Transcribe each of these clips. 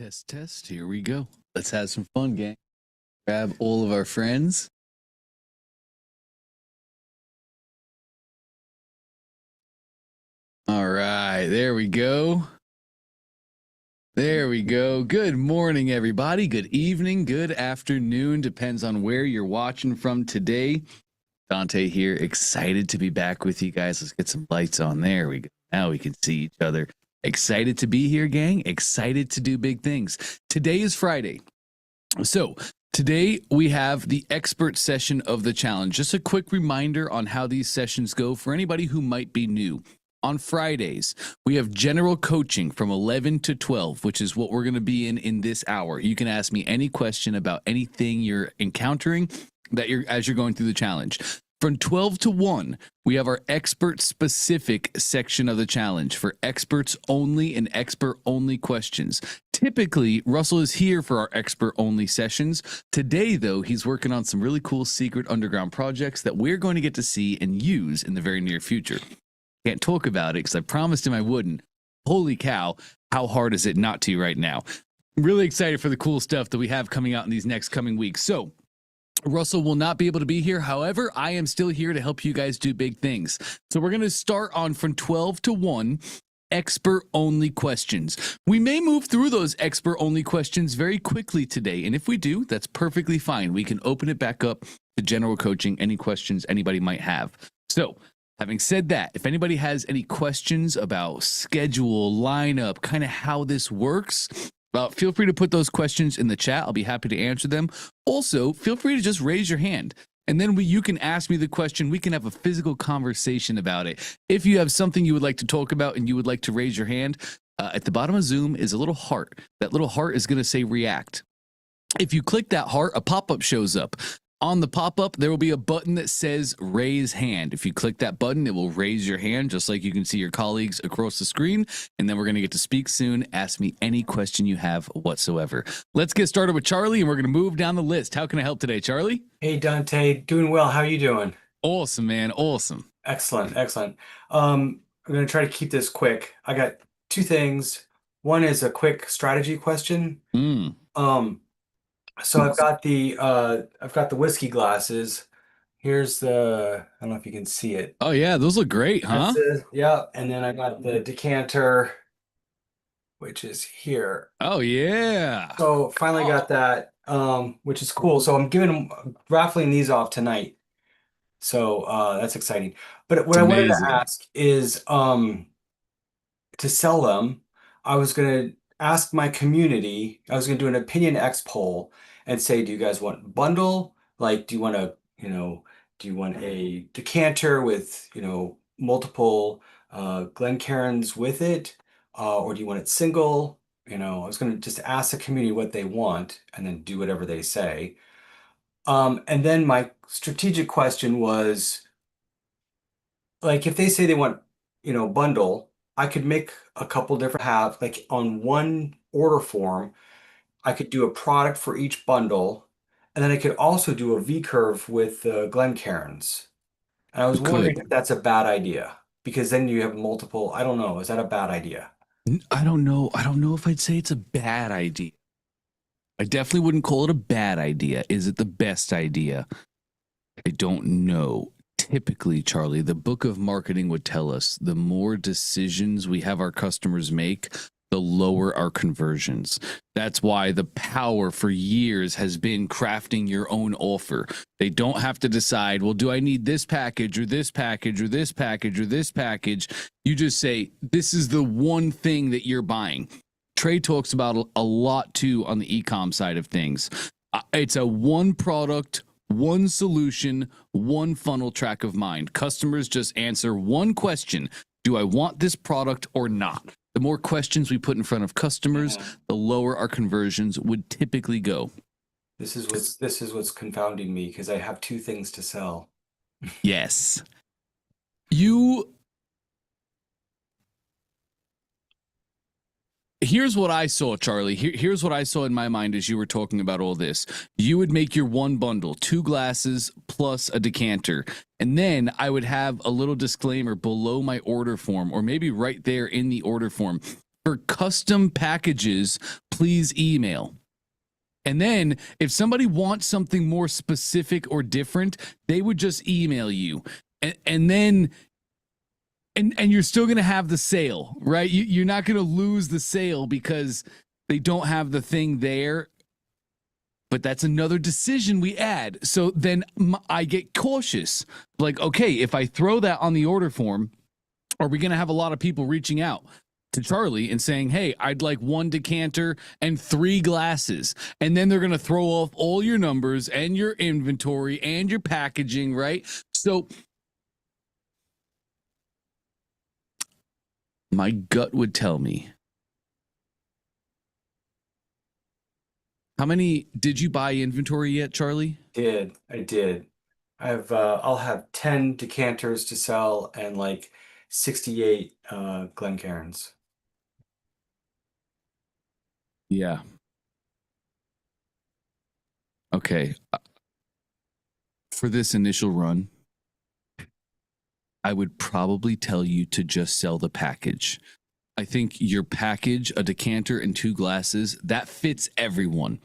Test, test. Here we go. Let's have some fun, gang. Grab all of our friends. All right, there we go. There we go. Good morning, everybody. Good evening, good afternoon. Depends on where you're watching from today. Dante here, excited to be back with you guys. Let's get some lights on. There we go. Now we can see each other. Excited to be here, gang. Excited to do big things. Today is Friday. So today we have the expert session of the challenge. Just a quick reminder on how these sessions go for anybody who might be new. On Fridays, we have general coaching from 11 to 12, which is what we're going to be in this hour. You can ask me any question about anything you're encountering as you're going through the challenge. From 12 to 1, we have our expert-specific section of the challenge for experts only and expert-only questions. Typically, Russell is here for our expert-only sessions. Today, though, he's working on some really cool secret underground projects that we're going to get to see and use in the very near future. Can't talk about it because I promised him I wouldn't. Holy cow, how hard is it not to right now? I'm really excited for the cool stuff that we have coming out in these next coming weeks. So Russell will not be able to be here. However, I am still here to help you guys do big things. So we're going to start on from 12 to 1, expert-only questions. We may move through those expert-only questions very quickly today. And if we do, that's perfectly fine. We can open it back up to general coaching, any questions anybody might have. So having said that, if anybody has any questions about schedule, lineup, kind of how this works, feel free to put those questions in the chat. I'll be happy to answer them. Also, feel free to just raise your hand. And then you can ask me the question. We can have a physical conversation about it. If you have something you would like to talk about and you would like to raise your hand, at the bottom of Zoom is a little heart. That little heart is going to say react. If you click that heart, a pop-up shows up. On the pop-up, there will be a button that says raise hand. If you click that button, it will raise your hand, just like you can see your colleagues across the screen. And then we're going to get to speak soon. Ask me any question you have whatsoever. Let's get started with Charlie, and we're going to move down the list. How can I help today, Charlie? Hey, Dante. Doing well. How are you doing? Awesome, man. Awesome. Excellent. Excellent. I'm going to try to keep this quick. I got two things. One is a quick strategy question. So I've got the whiskey glasses. Here's the, I don't know if you can see it. Oh yeah, those look great, huh? Yeah, and then I got the decanter, which is here. Oh yeah. So finally got that, which is cool. So I'm raffling these off tonight. So that's exciting. But what I wanted to ask is to sell them, I was going to ask my community, I was going to do an opinion X poll and say, do you guys want bundle? Like, do you want a decanter with, multiple Glencairns with it? Or do you want it single? I was going to just ask the community what they want and then do whatever they say. And then my strategic question was, like, if they say they want, bundle, I could make a couple different like on one order form, I could do a product for each bundle, and then I could also do a V-curve with the Glencairns. And I was wondering if that's a bad idea, because then you have multiple. I don't know. Is that a bad idea? I don't know. I don't know if I'd say it's a bad idea. I definitely wouldn't call it a bad idea. Is it the best idea? I don't know. Typically, Charlie, the book of marketing would tell us the more decisions we have our customers make, the lower our conversions. That's why the power for years has been crafting your own offer. They don't have to decide, well, do I need this package or this package or this package or this package? You just say, this is the one thing that you're buying. Trey talks about a lot too on the e-com side of things. It's a one product, one solution, one funnel track of mind. Customers just answer one question. Do I want this product or not? The more questions we put in front of customers, the lower our conversions would typically go. This is what's confounding me, because I have two things to sell. Yes. Here's what I saw, Charlie. Here's what I saw in my mind as you were talking about all this. You would make your one bundle, 2 glasses plus a decanter. And then I would have a little disclaimer below my order form, or maybe right there in the order form. For custom packages, please email. And then if somebody wants something more specific or different, they would just email you. And then you're still going to have the sale, right? You're not going to lose the sale because they don't have the thing there. But that's another decision we add. So then I get cautious. Like, okay, if I throw that on the order form, are we going to have a lot of people reaching out to Charlie and saying, hey, I'd like 1 decanter and 3 glasses. And then they're going to throw off all your numbers and your inventory and your packaging, right? So my gut would tell me. How many did you buy inventory yet, Charlie? I did. I'll have 10 decanters to sell and like 68 Glencairns. Yeah. Okay. For this initial run, I would probably tell you to just sell the package. I think your package, a decanter and 2 glasses, that fits everyone.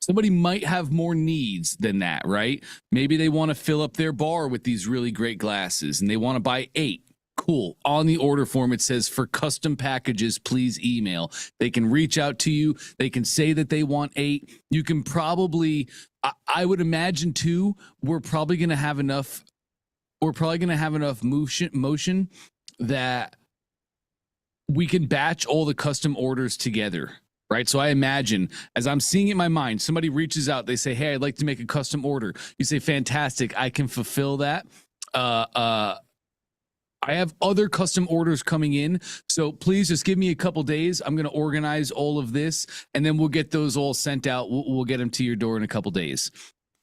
Somebody might have more needs than that, right? Maybe they want to fill up their bar with these really great glasses and they want to buy 8. Cool. On the order form, it says for custom packages, please email. They can reach out to you. They can say that they want 8. You can probably, I would imagine too, we're probably going to have enough motion that we can batch all the custom orders together. Right. So I imagine as I'm seeing it in my mind, somebody reaches out, they say, hey, I'd like to make a custom order. You say, fantastic. I can fulfill that. I have other custom orders coming in. So please just give me a couple days. I'm going to organize all of this and then we'll get those all sent out. We'll get them to your door in a couple days.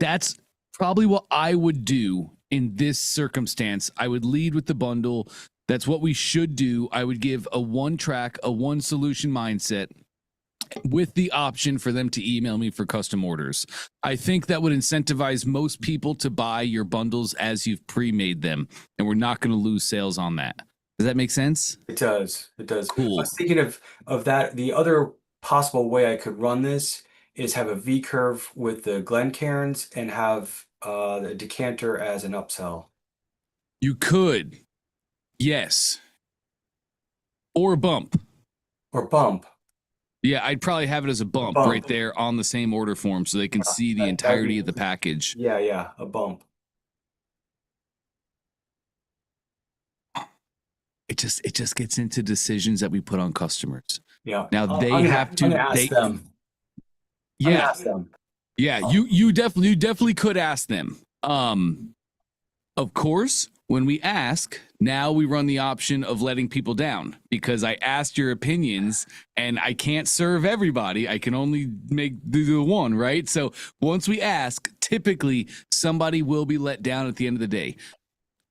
That's probably what I would do in this circumstance. I would lead with the bundle. That's what we should do. I would give a 1-track, a 1-solution mindset with the option for them to email me for custom orders. I think that would incentivize most people to buy your bundles as you've pre-made them, and we're not going to lose sales on that. Does that make sense? It does. It does. Cool. I was thinking of that. The other possible way I could run this is have a V curve with the Glencairns and have the decanter as an upsell. You could. Yes. Or bump. Or bump. Yeah, I'd probably have it as a bump right there on the same order form so they can see the entirety of the package. Yeah, a bump. It just gets into decisions that we put on customers. Yeah. Now they have to ask them. Yeah. Ask them. Yeah, you definitely could ask them. Of course, when we ask, now we run the option of letting people down because I asked your opinions and I can't serve everybody. I can only do the one, right? So once we ask, typically somebody will be let down at the end of the day.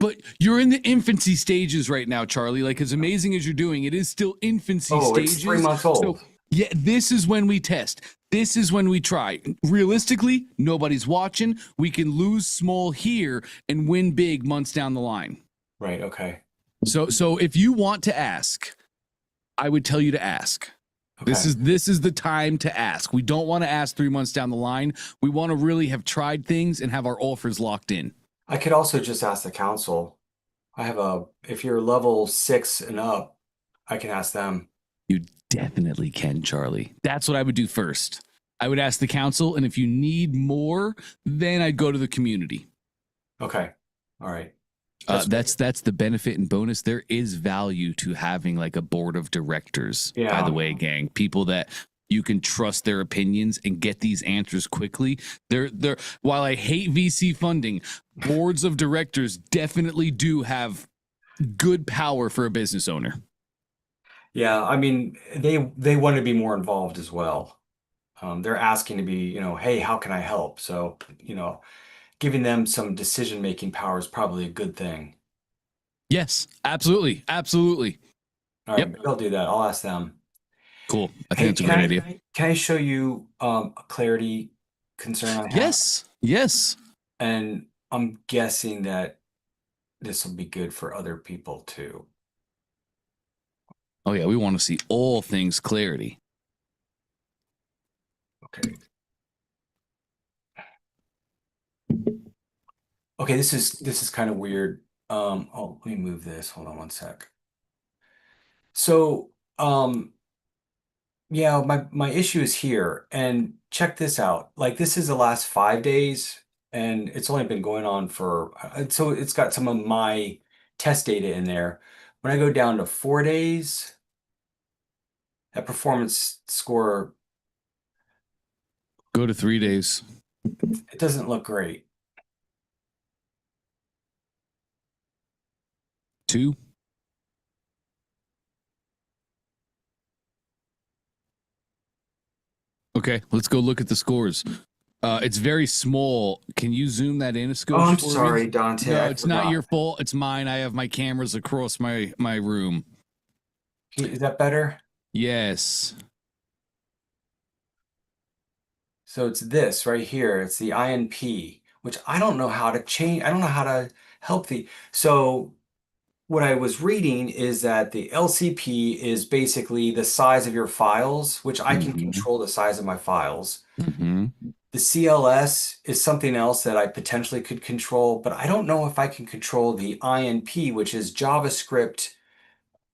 But you're in the infancy stages right now, Charlie. Like as amazing as you're doing, it is still infancy stages. It's 3 months old. So, yeah, this is when we test. This is when we try. Realistically, nobody's watching. We can lose small here and win big months down the line. Right. Okay. So if you want to ask, I would tell you to ask. Okay. This is the time to ask. We don't want to ask 3 months down the line. We want to really have tried things and have our offers locked in. I could also just ask the council. If you're level 6 and up, I can ask them. You definitely can, Charlie. That's what I would do first. I would ask the council, and if you need more, then I'd go to the community. Okay. All right. That's the benefit and bonus. There is value to having like a board of directors, by the way, gang. People that you can trust their opinions and get these answers quickly. While I hate VC funding, boards of directors definitely do have good power for a business owner. Yeah, I mean, they want to be more involved as well. They're asking to be, hey, how can I help? So, giving them some decision-making power is probably a good thing. Yes, absolutely. Absolutely. All right, I'll do that. I'll ask them. Cool. I think that's a great idea. Can I show you a clarity concern I have? Yes. And I'm guessing that this will be good for other people too. Oh yeah, we want to see all things clarity. Okay. Okay, this is kind of weird. Oh, let me move this. Hold on one sec. So, yeah, my issue is here, and check this out. Like this is the last 5 days, and it's only been going on for so it's got some of my test data in there. When I go down to 4 days, that performance score, Go to 3 days. it doesn't look great. 2. Okay, let's go look at the scores. It's very small. Can you zoom that in a Oh, skosh I'm for sorry, me? Dante. No, I it's not your forgot. fault. It's mine. I have my cameras across my room. Is that better? Yes. So it's this right here. It's the INP, which I don't know how to change. I don't know how to help the. So what I was reading is that the LCP is basically the size of your files, which I can Mm-hmm. control the size of my files. Mm-hmm. The CLS is something else that I potentially could control, but I don't know if I can control the INP, which is JavaScript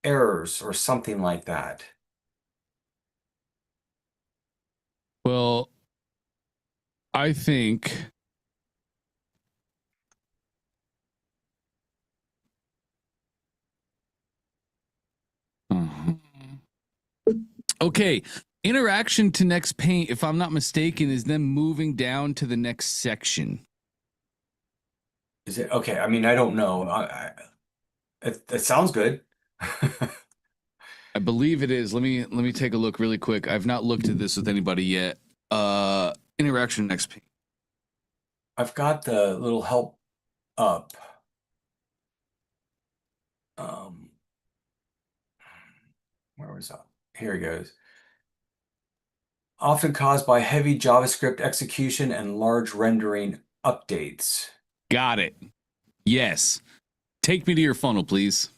errors or something like that. Well, I think. Mhm. Okay. Interaction to next paint, if I'm not mistaken, is them moving down to the next section. Is it okay? I mean, I don't know. It sounds good. I believe it is. Let me take a look really quick. I've not looked at this with anybody yet. Interaction next paint. I've got the little help up. Um, where was that? Here it goes. Often caused by heavy JavaScript execution and large rendering updates. Got it. Yes. Take me to your funnel, please.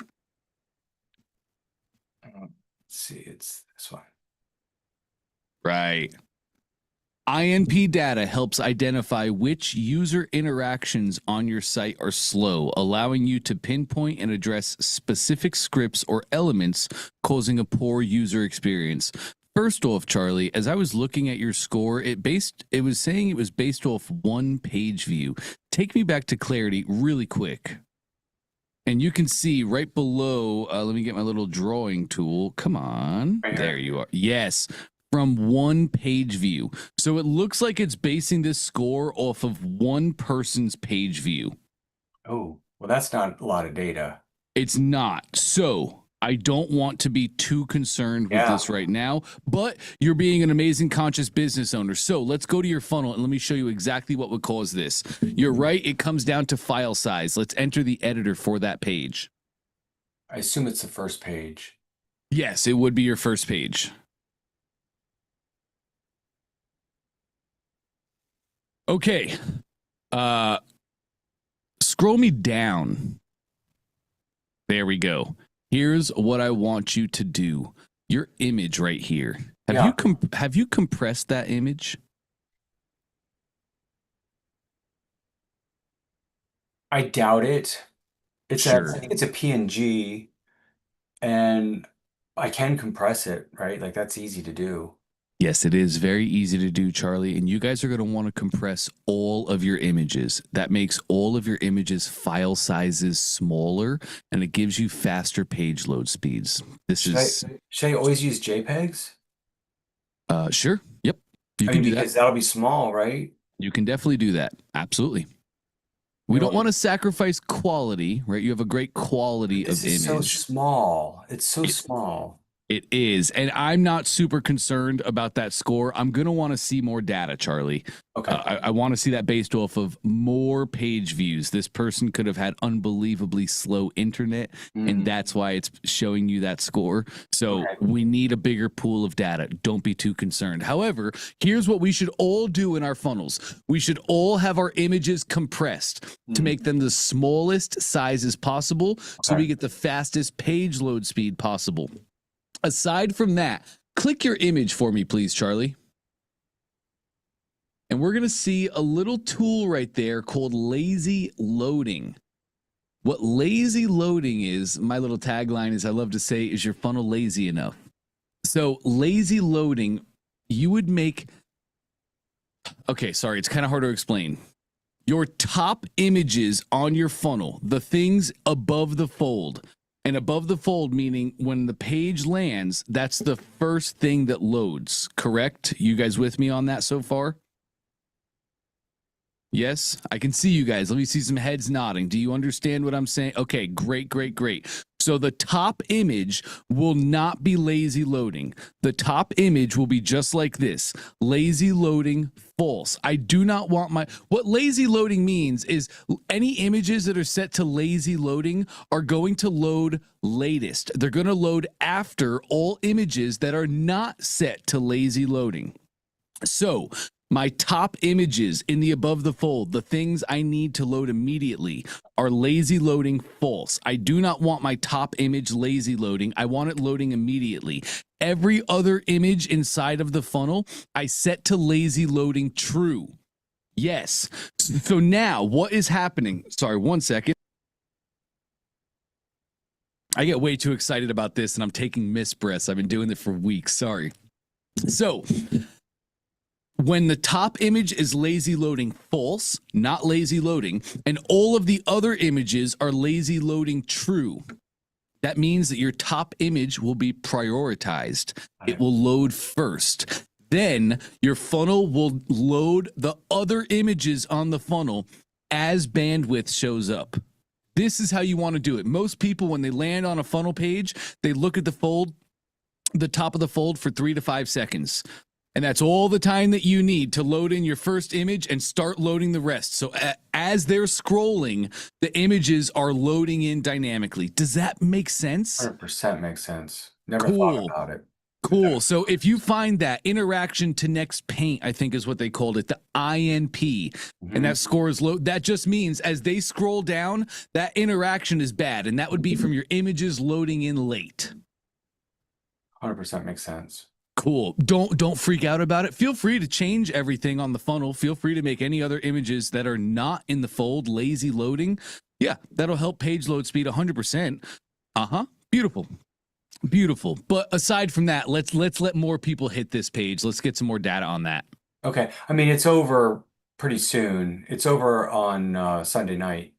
Let's see, it's this one. Right. INP data helps identify which user interactions on your site are slow, allowing you to pinpoint and address specific scripts or elements causing a poor user experience. First off, Charlie, as I was looking at your score, it was saying it was based off one page view. Take me back to clarity really quick. And you can see right below, let me get my little drawing tool. Come on. Right There here. you are. Yes, from one page view. So it looks like it's basing this score off of one person's page view. Oh, well, that's not a lot of data. It's not. So I don't want to be too concerned with Yeah, this right now, but you're being an amazing conscious business owner. So let's go to your funnel and let me show you exactly what would cause this. You're right. It comes down to file size. Let's enter the editor for that page. I assume it's the first page. Yes, it would be your first page. Okay. Uh scroll me down. There we go. Here's what I want you to do. Your image right here. Yeah, Have you compressed that image? I doubt it. I Sure. think it's a PNG, and I can compress it, right? Like that's easy to do. Yes, it is very easy to do, Charlie. And you guys are going to want to compress all of your images. That makes all of your images file sizes smaller and it gives you faster page load speeds. This Should is should I always use JPEGs? sure. Yep. You I can mean, do that. because that'll be small, right? You can definitely do that. Absolutely. We You know don't want what? to sacrifice quality, right? You have a great quality This of is so image. small. It's so It, small. it is. And I'm not super concerned about that score. I'm going to want to see more data, Charlie. Okay. I want to see that based off of more page views. This person could have had unbelievably slow internet, and Mm, that's why it's showing you that score. So okay. we need a bigger pool of data. Don't be too concerned. However, here's what we should all do in our funnels. We should all have our images compressed to Mm, make them the smallest sizes possible so we okay. get the fastest page load speed possible. Aside from that, click your image for me, please, Charlie. we're going to see a little tool right there called lazy loading. What lazy loading is, my little tagline is I love to say, is your funnel lazy enough? So lazy loading, you would make, okay, sorry, it's kind of hard to explain. Your top images on your funnel, the things above the fold, and above the fold meaning when the page lands, that's the first thing that loads, correct? You guys with me on that so far? Yes, I can see you guys. Let me see some heads nodding. Do you understand what I'm saying? Okay, great, great, great. So the top image will not be lazy loading. The top image will be just like this. Lazy loading false. I do not want my, what lazy loading means is any images that are set to lazy loading are going to load latest. They're going to load after all images that are not set to lazy loading. So my top images in the above the fold, the things I need to load immediately, are lazy loading false. I do not want my top image lazy loading. I want it loading immediately. Every other image inside of the funnel, I set to lazy loading true. Yes. So now what is happening? Sorry, 1 second. I get way too excited about this and I'm taking mist breaths. I've been doing it for weeks. Sorry. So when the top image is lazy loading false, not lazy loading, and all of the other images are lazy loading true, that means that your top image will be prioritized. It will load first. Then your funnel will load the other images on the funnel as bandwidth shows up. This is how you want to do it. Most people, when they land on a funnel page, they look at the fold, the top of the fold for 3 to 5 seconds. And that's all the time that you need to load in your first image and start loading the rest. So as they're scrolling, the images are loading in dynamically. Does that make sense? 100% makes sense. Never thought about it. Cool. So if you find that interaction to next paint, I think is what they called it, the INP, and that score is low, that just means as they scroll down, that interaction is bad. And that would be from your images loading in late. 100% makes sense. Cool. Don't freak out about it. Feel free to change everything on the funnel. Feel free to make any other images that are not in the fold lazy loading. Yeah, that'll help page load speed 100%. Beautiful. Beautiful. But aside from that, let's let more people hit this page. Let's get some more data on that. Okay. I mean, it's over pretty soon. It's over on Sunday night.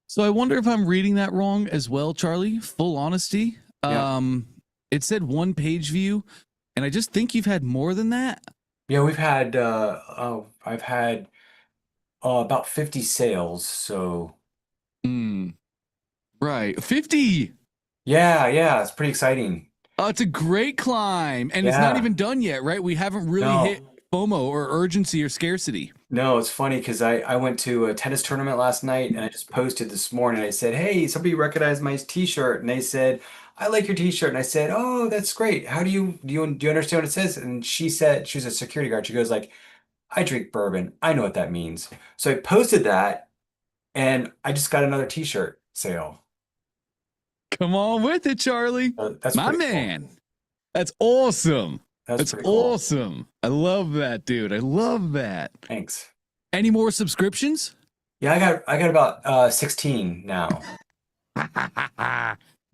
So I wonder if I'm reading that wrong as well, Charlie. Full honesty. Yeah. It said 1 page view. And I just think you've had more than that. Yeah, we've had I've had about 50 sales, so right. 50. Yeah, it's pretty exciting. Oh, it's a great climb. And it's not even done yet, right? We haven't really hit FOMO or urgency or scarcity. No, it's funny because I went to a tennis tournament last night and I just posted this morning. I said, hey, somebody recognized my t-shirt, and they said, I like your t-shirt. And I said, oh, that's great. How do you understand what it says? And she said, she was a security guard. She goes like, I drink bourbon. I know what that means. So I posted that and I just got another t-shirt sale. Come on with it, Charlie. That's my man. Cool. That's awesome. That's awesome. Cool. I love that, dude. I love that. Thanks. Any more subscriptions? Yeah, I got about 16 now.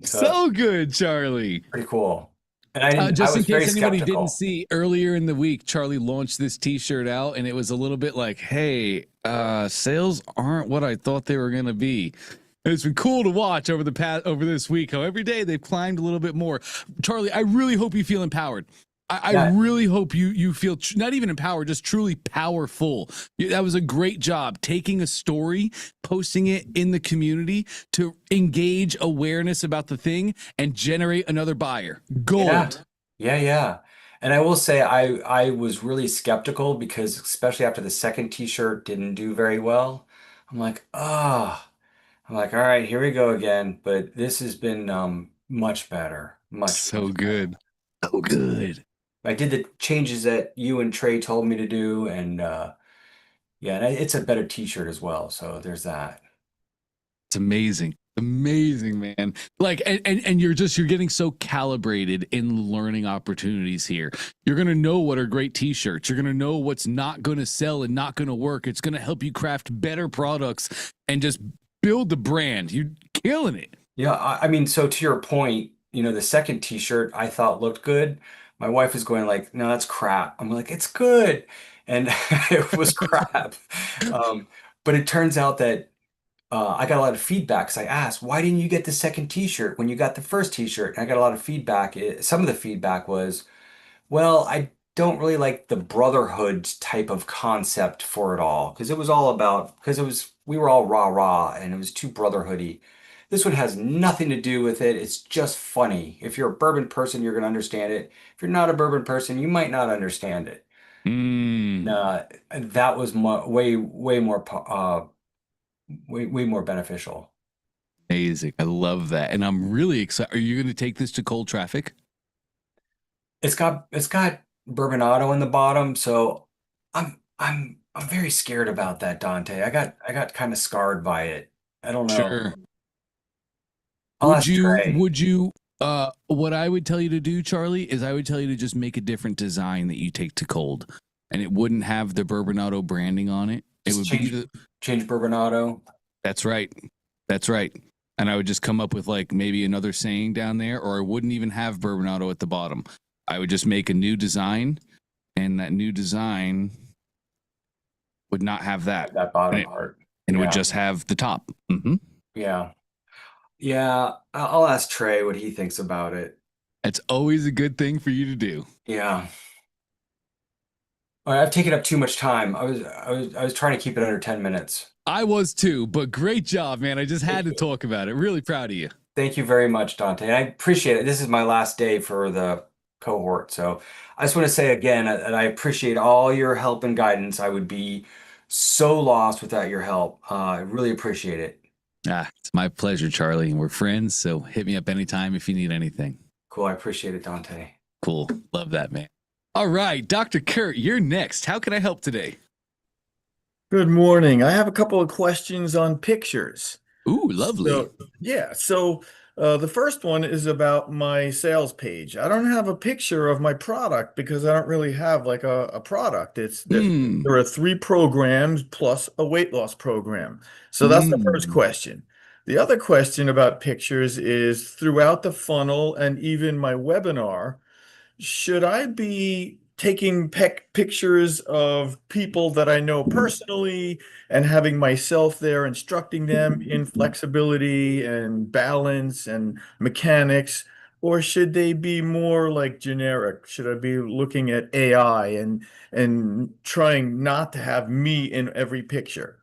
So good, Charlie. Pretty cool. And just in case anybody didn't see, earlier in the week, Charlie launched this t-shirt out, and it was a little bit like, hey, sales aren't what I thought they were going to be. And it's been cool to watch over this week how every day they've climbed a little bit more. Charlie, I really hope you feel empowered. I really hope you feel not even empowered, just truly powerful. That was a great job taking a story, posting it in the community to engage awareness about the thing and generate another buyer. Gold. Yeah. And I will say I was really skeptical because especially after the second t-shirt didn't do very well. I'm like, all right, here we go again. But this has been much better. So good. So good. I did the changes that you and Trey told me to do, and and it's a better t-shirt as well. So there's that. It's amazing. Amazing, man. Like, and you're getting so calibrated in learning opportunities here. You're gonna know what are great t-shirts. You're gonna know what's not gonna sell and not gonna work. It's gonna help you craft better products and just build the brand. You're killing it. Yeah, I mean, so to your point, the second t-shirt I thought looked good. My wife was going like, "No, that's crap." I'm like, "It's good," and it was crap. Um, but it turns out that I got a lot of feedback because I asked, "Why didn't you get the second t-shirt when you got the first t-shirt?" And I got a lot of feedback. Some of the feedback was, well, I don't really like the brotherhood type of concept for it all because it was all about because we were all rah rah and it was too brotherhoody. This one has nothing to do with it. It's just funny. If you're a bourbon person, you're going to understand it. If you're not a bourbon person, you might not understand it. Mm, That was way more beneficial. amazing. I love that. And I'm really excited. Are you going to take this to cold traffic? It's got bourbonado in the bottom, so I'm very scared about that, Dante. I got kind of scarred by it. I don't know. Sure. I'll ask Trey. Would you what I would tell you to do, Charlie, is I would tell you to just make a different design that you take to cold. And it wouldn't have the Bourbonado branding on it. It Just would be the change bourbonado. That's right. That's right. And I would just come up with like maybe another saying down there, or I wouldn't even have Bourbonado at the bottom. I would just make a new design, and that new design would not have that. That bottom part. And it Yeah. would just have the top. Mm-hmm. Yeah. Yeah. I'll ask Trey what he thinks about it. It's always a good thing for you to do. Yeah. All right, I've taken up too much time. I was trying to keep it under 10 minutes. I was too, but great job, man. I just had to talk about it. Really proud of you. Thank you very much, Dante. I appreciate it. This is my last day for the cohort. So I just want to say again that I appreciate all your help and guidance. I would be so lost without your help. I really appreciate it. It's my pleasure, Charlie. We're friends, so hit me up anytime if you need anything. Cool. I appreciate it, Dante. Cool. Love that, man. All right, Dr. Kurt, you're next. How can I help today? Good morning. I have a couple of questions on pictures. Ooh, lovely. So the first one is about my sales page. I don't have a picture of my product because I don't really have like a product. There are 3 programs plus a weight loss program. So that's the first question. The other question about pictures is throughout the funnel and even my webinar, should I be taking pictures of people that I know personally and having myself there instructing them in flexibility and balance and mechanics? Or should they be more like generic? Should I be looking at AI and trying not to have me in every picture?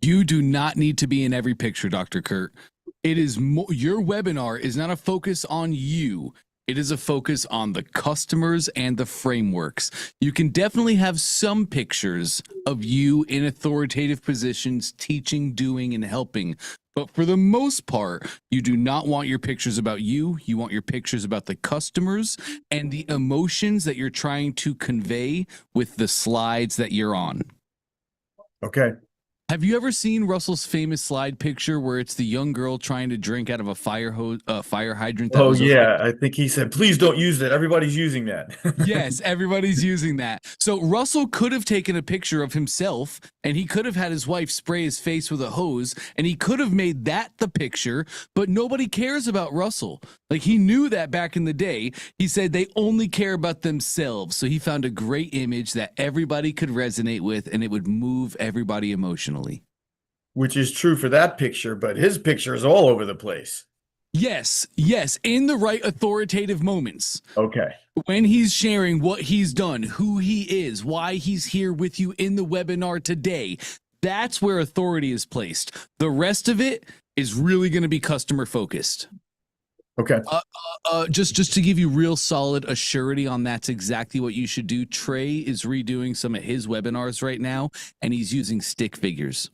You do not need to be in every picture, Dr. Kurt. It is your webinar is not a focus on you. It is a focus on the customers and the frameworks. You can definitely have some pictures of you in authoritative positions, teaching, doing, and helping. But for the most part, you do not want your pictures about you. You want your pictures about the customers and the emotions that you're trying to convey with the slides that you're on. Okay. Have you ever seen Russell's famous slide picture where it's the young girl trying to drink out of a fire hydrant? Oh, yeah. I think he said, please don't use that. Everybody's using that. Yes, everybody's using that. So Russell could have taken a picture of himself and he could have had his wife spray his face with a hose and he could have made that the picture, but nobody cares about Russell. Like he knew that back in the day. He said they only care about themselves. So he found a great image that everybody could resonate with and it would move everybody emotionally. Which is true for that picture, but his picture is all over the place. Yes, in the right authoritative moments. Okay. When he's sharing what he's done, who he is, why he's here with you in the webinar today, that's where authority is placed. The rest of it is really going to be customer focused. Okay. Just to give you real solid assurity on that's exactly what you should do. Trey is redoing some of his webinars right now, and he's using stick figures.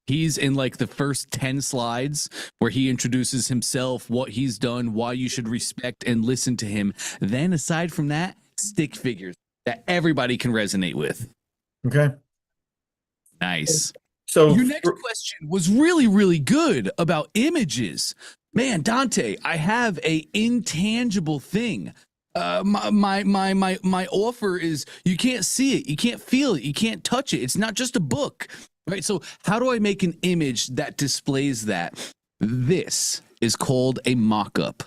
He's in like the first 10 slides where he introduces himself, what he's done, why you should respect and listen to him. Then aside from that, stick figures that everybody can resonate with. Okay. Nice. So your next question was really, really good about images. Man, Dante, I have a intangible thing. My offer is you can't see it, you can't feel it, you can't touch it. It's not just a book, right? So how do I make an image that displays that? This is called a mock-up.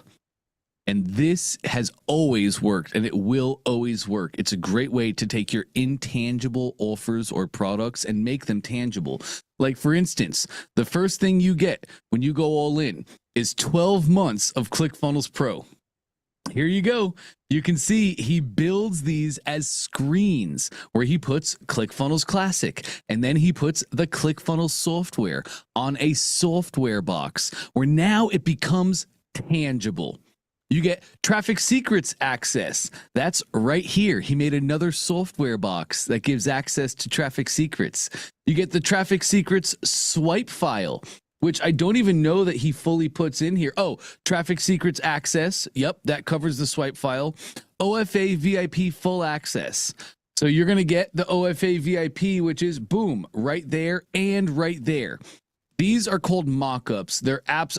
And this has always worked and it will always work. It's a great way to take your intangible offers or products and make them tangible. Like, for instance, the first thing you get when you go all in is 12 months of ClickFunnels Pro. Here you go. You can see he builds these as screens where he puts ClickFunnels Classic and then he puts the ClickFunnels software on a software box where now it becomes tangible. You get Traffic Secrets access. That's right here. He made another software box that gives access to Traffic Secrets. You get the Traffic Secrets swipe file, which I don't even know that he fully puts in here. Oh, Traffic Secrets access. Yep, that covers the swipe file. OFA VIP full access. So you're going to get the OFA VIP, which is boom, right there and right there. These are called mock-ups. They're apps.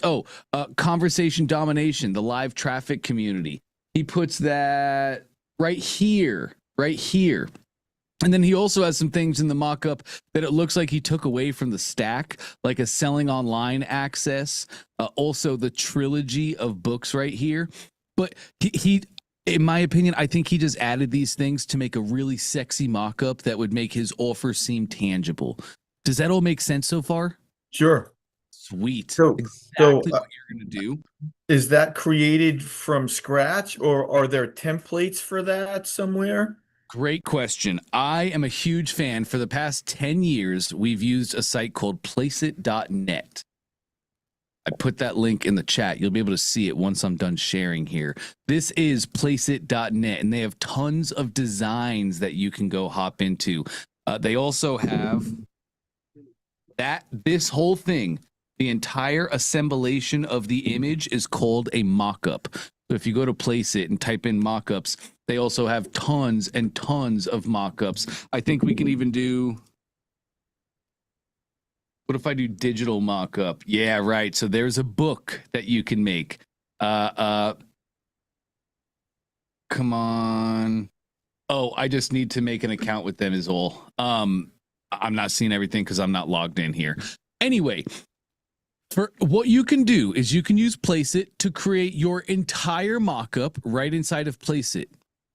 Conversation domination, the live traffic community. He puts that right here, right here. And then he also has some things in the mock-up that it looks like he took away from the stack, like a selling online access. Also the trilogy of books right here. But he, in my opinion, I think he just added these things to make a really sexy mock-up that would make his offer seem tangible. Does that all make sense so far? Sure. Sweet. So exactly what you're going to do. Is that created from scratch or are there templates for that somewhere? Great question. I am a huge fan. For the past 10 years, we've used a site called placeit.net. I put that link in the chat. You'll be able to see it once I'm done sharing here. This is placeit.net, and they have tons of designs that you can go hop into. They also have this whole thing, the entire assemblation of the image is called a mock-up. So if you go to Placeit and type in mock-ups, they also have tons and tons of mock-ups. I think we can even do, what if I do digital mock-up? Yeah, right. So there's a book that you can make. Come on. Oh, I just need to make an account with them is all. I'm not seeing everything because I'm not logged in here. Anyway, for what you can do is you can use Placeit to create your entire mock-up right inside of Placeit.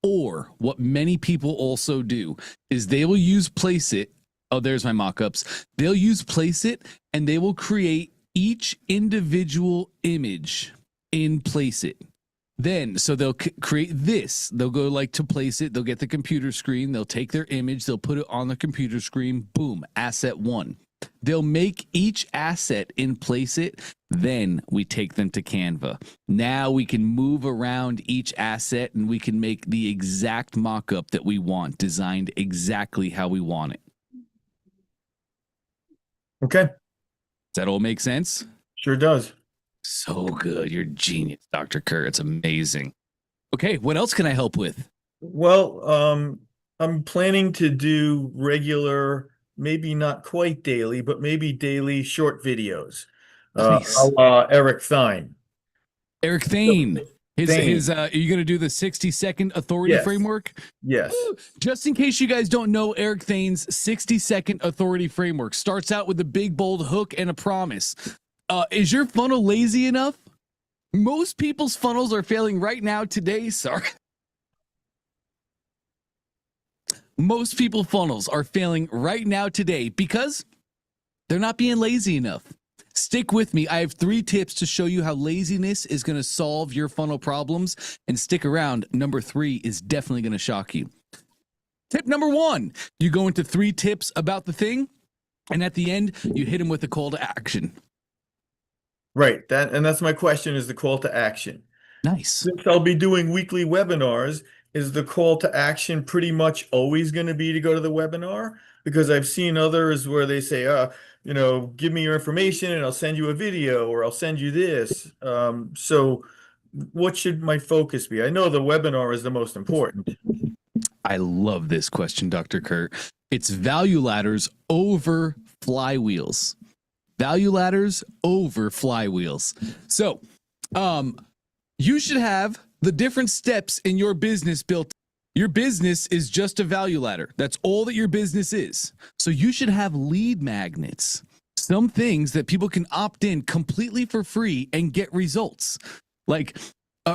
Or what many people also do is they will use Placeit. Oh, there's my mock-ups. They'll use Placeit and they will create each individual image in Placeit. Then, so they'll create this. They'll go like to Placeit. They'll get the computer screen. They'll take their image. They'll put it on the computer screen. Boom, asset one. They'll make each asset in Placeit. Then we take them to Canva. Now we can move around each asset and we can make the exact mock-up that we want, designed exactly how we want it. Okay. Does that all make sense? Sure does. So good. You're a genius, Dr. Kerr. It's amazing. Okay, what else can I help with? Well, I'm planning to do regular, maybe not quite daily, but maybe daily short videos. Nice. Eric Thine. Eric Thane. Are you going to do the 60-second authority framework? Yes. Just in case you guys don't know, Eric Thane's 60-second authority framework starts out with a big, bold hook and a promise. Is your funnel lazy enough? Most people's funnels are failing right now today. Sorry. Most people's funnels are failing right now today because they're not being lazy enough. Stick with me. I have 3 tips to show you how laziness is going to solve your funnel problems. And stick around. Number 3 is definitely going to shock you. Tip number 1, you go into 3 tips about the thing. And at the end, you hit them with a call to action. Right. That's my question, is the call to action. Nice. Since I'll be doing weekly webinars, is the call to action pretty much always going to be to go to the webinar? Because I've seen others where they say, give me your information and I'll send you a video or I'll send you this. So what should my focus be? I know the webinar is the most important. I love this question, Dr. Kurt. It's value ladders over flywheels. Value ladders over flywheels. So, you should have the different steps in your business built. Your business is just a value ladder. That's all that your business is. So you should have lead magnets, some things that people can opt in completely for free and get results. Like,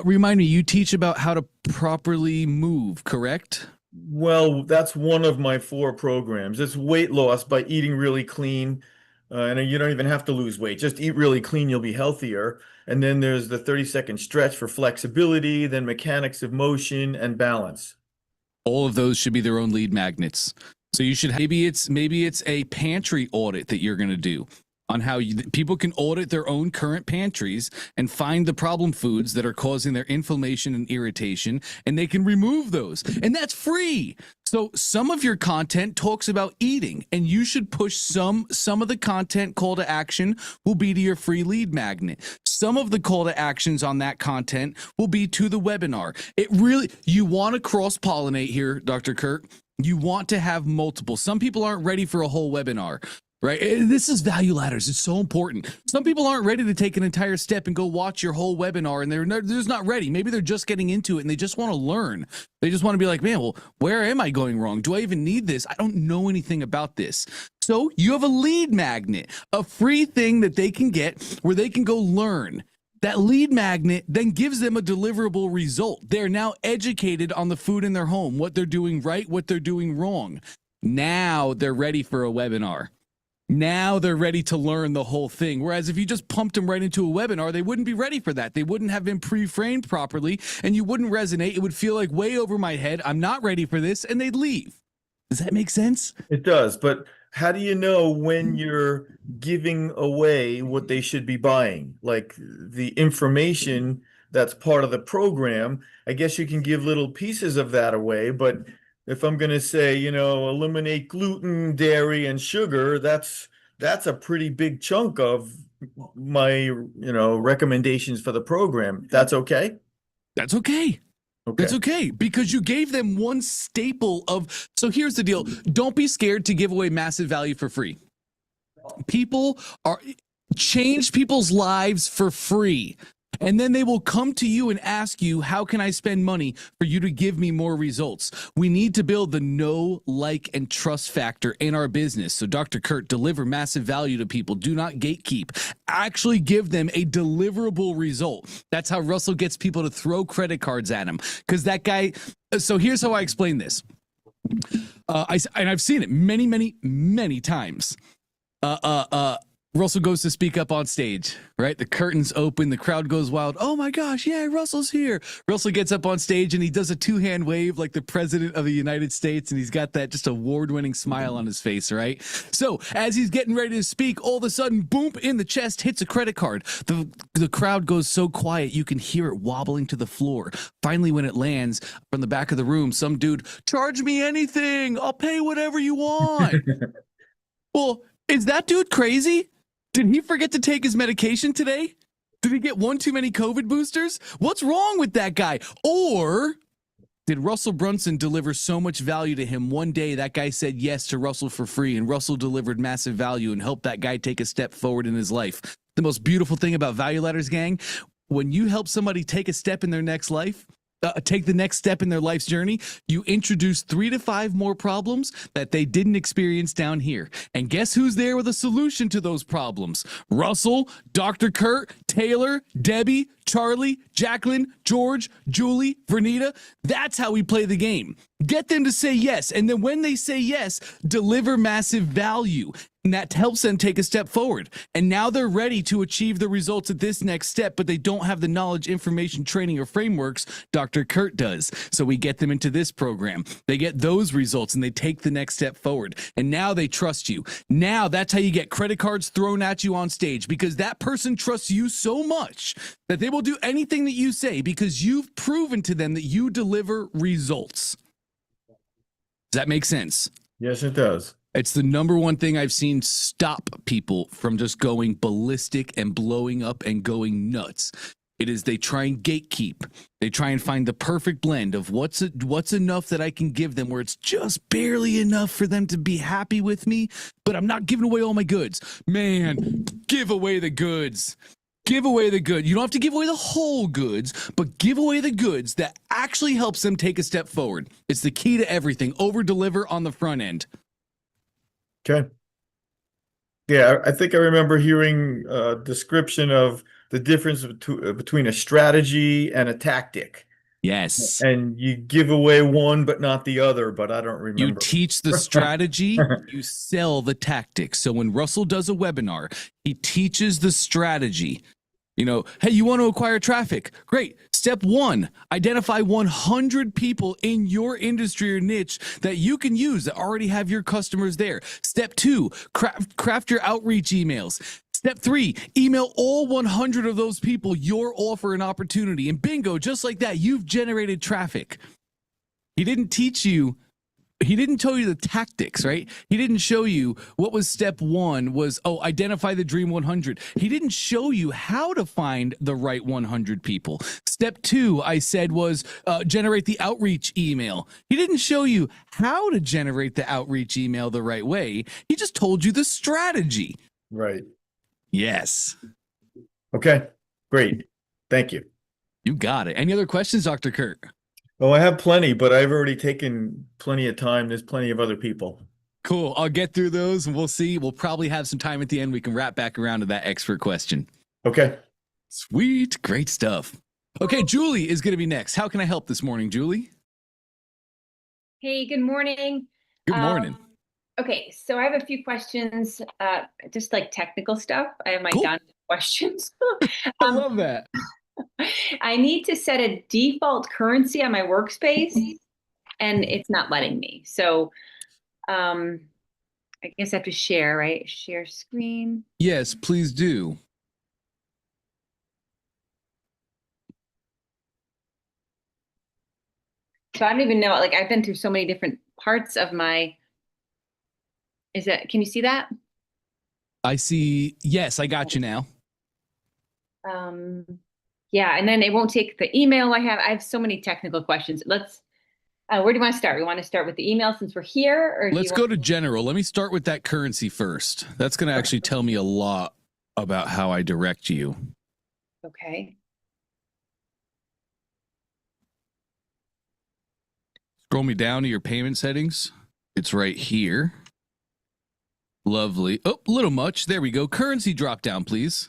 remind me, you teach about how to properly move, correct? Well, that's one of my 4 programs. It's weight loss by eating really clean. And you don't even have to lose weight. Just eat really clean, you'll be healthier. And then there's the 30-second stretch for flexibility, then mechanics of motion and balance. All of those should be their own lead magnets. So you should, maybe it's a pantry audit that you're going to do on how people can audit their own current pantries and find the problem foods that are causing their inflammation and irritation, and they can remove those. And that's free. So some of your content talks about eating, and you should push some of the content call to action will be to your free lead magnet. Some of the call to actions on that content will be to the webinar. You want to cross-pollinate here, Dr. Kurt. You want to have multiple. Some people aren't ready for a whole webinar. Right. This is value ladders. It's so important. Some people aren't ready to take an entire step and go watch your whole webinar, and they're just not ready. Maybe they're just getting into it and they just want to learn. They just want to be like, man, well, where am I going wrong? Do I even need this? I don't know anything about this. So you have a lead magnet, a free thing that they can get where they can go learn. That lead magnet then gives them a deliverable result. They're now educated on the food in their home, what they're doing right, what they're doing wrong. Now they're ready for a webinar. Now they're ready to learn the whole thing. Whereas if you just pumped them right into a webinar, they wouldn't be ready for that. They wouldn't have been pre-framed properly, and you wouldn't resonate. It would feel like way over my head. I'm not ready for this, and they'd leave. Does that make sense? It does, but how do you know when you're giving away what they should be buying? Like the information that's part of the program, I guess you can give little pieces of that away, but if I'm going to say, eliminate gluten, dairy, and sugar, that's a pretty big chunk of my, recommendations for the program. That's okay? That's okay. Okay. That's okay, because you gave them one staple of. So here's the deal. Don't be scared to give away massive value for free. Change people's lives for free. And then they will come to you and ask you, how can I spend money for you to give me more results? We need to build the know, like, and trust factor in our business. So Dr. Kurt, deliver massive value to people. Do not gatekeep. Actually give them a deliverable result. That's how Russell gets people to throw credit cards at him. Because that guy, so here's how I explain this. I've seen it many, many, many times. Russell goes to speak up on stage, right? The curtains open, the crowd goes wild. Oh my gosh, yeah, Russell's here. Russell gets up on stage and he does a 2-hand wave like the president of the United States, and he's got that just award-winning smile on his face, right? So as he's getting ready to speak, all of a sudden, boom, in the chest, hits a credit card. The crowd goes so quiet, you can hear it wobbling to the floor. Finally, when it lands from the back of the room, some dude, charge me anything. I'll pay whatever you want. Well, is that dude crazy? Did he forget to take his medication today? Did he get one too many COVID boosters? What's wrong with that guy? Or did Russell Brunson deliver so much value to him one day that guy said yes to Russell for free, and Russell delivered massive value and helped that guy take a step forward in his life? The most beautiful thing about value ladders, gang, when you help somebody take a step in their next life, take the next step in their life's journey, you introduce 3 to 5 more problems that they didn't experience down here. And guess who's there with a solution to those problems? Russell, Dr. Kurt, Taylor, Debbie, Charlie, Jacqueline, George, Julie, Vernita. That's how we play the game. Get them to say yes. And then when they say yes, deliver massive value. And that helps them take a step forward. And now they're ready to achieve the results at this next step, but they don't have the knowledge, information, training, or frameworks Dr. Kurt does. So we get them into this program. They get those results and they take the next step forward. And now they trust you. Now that's how you get credit cards thrown at you on stage, because that person trusts you so much that they will do anything that you say because you've proven to them that you deliver results. Does that make sense? Yes, it does. It's the number one thing I've seen stop people from just going ballistic and blowing up and going nuts. It is they try and gatekeep. They try and find the perfect blend of what's enough that I can give them where it's just barely enough for them to be happy with me, but I'm not giving away all my goods. Man, give away the goods. Give away the good. You don't have to give away the whole goods, but give away the goods that actually helps them take a step forward. It's the key to everything. Over deliver on the front end. Okay. Yeah, I think I remember hearing a description of the difference between a strategy and a tactic. Yes. And you give away one, but not the other, but I don't remember. You teach the strategy, you sell the tactics. So when Russell does a webinar, he teaches the strategy. You know, hey, you want to acquire traffic? Great. Step 1, identify 100 people in your industry or niche that you can use that already have your customers there. Step 2, craft your outreach emails. Step 3, email all 100 of those people your offer and opportunity. And bingo, just like that, you've generated traffic. He didn't tell you the tactics, right? He didn't show you what was step 1 was, identify the dream 100. He didn't show you how to find the right 100 people. Step 2, I said, was generate the outreach email. He didn't show you how to generate the outreach email the right way. He just told you the strategy. Right. Yes. Okay, great. Thank you. You got it. Any other questions, Dr. Kurt? Oh, I have plenty, but I've already taken plenty of time. There's plenty of other people. Cool. I'll get through those and we'll see. We'll probably have some time at the end. We can wrap back around to that expert question. Okay. Sweet. Great stuff. Okay, Julie is going to be next. How can I help this morning, Julie? Hey, good morning. Good morning. Okay, so I have a few questions, just like technical stuff. I have my Cool. Dante questions. I love that. I need to set a default currency on my workspace, and it's not letting me. So I guess I have to share, right? Share screen. Yes, please do. So I don't even know, like I've been through so many different parts of my, can you see that? I see. Yes, I got you now. Yeah, and then it won't take the email I have so many technical questions. Let's, where do you want to start? We want to start with the email since we're here? Or Let's go to general. Let me start with that currency first. That's going to actually tell me a lot about how I direct you. Okay. Scroll me down to your payment settings. It's right here. Lovely. Oh, a little much. There we go. Currency drop down, please.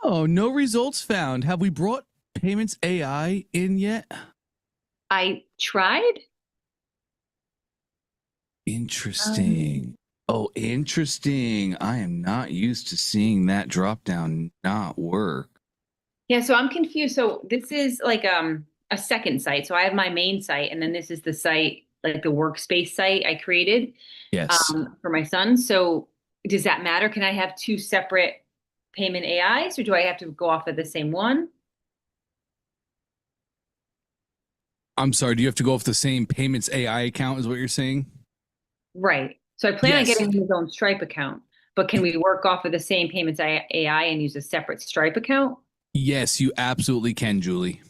Oh, no results found. Have we brought payments AI in yet? I tried. Interesting. Oh, interesting. I am not used to seeing that drop down not work. Yeah, so I'm confused. So this is like a second site. So I have my main site, and then this is the site, like the workspace site I created for my son. So does that matter? Can I have two separate payment AIs, or do I have to go off of the same one? I'm sorry, do you have to go off the same payments AI account is what you're saying? Right. So I plan on getting his own Stripe account, but can we work off of the same payments AI and use a separate Stripe account? Yes, you absolutely can, Julie.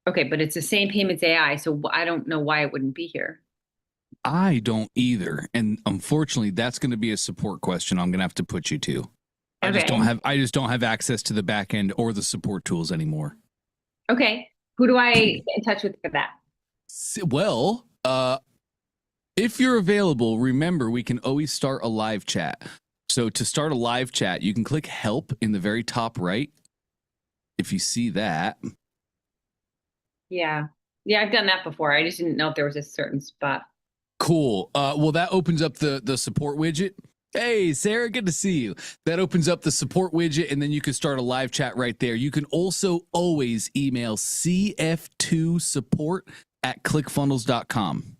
Okay, but it's the same payments AI, so I don't know why it wouldn't be here. I don't either. And unfortunately, that's going to be a support question I'm going to have to put you to. I just don't have access to the back end or the support tools anymore. Okay. Who do I get in touch with for that? Well, if you're available, remember we can always start a live chat. So to start a live chat, you can click help in the very top right. If you see that. Yeah. Yeah, I've done that before. I just didn't know if there was a certain spot. Cool. Well, that opens up the support widget. Hey, Sarah, good to see you. That opens up the support widget, and then you can start a live chat right there. You can also always email cf2support@clickfunnels.com.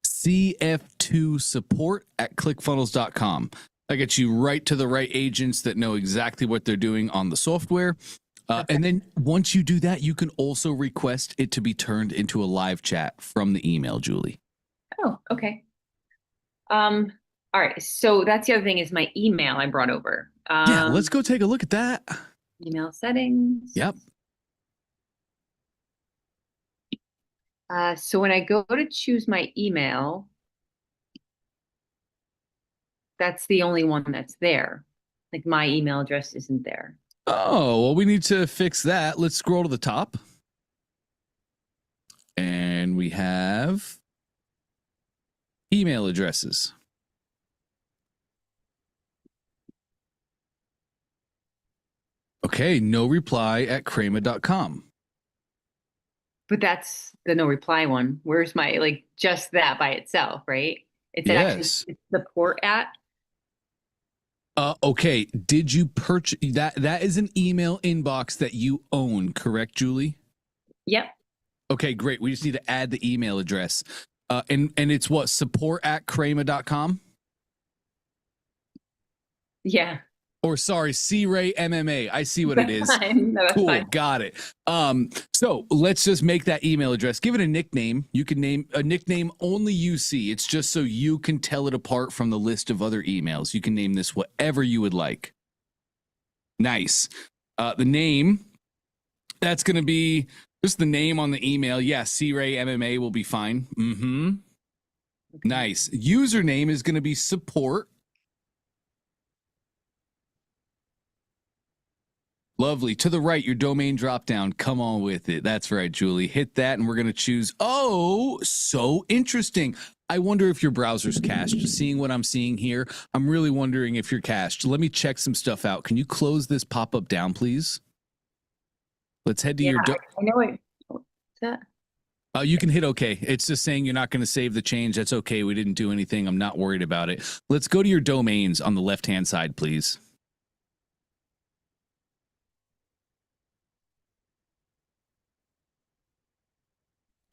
cf2support@clickfunnels.com. That gets you right to the right agents that know exactly what they're doing on the software. And then once you do that, you can also request it to be turned into a live chat from the email, Julie. Oh, okay. All right. So that's the other thing is my email I brought over. Yeah, let's go take a look at that. Email settings. Yep. So when I go to choose my email, that's the only one that's there. Like my email address isn't there. Oh, well, we need to fix that. Let's scroll to the top. And we have email addresses. Okay, no reply at crema.com. But that's the no reply one. Where's my, like, just that by itself, right? It's actually Yes. it's support at. Okay, did you purchase that? That is an email inbox that you own, correct, Julie? Yep. Okay, great. We just need to add the email address. And it's what, support at crema.com? Yeah. Or sorry, C-Ray MMA. I see what it is. Fine. No, that's Cool, fine. got it. So let's just make that email address. Give it a nickname. You can name a nickname only you see. It's just so you can tell it apart from the list of other emails. You can name this whatever you would like. Nice. The name, that's going to be just the name on the email. Yeah, C-Ray MMA will be fine. Mm-hmm. Okay. Nice. Username is going to be support. Lovely. To the right, your domain drop down. Come on with it. That's right, Julie. Hit that, and we're going to choose. Oh, so interesting. I wonder if your browser's cached. Seeing what I'm seeing here, I'm really wondering if you're cached. Let me check some stuff out. Can you close this pop-up down, please? Let's head to your. I know it. What's that? You can hit OK. It's just saying you're not going to save the change. That's okay. We didn't do anything. I'm not worried about it. Let's go to your domains on the left-hand side, please.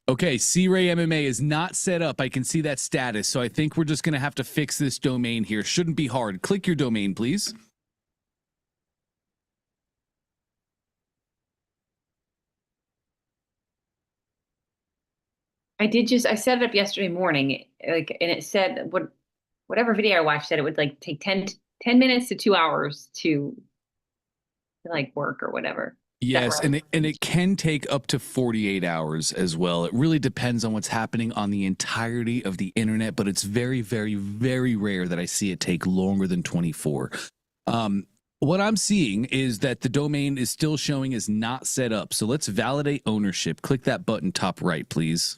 Okay, C-Ray MMA is not set up. I can see that status, so I think we're just going to have to fix this domain here. Shouldn't be hard. Click your domain, please. I set it up yesterday morning, like, and it said whatever video I watched said it would like take 10 minutes to 2 hours to like work or whatever. Yes, right? and it can take up to 48 hours as well. It really depends on what's happening on the entirety of the internet, but it's very, very, very rare that I see it take longer than 24. What I'm seeing is that the domain is still showing as not set up. So let's validate ownership. Click that button top right, please.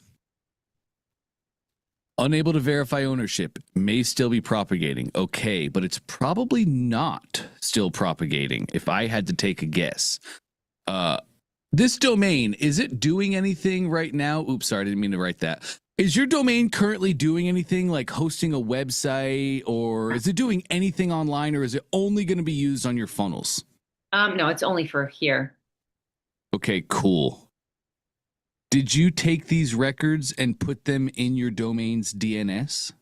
Unable to verify ownership, may still be propagating. Okay, but it's probably not still propagating if I had to take a guess. This domain, is it doing anything right now? Oops, sorry, I didn't mean to write that. Is your domain currently doing anything like hosting a website, or is it doing anything online, or is it only going to be used on your funnels? No, it's only for here. Okay, cool. Did you take these records and put them in your domain's DNS?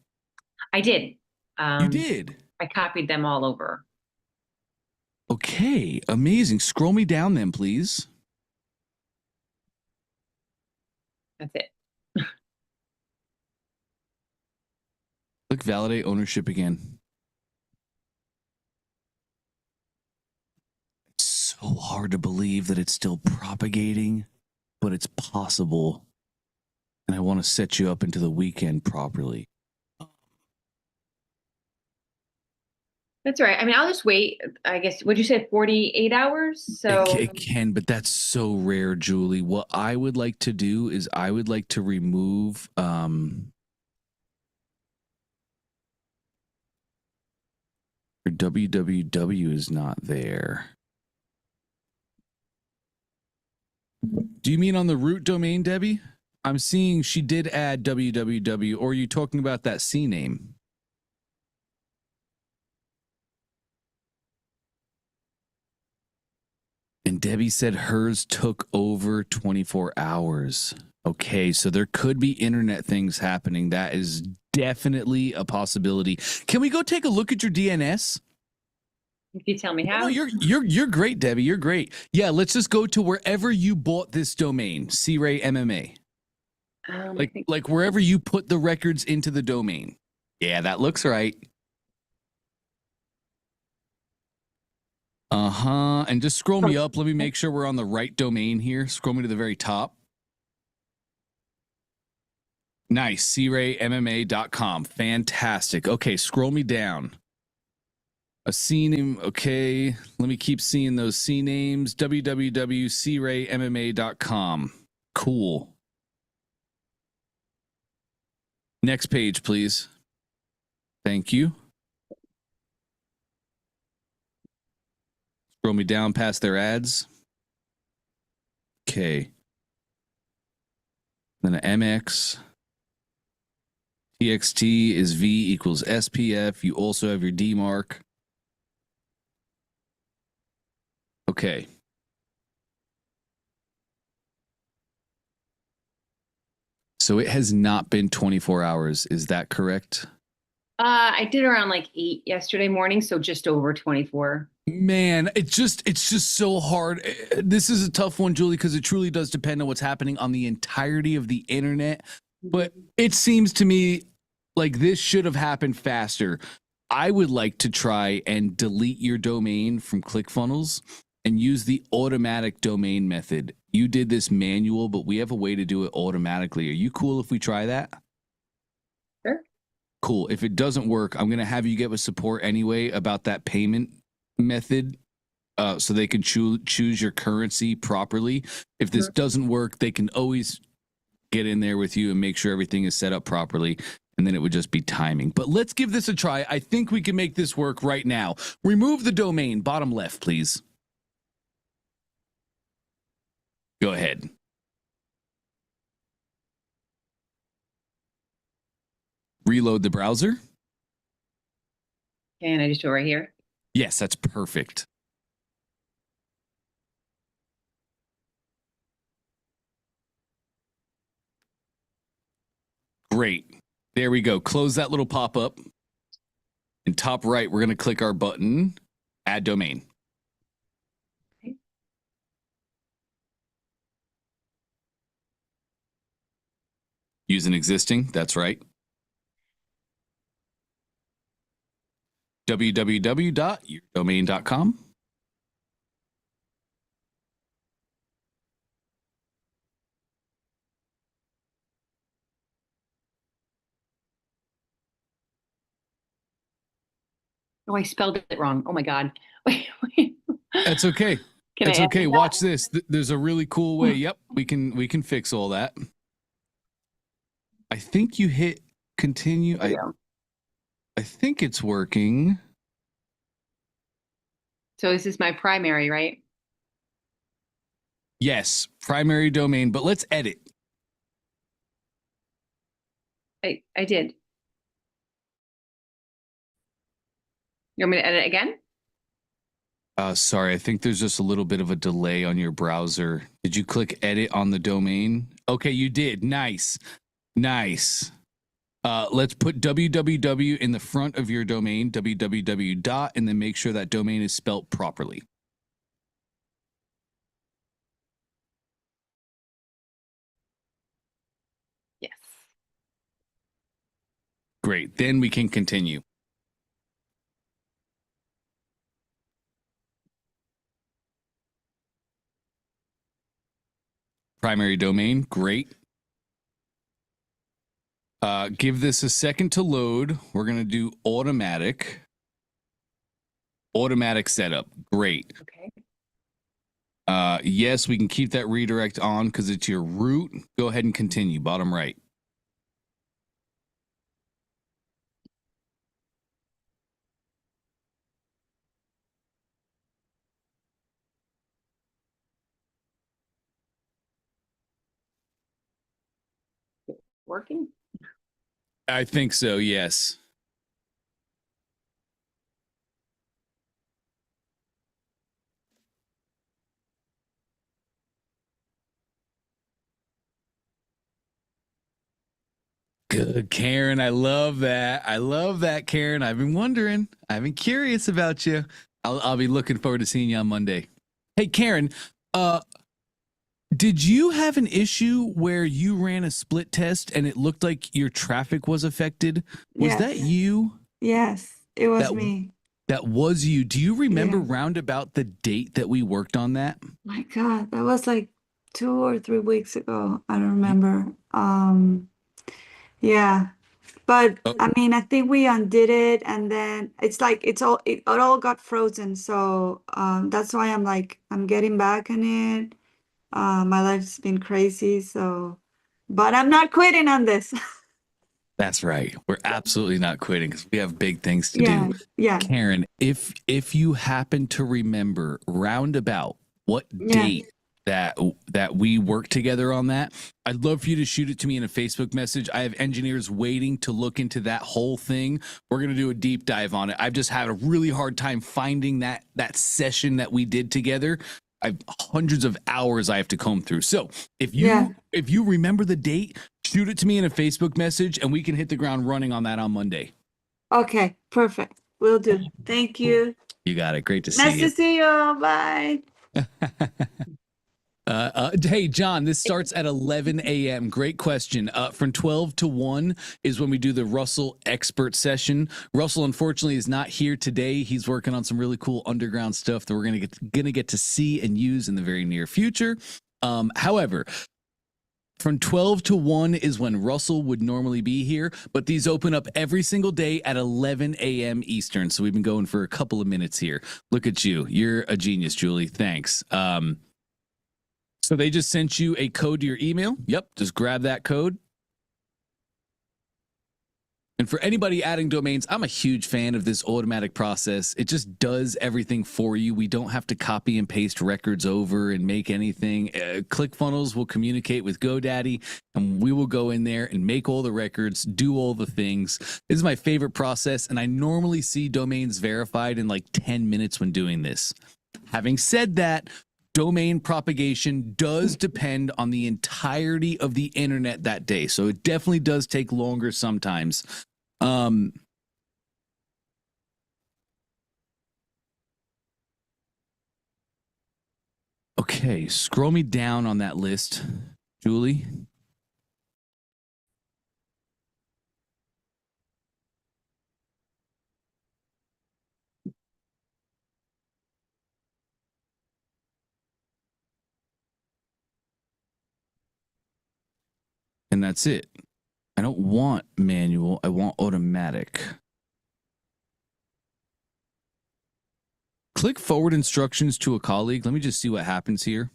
I did. You did? I copied them all over. Okay, amazing. Scroll me down then, please. That's it. Click validate ownership again. It's so hard to believe that it's still propagating, but it's possible. And I want to set you up into the weekend properly. That's right. I mean, I'll just wait. I guess, what'd you say, 48 hours? So it can, but that's so rare, Julie. What I would like to do is I would like to remove your www is not there. Do you mean on the root domain, Debbie? I'm seeing she did add www, or are you talking about that C name? And Debbie said hers took over 24 hours. Okay, so there could be internet things happening. That is definitely a possibility. Can we go take a look at your DNS? If you tell me how. No, you're great, Debbie. You're great. Yeah, let's just go to wherever you bought this domain, C-Ray MMA. Like wherever you put the records into the domain. Yeah, that looks right. And just scroll me up. Let me make sure we're on the right domain here. Scroll me to the very top. Nice. CRayMMA.com. Fantastic. Okay, scroll me down. A C name. Okay, let me keep seeing those C names. www.CRayMMA.com. Cool. Next page, please. Thank you. Scroll me down past their ads. Okay. Then an MX. TXT is V equals SPF. You also have your D mark. Okay. So it has not been 24 hours. Is that correct? I did around like 8 yesterday morning, so just over 24. Man, it's just so hard. This is a tough one, Julie, because it truly does depend on what's happening on the entirety of the internet. But it seems to me like this should have happened faster. I would like to try and delete your domain from ClickFunnels and use the automatic domain method. You did this manual, but we have a way to do it automatically. Are you cool if we try that? Sure. Cool. If it doesn't work, I'm going to have you get with support anyway about that payment method so they can choose your currency properly. If this doesn't work, they can always get in there with you and make sure everything is set up properly. And then it would just be timing. But let's give this a try. I think we can make this work right now. Remove the domain, bottom left, please. Go ahead. Reload the browser. And I just do it right here. Yes, that's perfect. Great. There we go. Close that little pop-up. In top right, we're going to click our button, Add Domain. Okay. Use an existing. That's right. www.yourdomain.com. Oh, I spelled it wrong. Oh my God. Wait. That's okay. It's okay. Watch this. There's a really cool way. Yep, we can fix all that. I think you hit continue. I think it's working. So this is my primary, right? Yes, primary domain, but let's edit. I did. You want me to edit again? Sorry, I think there's just a little bit of a delay on your browser. Did you click edit on the domain? Okay, you did. Nice. Nice. Let's put www in the front of your domain, www dot, and then make sure that domain is spelt properly. Yes. Great. Then we can continue. Primary domain. Great. Give this a second to load. We're going to do automatic. Automatic setup. Great. Okay. Yes, we can keep that redirect on because it's your root. Go ahead and continue. Bottom right. Working? I think so, yes. Good, Karen. I love that. I love that, Karen. I've been wondering. I've been curious about you. I'll be looking forward to seeing you on Monday. Hey, Karen, did you have an issue where you ran a split test and it looked like your traffic was affected? Was Yes. that you? Yes, it was me. That was you. Do you remember Yeah. roundabout the date that we worked on that? My God, that was like 2 or 3 weeks ago. I don't remember. Yeah. But Oh, I mean, I think we undid it, and then it's like it all got frozen. So that's why I'm getting back on it. My life's been crazy, so but I'm not quitting on this. that's right. We're absolutely not quitting because we have big things to Yeah, do. yeah, Karen, if you happen to remember roundabout what yeah. date that we worked together on that, I'd love for you to shoot it to me in a Facebook message. I have engineers waiting to look into that whole thing. We're going to do a deep dive on it. I've just had a really hard time finding that session that we did together. I've hundreds of hours I have to comb through. So if you remember the date, shoot it to me in a Facebook message and we can hit the ground running on that on Monday. Okay, perfect. Will do. Thank you. You got it. Great to see Nice you. to see you. Bye. Hey, John, this starts at 11 a.m. Great question. From 12 to 1 is when we do the Russell expert session. Russell, unfortunately, is not here today. He's working on some really cool underground stuff that we're gonna get to see and use in the very near future. However, from 12 to 1 is when Russell would normally be here, but these open up every single day at 11 a.m. Eastern. So we've been going for a couple of minutes here. Look at you. You're a genius, Julie. Thanks. So they just sent you a code to your email. Yep, just grab that code. And for anybody adding domains, I'm a huge fan of this automatic process. It just does everything for you. We don't have to copy and paste records over and make anything. ClickFunnels will communicate with GoDaddy, and we will go in there and make all the records, do all the things. This is my favorite process, and I normally see domains verified in like 10 minutes when doing this. Having said that, domain propagation does depend on the entirety of the internet that day. So it definitely does take longer sometimes. Okay, scroll me down on that list, Julie. And that's it. I don't want manual. I want automatic. Click forward instructions to a colleague. Let me just see what happens here.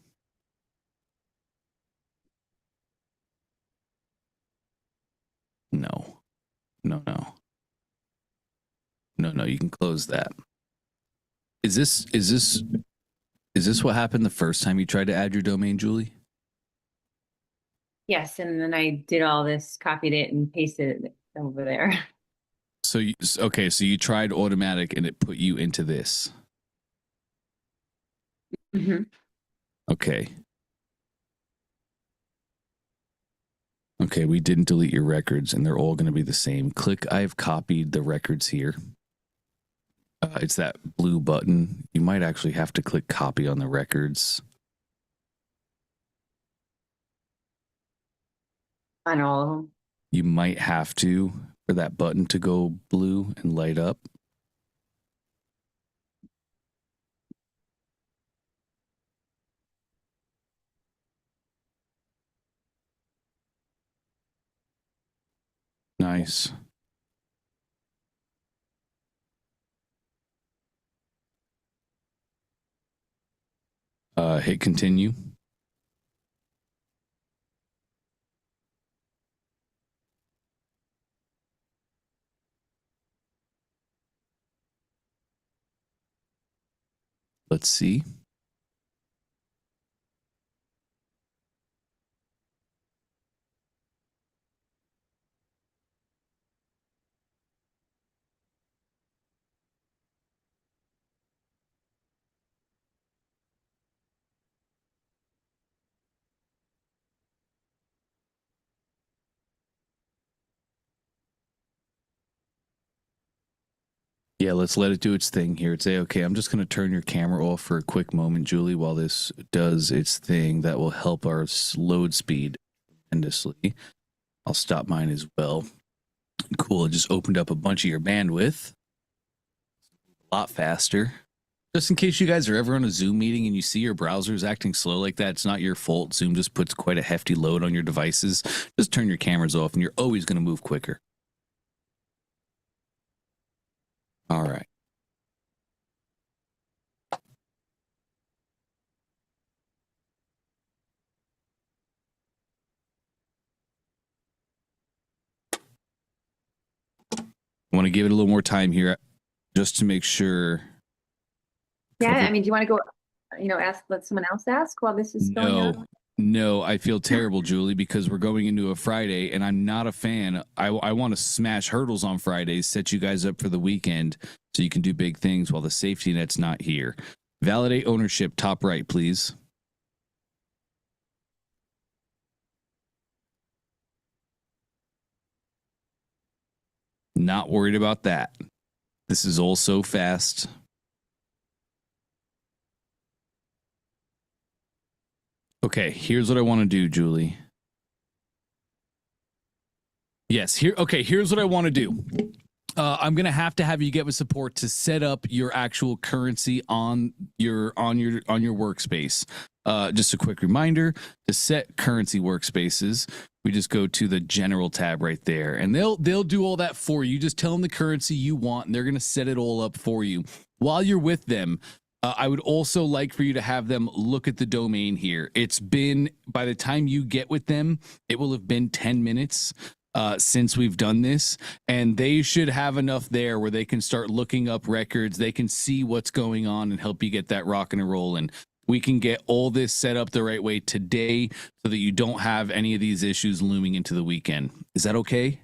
No. No, you can close that. Is this what happened the first time you tried to add your domain, Julie? Yes, and then I did all this, copied it and pasted it over there. So you tried automatic and it put you into this. Mm-hmm. Okay, we didn't delete your records and they're all going to be the same. Click I've copied the records here. It's that blue button. You might actually have to click copy on the records. On all of them. You might have to for that button to go blue and light up. Nice. Hit continue. Let's see. Yeah, let's let it do its thing here. Say, okay, I'm just going to turn your camera off for a quick moment, Julie, while this does its thing. That will help our load speed tremendously. I'll stop mine as well. Cool, it just opened up a bunch of your bandwidth. A lot faster. Just in case you guys are ever on a Zoom meeting and you see your browsers acting slow like that, it's not your fault. Zoom just puts quite a hefty load on your devices. Just turn your cameras off and you're always going to move quicker. All right. I want to give it a little more time here just to make sure. Yeah, I mean, do you want to go, let someone else ask while this is going on? No, I feel terrible, Julie, because we're going into a Friday and I'm not a fan. I want to smash hurdles on Fridays, set you guys up for the weekend so you can do big things while the safety net's not here. Validate ownership, top right, please. Not worried about that. This is all so fast. Okay, here's what I want to do, Julie. Yes, here's what I want to do. I'm gonna have you get with support to set up your actual currency on your workspace. Just a quick reminder, to set currency workspaces, we just go to the general tab right there, and they'll do all that for you. Just tell them the currency you want, and they're gonna set it all up for you. While you're with them, I would also like for you to have them look at the domain here. It's been, by the time you get with them, it will have been 10 minutes since we've done this, and they should have enough there where they can start looking up records. They can see what's going on and help you get that rocking and rolling. We can get all this set up the right way today so that you don't have any of these issues looming into the weekend. Is that okay?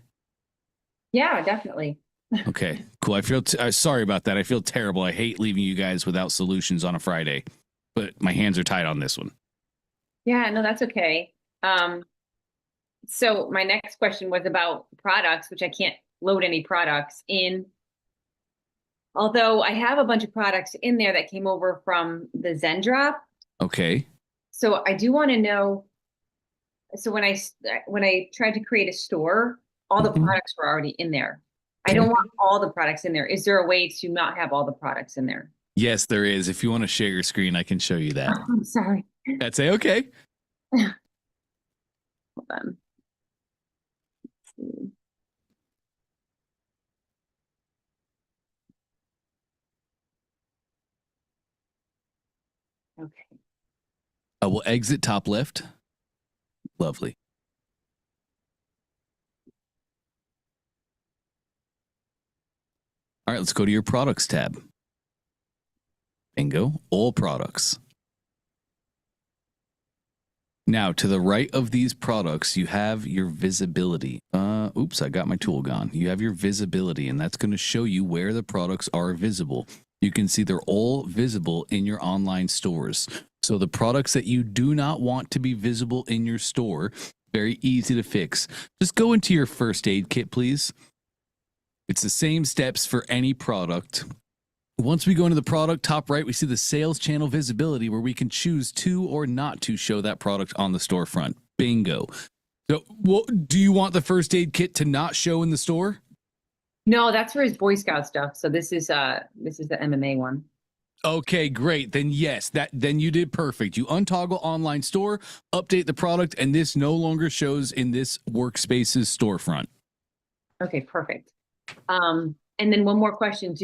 Yeah, definitely. Okay, cool. I feel sorry about that. I feel terrible. I hate leaving you guys without solutions on a Friday, but my hands are tied on this one. Yeah, no, that's okay. So my next question was about products, which I can't load any products in. Although I have a bunch of products in there that came over from the ZenDrop. Okay. So I do want to know. So when I tried to create a store, all the products were already in there. I don't want all the products in there. Is there a way to not have all the products in there? Yes, there is. If you want to share your screen, I can show you that. Oh, I'm sorry. That's okay. Hold on. Let's see. Okay. We'll exit top left. Lovely. All right, let's go to your products tab. Bingo, all products. Now, to the right of these products, you have your visibility. Oops, I got my tool gone. You have your visibility, and that's going to show you where the products are visible. You can see they're all visible in your online stores. So the products that you do not want to be visible in your store, very easy to fix. Just go into your first aid kit, please. It's the same steps for any product. Once we go into the product, top right, we see the sales channel visibility where we can choose to or not to show that product on the storefront. Bingo. So, do you want the first aid kit to not show in the store? No, that's for his Boy Scout stuff. So this is the MMA one. Okay, great. Then yes, then you did perfect. You untoggle online store, update the product, and this no longer shows in this workspace's storefront. Okay, perfect. And then one more question.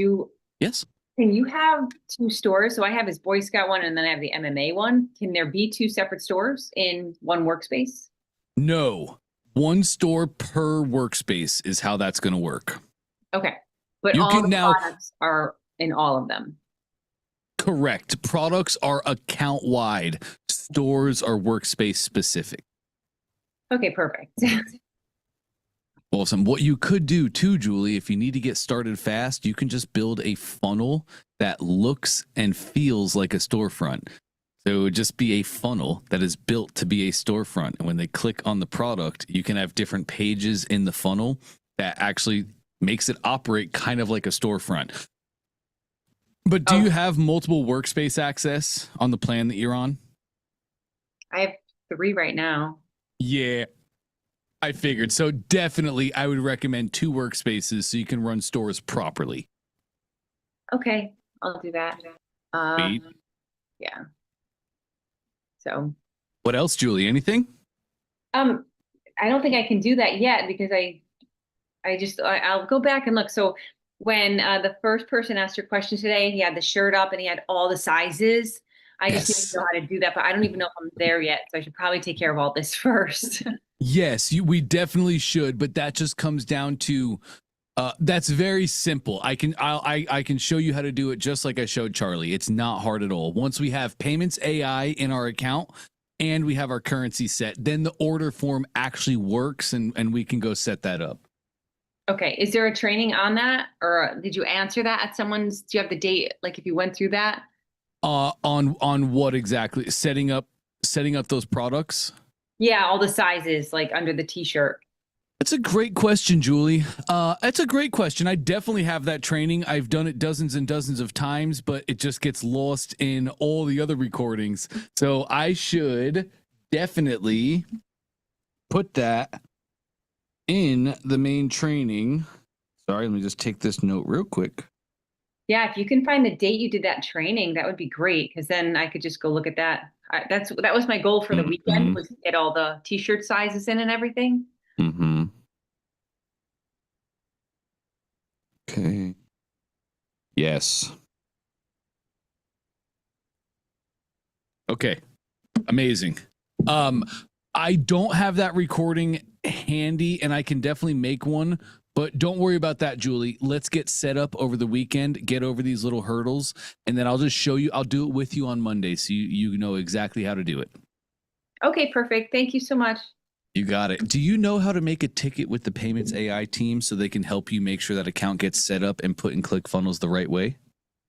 Yes. Can you have two stores? So I have his Boy Scout one and then I have the MMA one. Can there be two separate stores in one workspace? No. One store per workspace is how that's going to work. Okay. But all the products are in all of them. Correct. Products are account wide. Stores are workspace specific. Okay, perfect. Awesome. What you could do too, Julie, if you need to get started fast, you can just build a funnel that looks and feels like a storefront. So it would just be a funnel that is built to be a storefront. And when they click on the product, you can have different pages in the funnel that actually makes it operate kind of like a storefront. But do you have multiple workspace access on the plan that you're on? I have 3 right now. Yeah, I figured. So definitely I would recommend 2 workspaces so you can run stores properly. Okay, I'll do that. Yeah. So. What else, Julie? Anything? I don't think I can do that yet because I'll go back and look. So when the first person asked your question today, he had the shirt up and he had all the sizes. I just need to know how to do that, but I don't even know if I'm there yet. So I should probably take care of all this first. Yes, we definitely should, but that just comes down to that's very simple. I can show you how to do it just like I showed Charlie. It's not hard at all. Once we have payments AI in our account and we have our currency set, then the order form actually works and we can go set that up. Okay. Is there a training on that, or did you answer that at someone's? Do you have the date? Like if you went through that? On what exactly? Setting up those products? Yeah, all the sizes like under the t-shirt. That's a great question, Julie. That's a great question. I definitely have that training. I've done it dozens and dozens of times, but it just gets lost in all the other recordings. So I should definitely put that in the main training. Sorry, let me just take this note real quick. Yeah, if you can find the date you did that training, that would be great, because then I could just go look at that. That was my goal for the weekend, was to get all the t-shirt sizes in and everything. Mm-hmm. Okay. Yes. Okay. Amazing. I don't have that recording handy, and I can definitely make one, but don't worry about that, Julie. Let's get set up over the weekend, get over these little hurdles, and then I'll just show you. I'll do it with you on Monday, so you know exactly how to do it. Okay, perfect. Thank you so much. You got it. Do you know how to make a ticket with the Payments AI team so they can help you make sure that account gets set up and put in ClickFunnels the right way?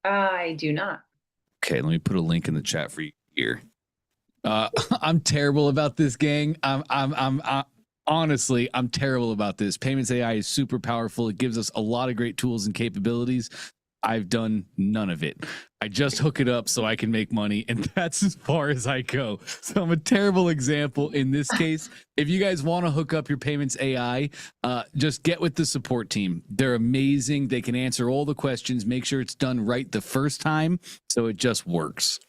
I do not. Okay, let me put a link in the chat for you here. I'm terrible about this, gang. Honestly, I'm terrible about this. Payments AI is super powerful. It gives us a lot of great tools and capabilities. I've done none of it. I just hook it up so I can make money, and that's as far as I go. So I'm a terrible example in this case. If you guys want to hook up your Payments AI, just get with the support team. They're amazing. They can answer all the questions, make sure it's done right the first time, so it just works.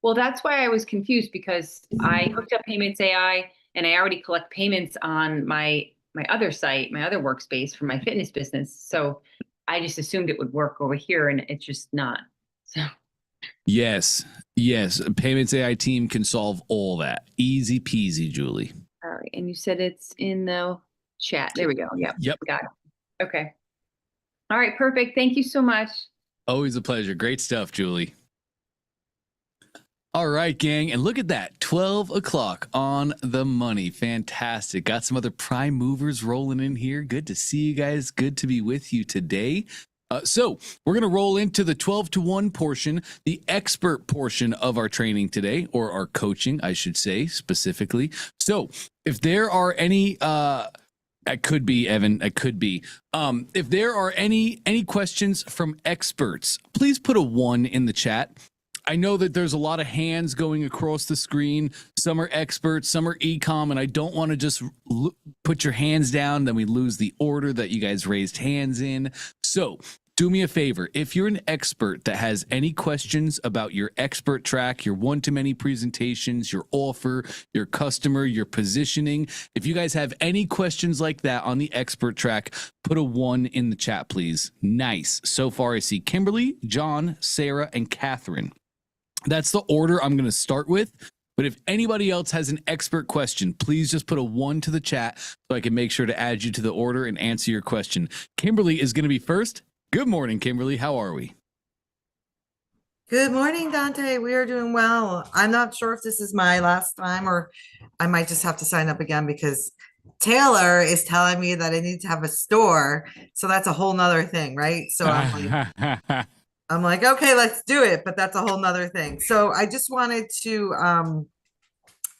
Well, that's why I was confused, because I hooked up Payments AI and I already collect payments on my other site, my other workspace for my fitness business. So I just assumed it would work over here, and it's just not. So yes. Payments AI team can solve all that. Easy peasy, Julie. All right. And you said it's in the chat. There we go. Yep. Got it. Okay. All right. Perfect. Thank you so much. Always a pleasure. Great stuff, Julie. All right, gang. And look at that. 12 o'clock on the money. Fantastic. Got some other prime movers rolling in here. Good to see you guys. Good to be with you today. So we're going to roll into the 12 to 1 portion, the expert portion of our training today, or our coaching, I should say, specifically. So if there are any, it could be, Evan, it could be. If there are any questions from experts, please put a 1 in the chat. I know that there's a lot of hands going across the screen. Some are experts, some are e-com, and I don't want to just put your hands down, then we lose the order that you guys raised hands in. So do me a favor. If you're an expert that has any questions about your expert track, your one-to-many presentations, your offer, your customer, your positioning, if you guys have any questions like that on the expert track, put a 1 in the chat, please. Nice. So far, I see Kimberly, John, Sarah, and Catherine. That's the order I'm going to start with. But if anybody else has an expert question, please just put a 1 to the chat so I can make sure to add you to the order and answer your question. Kimberly is going to be first. Good morning, Kimberly. How are we? Good morning, Dante. We are doing well. I'm not sure if this is my last time, or I might just have to sign up again, because Taylor is telling me that I need to have a store. So that's a whole nother thing, right? So I'm like, okay, let's do it. But that's a whole nother thing. So I just wanted to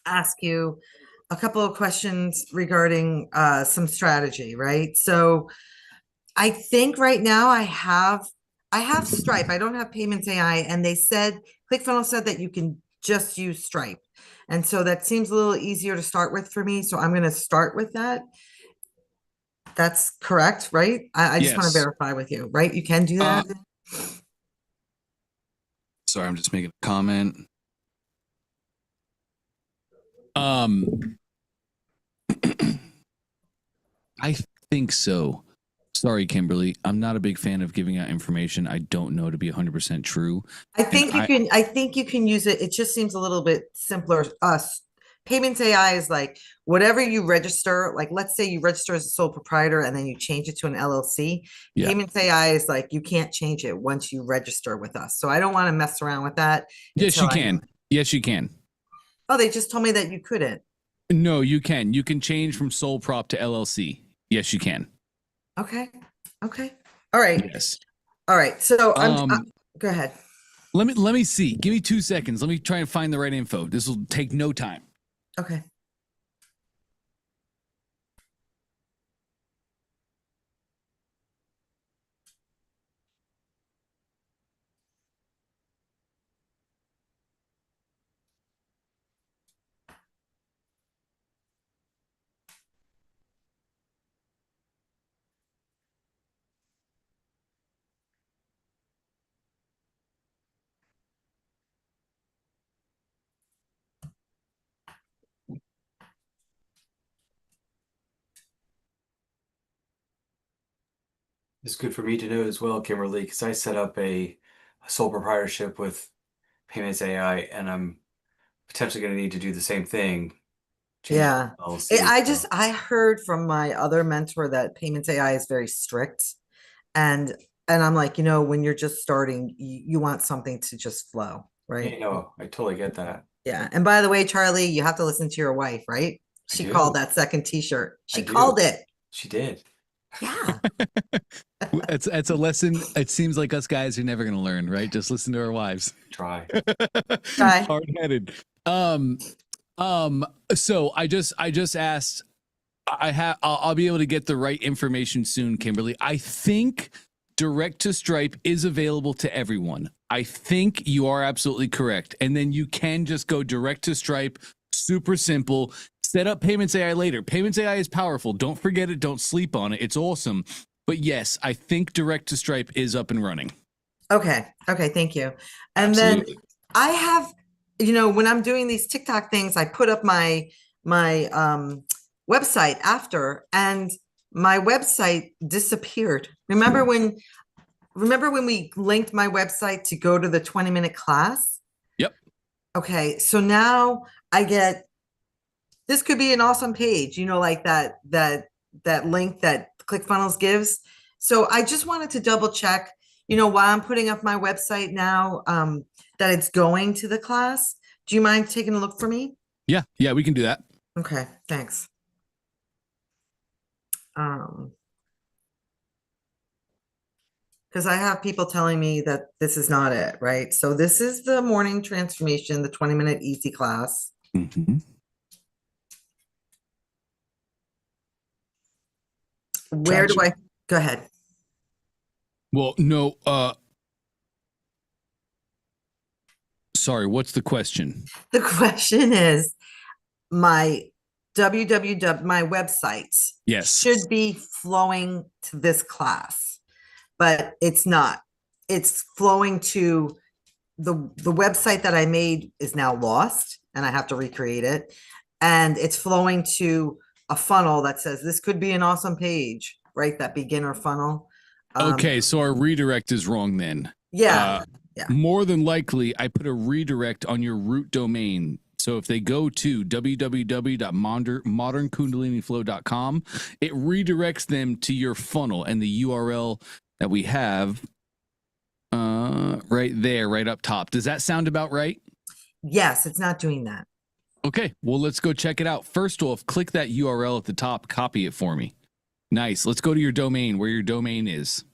ask you a couple of questions regarding some strategy, right? So I think right now I have Stripe. I don't have Payments AI, and they said, ClickFunnels said that you can just use Stripe. And so that seems a little easier to start with for me. So I'm going to start with that. That's correct, right? I just want to verify with you, right? You can do that. Sorry, I'm just making a comment. I think so. Sorry, Kimberly. I'm not a big fan of giving out information I don't know to be 100% true. I think you can use it. It just seems a little bit simpler. Payments AI is like whatever you register, like let's say you register as a sole proprietor and then you change it to an LLC. Yeah. Payments AI is like you can't change it once you register with us. So I don't want to mess around with that. Yes, you can. Yes, you can. Oh, they just told me that you couldn't. No, you can. You can change from sole prop to LLC. Yes, you can. Okay. Okay. All right. Yes. All right. So go ahead. Let me see. Give me 2 seconds. Let me try and find the right info. This will take no time. Okay. It's good for me to know as well, Kimberly, because I set up a sole proprietorship with Payments AI, and I'm potentially going to need to do the same thing. Yeah. LLC, I heard from my other mentor that Payments AI is very strict. And I'm like, when you're just starting, you want something to just flow, right? I totally get that. Yeah. And by the way, Charlie, you have to listen to your wife, right? She called that second t-shirt. She called it. She did. Yeah. It's a lesson. It seems like us guys are never going to learn, right? Just listen to our wives. Try. Hard-headed. So I just asked, I'll be able to get the right information soon, Kimberly. I think direct to Stripe is available to everyone. I think you are absolutely correct. And then you can just go direct to Stripe, super simple, set up Payments AI later. Payments AI is powerful. Don't forget it. Don't sleep on it. It's awesome. But yes, I think direct to Stripe is up and running. Okay. Okay. Thank you. And Absolutely. Then I have, when I'm doing these TikTok things, I put up my website after, and my website disappeared. Remember when we linked my website to go to the 20-minute class? Yep. Okay. So now I get, this could be an awesome page, like that link that ClickFunnels gives. So I just wanted to double check, while I'm putting up my website now, that it's going to the class. Do you mind taking a look for me? Yeah, we can do that. Okay, thanks. Because I have people telling me that this is not it, right? So this is the morning transformation, the 20-minute easy class. Mm-hmm. Where do I go ahead? Well, no, sorry, what's the question? The question is my my website should be flowing to this class, but it's not. It's flowing to the website that I made is now lost and I have to recreate it. And it's flowing to a funnel that says this could be an awesome page, right? That beginner funnel. Okay, so our redirect is wrong then. Yeah. More than likely, I put a redirect on your root domain. So if they go to www.modernkundalininiflow.com, it redirects them to your funnel and the URL that we have right there, right up top. Does that sound about right? Yes, it's not doing that. Okay, well, let's go check it out. First off, click that URL at the top, copy it for me. Nice. Let's go to your domain, where your domain is.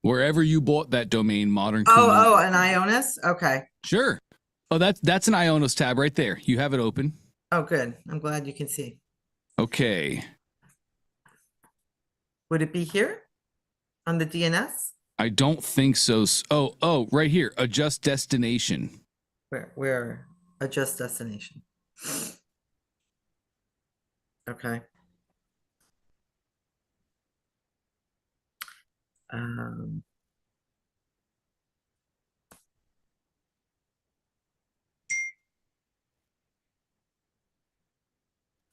Wherever you bought that domain, Modern Kundalini. Oh, an Ionis? Okay. Sure. Oh, that's an Ionis tab right there. You have it open. Oh, good. I'm glad you can see. Okay. Would it be here on the DNS? I don't think so. Oh, right here. Adjust destination. Where? Adjust destination. Okay.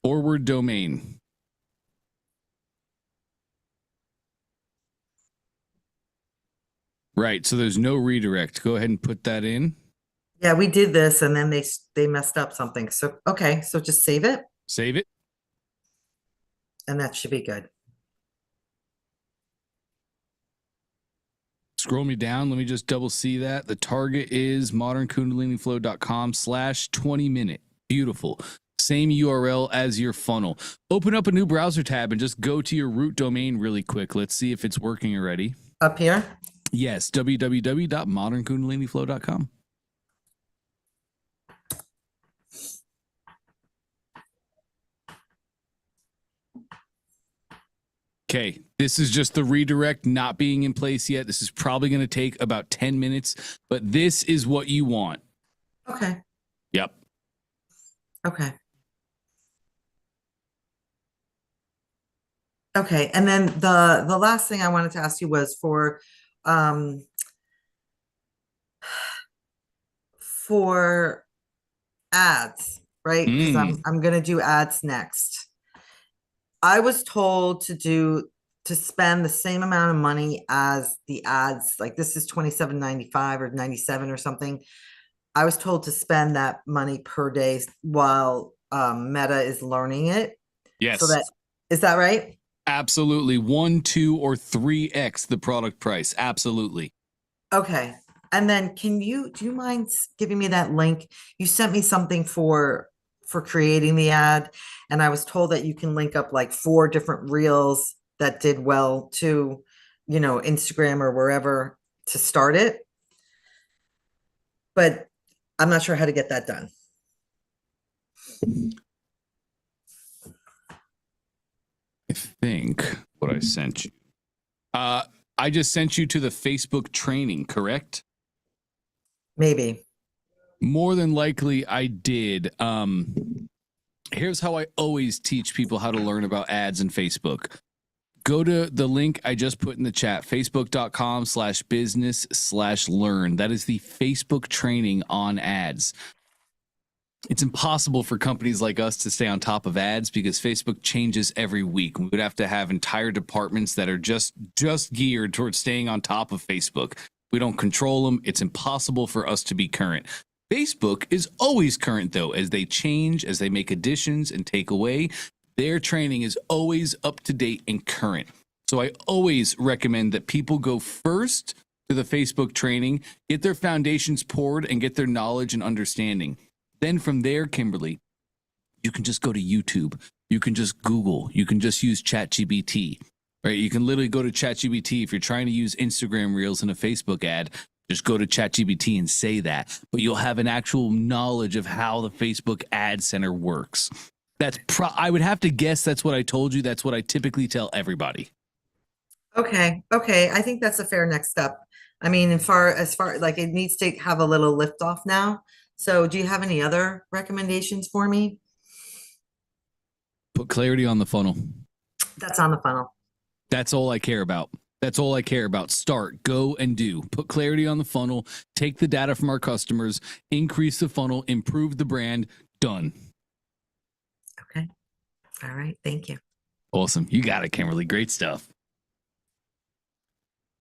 Forward domain. Right. So there's no redirect. Go ahead and put that in. Yeah, we did this and then they messed up something. So, okay. So just save it Save it. and that should be good. Scroll me down. Let me just double see that. The target is modernkundalininiflow.com/20-minute. Beautiful. Same URL as your funnel. Open up a new browser tab and just go to your root domain really quick. Let's see if it's working already. Up here? Yes, www.modernkundalininiflow.com. Okay, this is just the redirect not being in place yet. This is probably going to take about 10 minutes, but this is what you want. Okay. Yep. Okay. Okay. And then the last thing I wanted to ask you was for ads, right? Because I'm gonna do ads next. I was told to spend the same amount of money as the ads. Like this is $27.95 or 97 or something. I was told to spend that money per day while Meta is learning it. Yes. So is that right? Absolutely. 1, 2, or 3x the product price. Absolutely. Okay. And then do you mind giving me that link? You sent me something for creating the ad, and I was told that you can link up like 4 different reels that did well to, Instagram or wherever to start it. But I'm not sure how to get that done. I think what I sent you. I just sent you to the Facebook training, correct? Maybe. More than likely I did. Here's how I always teach people how to learn about ads in Facebook. Go to the link I just put in the chat, facebook.com/business/learn. That is the Facebook training on ads. It's impossible for companies like us to stay on top of ads because Facebook changes every week. We would have to have entire departments that are just geared towards staying on top of Facebook. We don't control them. It's impossible for us to be current. Facebook is always current, though, as they change, as they make additions and take away. Their training is always up to date and current. So I always recommend that people go first to the Facebook training, get their foundations poured, and get their knowledge and understanding. Then from there, Kimberly, you can just go to YouTube. You can just Google. You can just use ChatGPT. Right? You can literally go to ChatGPT if you're trying to use Instagram Reels in a Facebook ad. Just go to ChatGPT and say that, but you'll have an actual knowledge of how the Facebook ad center works. I would have to guess that's what I told you. That's what I typically tell everybody. Okay. I think that's a fair next step. I mean, as far like it needs to have a little lift off now. So do you have any other recommendations for me? Put clarity on the funnel. That's on the funnel. That's all I care about. That's all I care about. Start, go, and do. Put clarity on the funnel. Take the data from our customers. Increase the funnel. Improve the brand. Done. Okay. All right. Thank you. Awesome. You got it, Kimberly. Great stuff.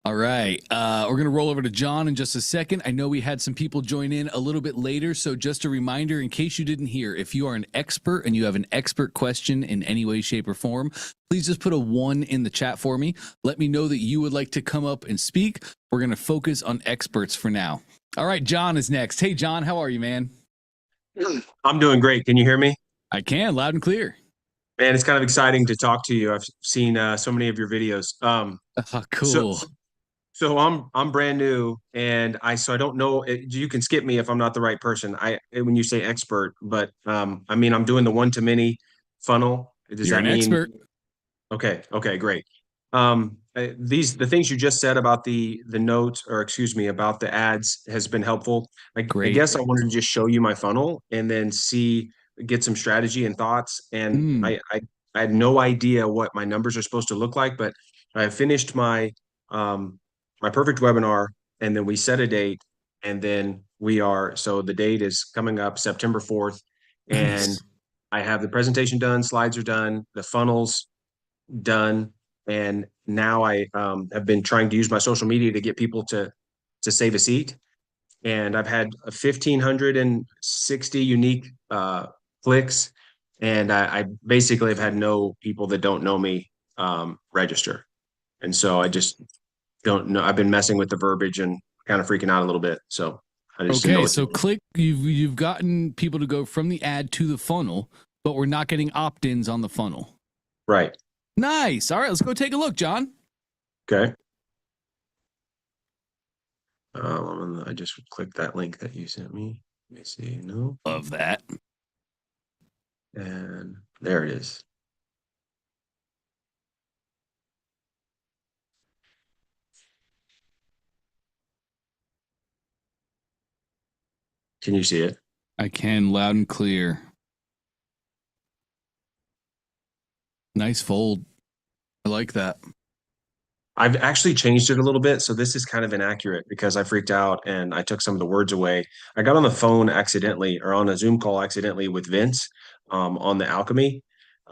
All right. We're going to roll over to John in just a second. I know we had some people join in a little bit later. So just a reminder, in case you didn't hear, if you are an expert and you have an expert question in any way, shape, or form, please just put a 1 in the chat for me. Let me know that you would like to come up and speak. We're going to focus on experts for now. All right. John is next. Hey, John, how are you, man? I'm doing great. Can you hear me? I can, loud and clear. Man, it's kind of exciting to talk to you. I've seen so many of your videos. Cool. So I'm brand new, and I don't know. You can skip me if I'm not the right person. When you say expert, but I mean I'm doing the 1 to many funnel. Does You're that an mean expert? Okay, great. The things you just said about the notes, or excuse me, about the ads has been helpful. I guess I wanted to just show you my funnel and then get some strategy and thoughts. And I had no idea what my numbers are supposed to look like, but I finished my my perfect webinar, and then we set a date, and then so the date is coming up September 4th, and I have the presentation done, slides are done, the funnels done, and now I have been trying to use my social media to get people to save a seat. And I've had 1,560 unique clicks, and I basically have had no people that don't know me register. And so I just don't know. I've been messing with the verbiage and kind of freaking out a little bit. So I just didn't know Okay, what to so do. click. You've gotten people to go from the ad to the funnel, but we're not getting opt-ins on the funnel. Right. Nice. All right, let's go take a look, John. Okay. I just clicked that link that you sent me. Let me see. No. Love that. And there it is. Can you see it? I can, loud and clear. Nice fold. I like that. I've actually changed it a little bit. So this is kind of inaccurate because I freaked out and I took some of the words away. I got on the phone accidentally or on a Zoom call accidentally with Vince on the alchemy.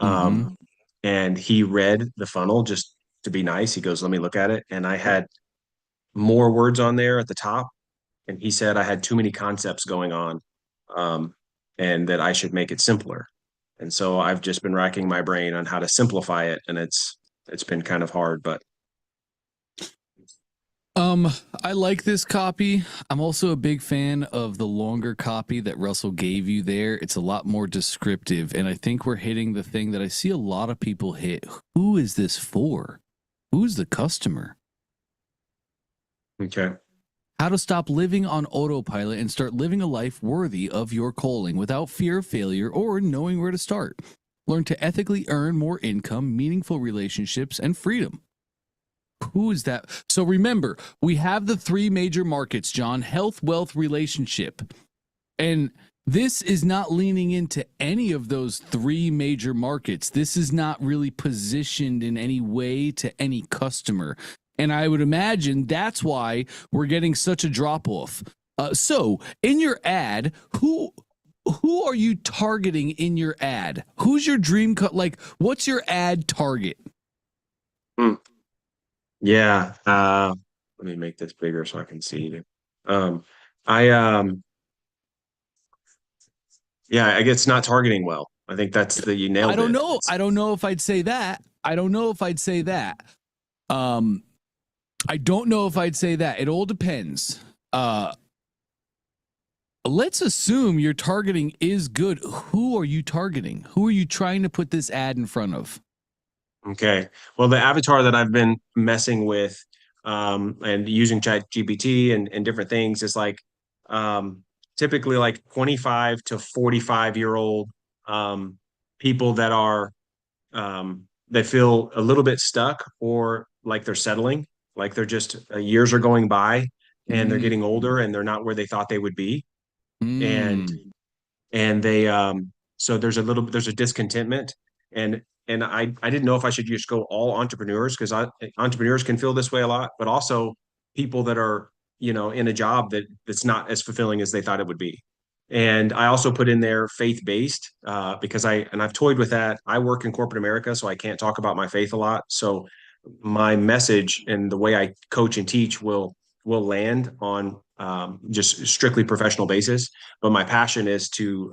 And he read the funnel just to be nice. He goes, let me look at it. And I had more words on there at the top. And he said I had too many concepts going on and that I should make it simpler. And so I've just been racking my brain on how to simplify it. And it's been kind of hard, but I like this copy. I'm also a big fan of the longer copy that Russell gave you there. It's a lot more descriptive, and I think we're hitting the thing that I see a lot of people hit. Who is this for? Who's the customer? okay. How to stop living on autopilot and start living a life worthy of your calling without fear of failure or knowing where to start. Learn to ethically earn more income, meaningful relationships, and freedom. Who is that? So remember, we have the three major markets, John: health, wealth, relationship. And this is not leaning into any of those three major markets. This is not really positioned in any way to any customer. And I would imagine that's why we're getting such a drop off. So in your ad, who are you targeting in your ad? Who's your dream what's your ad target? Yeah. Let me make this bigger so I can see it. Yeah, I guess not targeting well. I think that's you nailed it. I don't know. I don't know if I'd say that. I don't know if I'd say that. It all depends. Let's assume your targeting is good. Who are you targeting? Who are you trying to put this ad in front of? Okay. Well, the avatar that I've been messing with and using ChatGPT and different things is like typically like 25 to 45-year-old people that are they feel a little bit stuck or like they're settling, like they're just years are going by and they're getting older and they're not where they thought they would be. And they so there's a discontentment and I didn't know if I should just go all entrepreneurs because entrepreneurs can feel this way a lot, but also people that are in a job that's not as fulfilling as they thought it would be. And I also put in there faith-based because I've toyed with that. I work in corporate America, so I can't talk about my faith a lot. So my message and the way I coach and teach will land on just strictly professional basis. But my passion is to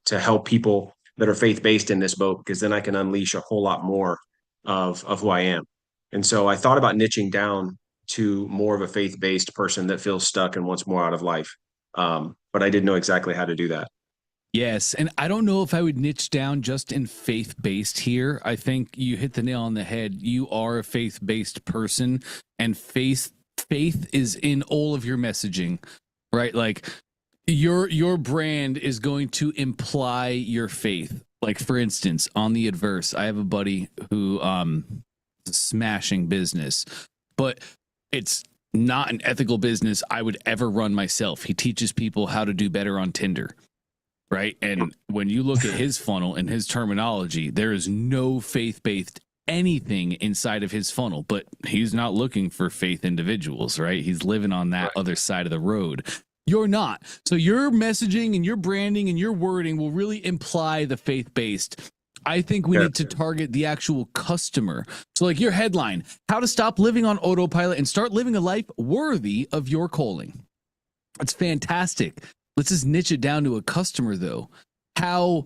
help people that are faith-based in this boat, because then I can unleash a whole lot more of who I am. And so I thought about niching down to more of a faith-based person that feels stuck and wants more out of life. But I didn't know exactly how to do that. Yes, and I don't know if I would niche down just in faith-based here. I think you hit the nail on the head. You are a faith-based person, and faith is in all of your messaging, right? Like your brand is going to imply your faith. Like, for instance, on the adverse, I have a buddy who is a smashing business, but it's not an ethical business I would ever run myself. He teaches people how to do better on Tinder. Right. And when you look at his funnel and his terminology, there is no faith-based anything inside of his funnel, but he's not looking for faith individuals, right? He's living on that other side of the road. You're not. So your messaging and your branding and your wording will really imply the faith-based. I think we need to target the actual customer. So like your headline, how to stop living on autopilot and start living a life worthy of your calling. That's fantastic. Let's just niche it down to a customer though. How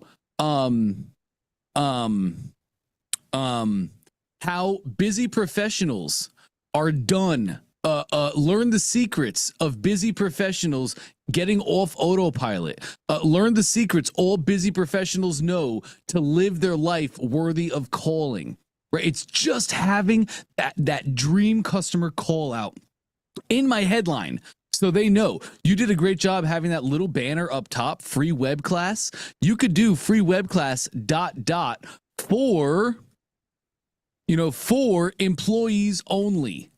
busy professionals are done. Learn the secrets of busy professionals getting off autopilot. Learn the secrets all busy professionals know to live their life worthy of calling. Right? It's just having that dream customer call out in my headline. So they know. You did a great job having that little banner up top, free web class. You could do free web class ... for employees only,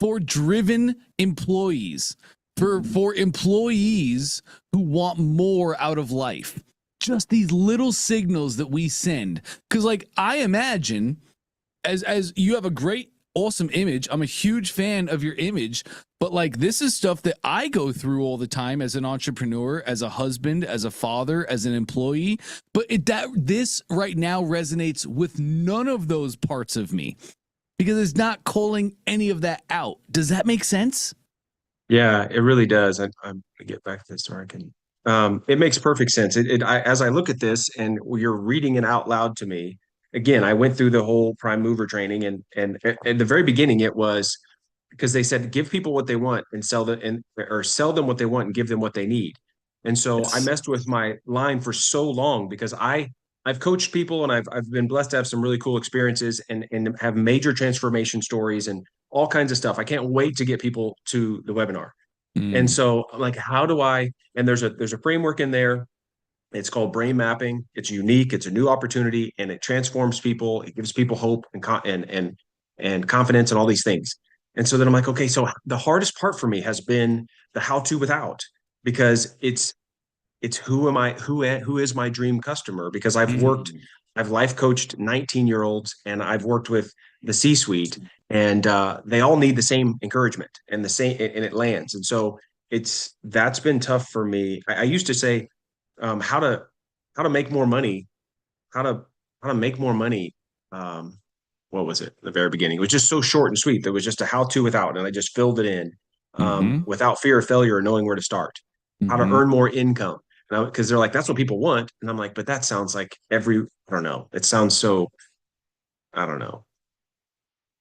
for driven employees, for employees who want more out of life. Just these little signals that we send. Because like I imagine as you have a great, awesome image. I'm a huge fan of your image, but like this is stuff that I go through all the time as an entrepreneur, as a husband, as a father, as an employee. But this right now resonates with none of those parts of me because it's not calling any of that out. Does that make sense? Yeah, it really does. I'm gonna get back to this so I can. It makes perfect sense. As I look at this and you're reading it out loud to me, again, I went through the whole prime mover training, and at the very beginning, it was because they said give people what they want and sell them what they want and give them what they need. And so I messed with my line for so long because I've coached people and I've been blessed to have some really cool experiences and have major transformation stories and all kinds of stuff. I can't wait to get people to the webinar. And so like, how do I, and there's a framework in there. It's called brain mapping. It's unique. It's a new opportunity and it transforms people. It gives people hope and confidence and all these things. And so then I'm like, okay, so the hardest part for me has been the how to without, because it's who is my dream customer? Because I've life coached 19-year-olds and I've worked with the C-suite and they all need the same encouragement and and it lands. And so that's been tough for me. I used to say, how to make more money, how to make more money. What was it? The very beginning. It was just so short and sweet. There was just a how to without, and I just filled it in without fear of failure or knowing where to start. How to earn more income. Because they're like, that's what people want. And I'm like, but that sounds like I don't know. It sounds so, I don't know.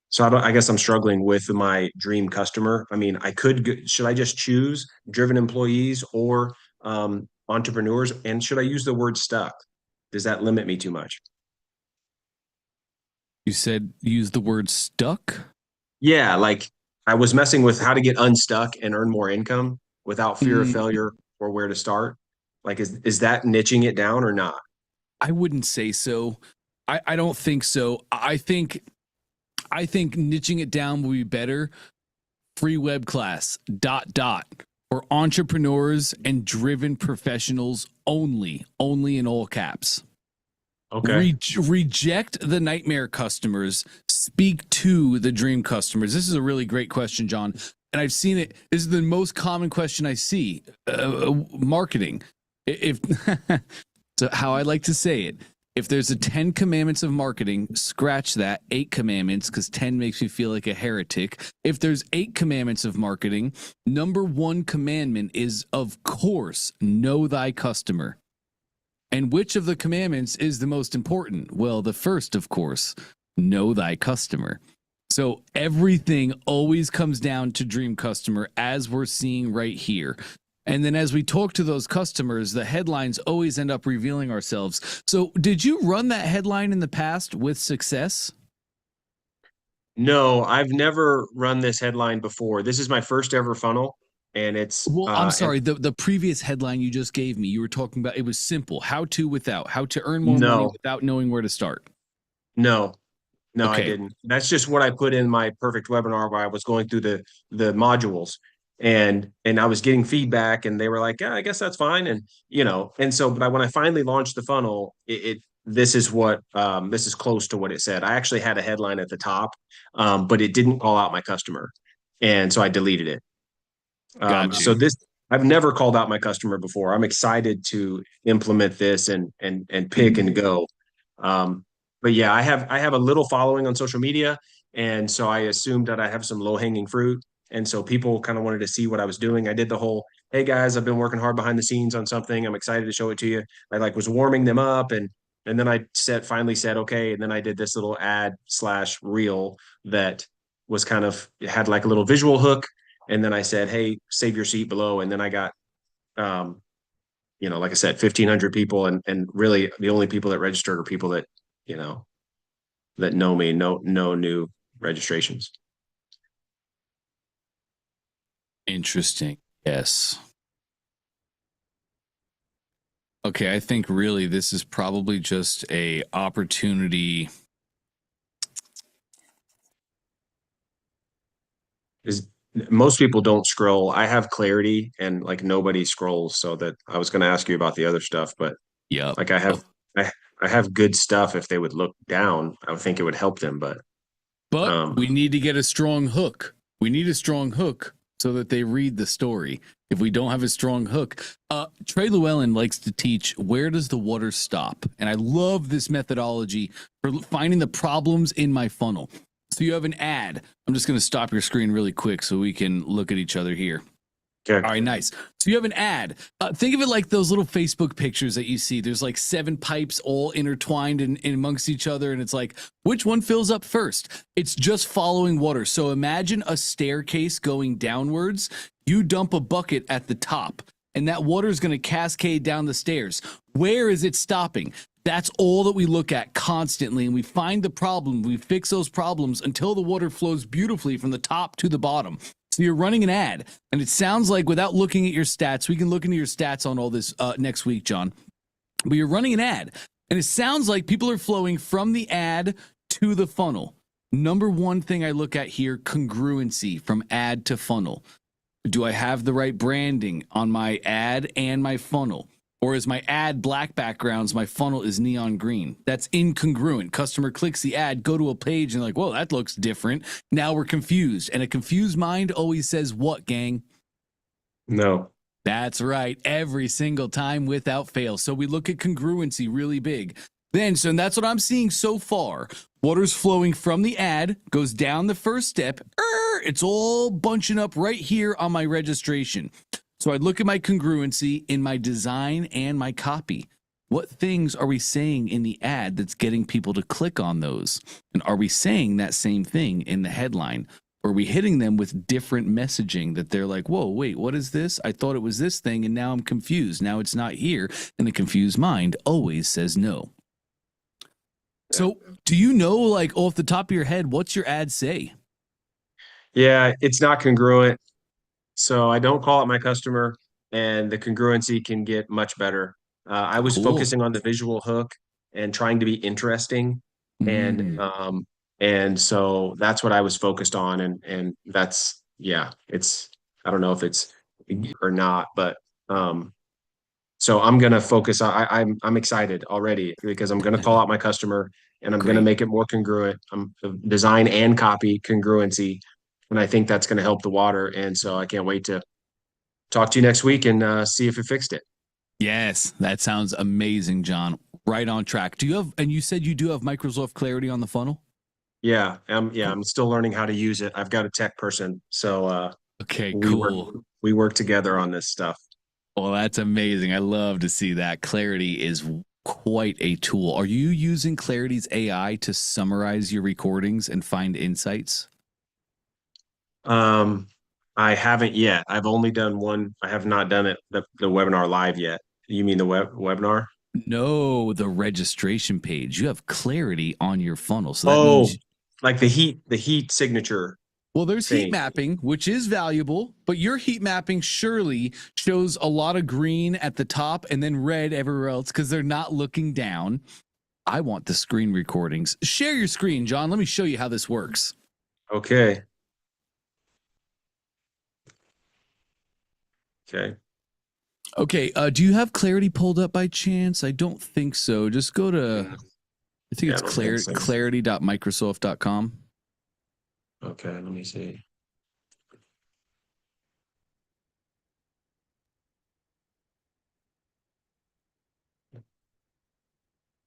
So I guess I'm struggling with my dream customer. I mean, should I just choose driven employees or entrepreneurs? And should I use the word stuck? Does that limit me too much? You said use the word stuck? Yeah, like I was messing with how to get unstuck and earn more income without fear of failure or where to start. Like, is that niching it down or not? I wouldn't say so. I don't think so. I think niching it down will be better. Free web class ... for entrepreneurs and driven professionals only in all caps. Okay. Reject the nightmare customers. Speak to the dream customers. This is a really great question, John. And I've seen it. This is the most common question I see. Marketing. So how I like to say it, if there's a 10 commandments of marketing, scratch that 8 commandments because 10 makes me feel like a heretic. If there's 8 commandments of marketing, number 1 commandment is, of course, know thy customer. And which of the commandments is the most important? Well, the first, of course, know thy customer. So everything always comes down to dream customer, as we're seeing right here. And then as we talk to those customers, the headlines always end up revealing ourselves. So did you run that headline in the past with success? No, I've never run this headline before. This is my first ever funnel. And it's I'm sorry, the previous headline you just gave me, you were talking about, it was simple. How to earn more money without knowing where to start. No, Okay. I didn't. That's just what I put in my perfect webinar where I was going through the modules and I was getting feedback and they were like, yeah, I guess that's fine. And, and so, but when I finally launched the funnel, this is close to what it said. I actually had a headline at the top, but it didn't call out my customer. And so I deleted it. So I've never called out my customer before. I'm excited to implement this and pick and go. But yeah, I have a little following on social media, and so I assumed that I have some low hanging fruit, and so people kind of wanted to see what I was doing. I did the whole, hey guys, I've been working hard behind the scenes on something. I'm excited to show it to you. I like was warming them up, and then I finally said okay, and then I did this little ad slash reel that was kind of had like a little visual hook, and then I said, hey, save your seat below, and then I got like I said, 1,500 people, and really the only people that registered are people that that know me, no new registrations. Interesting. Yes. Okay, I think really this is probably just a opportunity. Is most people don't scroll. I have clarity and like nobody scrolls, so that I was going to ask you about the other stuff, but Yeah, like I have good stuff. If they would look down, I would think it would help them, but we need to get a strong hook. We need a strong hook so that they read the story. If we don't have a strong hook, Trey Llewellyn likes to teach where does the water stop, and I love this methodology for finding the problems in my funnel. So you have an ad. I'm just going to stop your screen really quick so we can look at each other here. okay. All right, nice. So you have an ad. Think of it like those little Facebook pictures that you see. There's like 7 pipes all intertwined in amongst each other, and it's like, which one fills up first? It's just following water. So imagine a staircase going downwards. You dump a bucket at the top, and that water is going to cascade down the stairs. Where is it stopping? That's all that we look at constantly, and we find the problem. We fix those problems until the water flows beautifully from the top to the bottom. So you're running an ad, and it sounds like, without looking at your stats, we can look into your stats on all this next week, John. But you're running an ad, and it sounds like people are flowing from the ad to the funnel. Number one thing I look at here, congruency from ad to funnel. Do I have the right branding on my ad and my funnel? Or is my ad black backgrounds, my funnel is neon green? That's incongruent. Customer clicks the ad, go to a page, and like, whoa, that looks different. Now we're confused. And a confused mind always says what, gang? No. That's right. Every single time without fail. So we look at congruency really big. And that's what I'm seeing so far. Water's flowing from the ad, goes down the first step. It's all bunching up right here on my registration. So I'd look at my congruency in my design and my copy. What things are we saying in the ad that's getting people to click on those? And are we saying that same thing in the headline? Or are we hitting them with different messaging that they're like, whoa, wait, what is this? I thought it was this thing, and now I'm confused. Now it's not here. And the confused mind always says no. So do you know, like, off the top of your head, what's your ad say? Yeah, it's not congruent. So I don't call it my customer, and the congruency can get much better. I was focusing on the visual hook and trying to be interesting, and so that's what I was focused on, and that's it's, I don't know if it's or not, but so I'm gonna focus on. I'm excited already because I'm gonna call out my customer, and I'm gonna make it more congruent. Design and copy congruency. And I think that's going to help the water. And so I can't wait to talk to you next week and see if it fixed it. Yes, that sounds amazing, John. Right on track. Do you have, and you said you do have Microsoft Clarity on the funnel? Yeah, I'm still learning how to use it. I've got a tech person. So okay, cool. We work together on this stuff. Well, that's amazing. I love to see that. Clarity is quite a tool. Are you using Clarity's AI to summarize your recordings and find insights? I haven't yet. I've only done one. I have not done it, the webinar live yet. You mean the webinar? No, the registration page. You have Clarity on your funnel. So that means like the heat signature. Well, there's heat mapping, which is valuable, but your heat mapping surely shows a lot of green at the top and then red everywhere else because they're not looking down. I want the screen recordings. Share your screen, John. Let me show you how this works. Okay. Okay. Do you have Clarity pulled up by chance? I don't think so. Just go to, I think it's clarity.microsoft.com. Okay, let me see.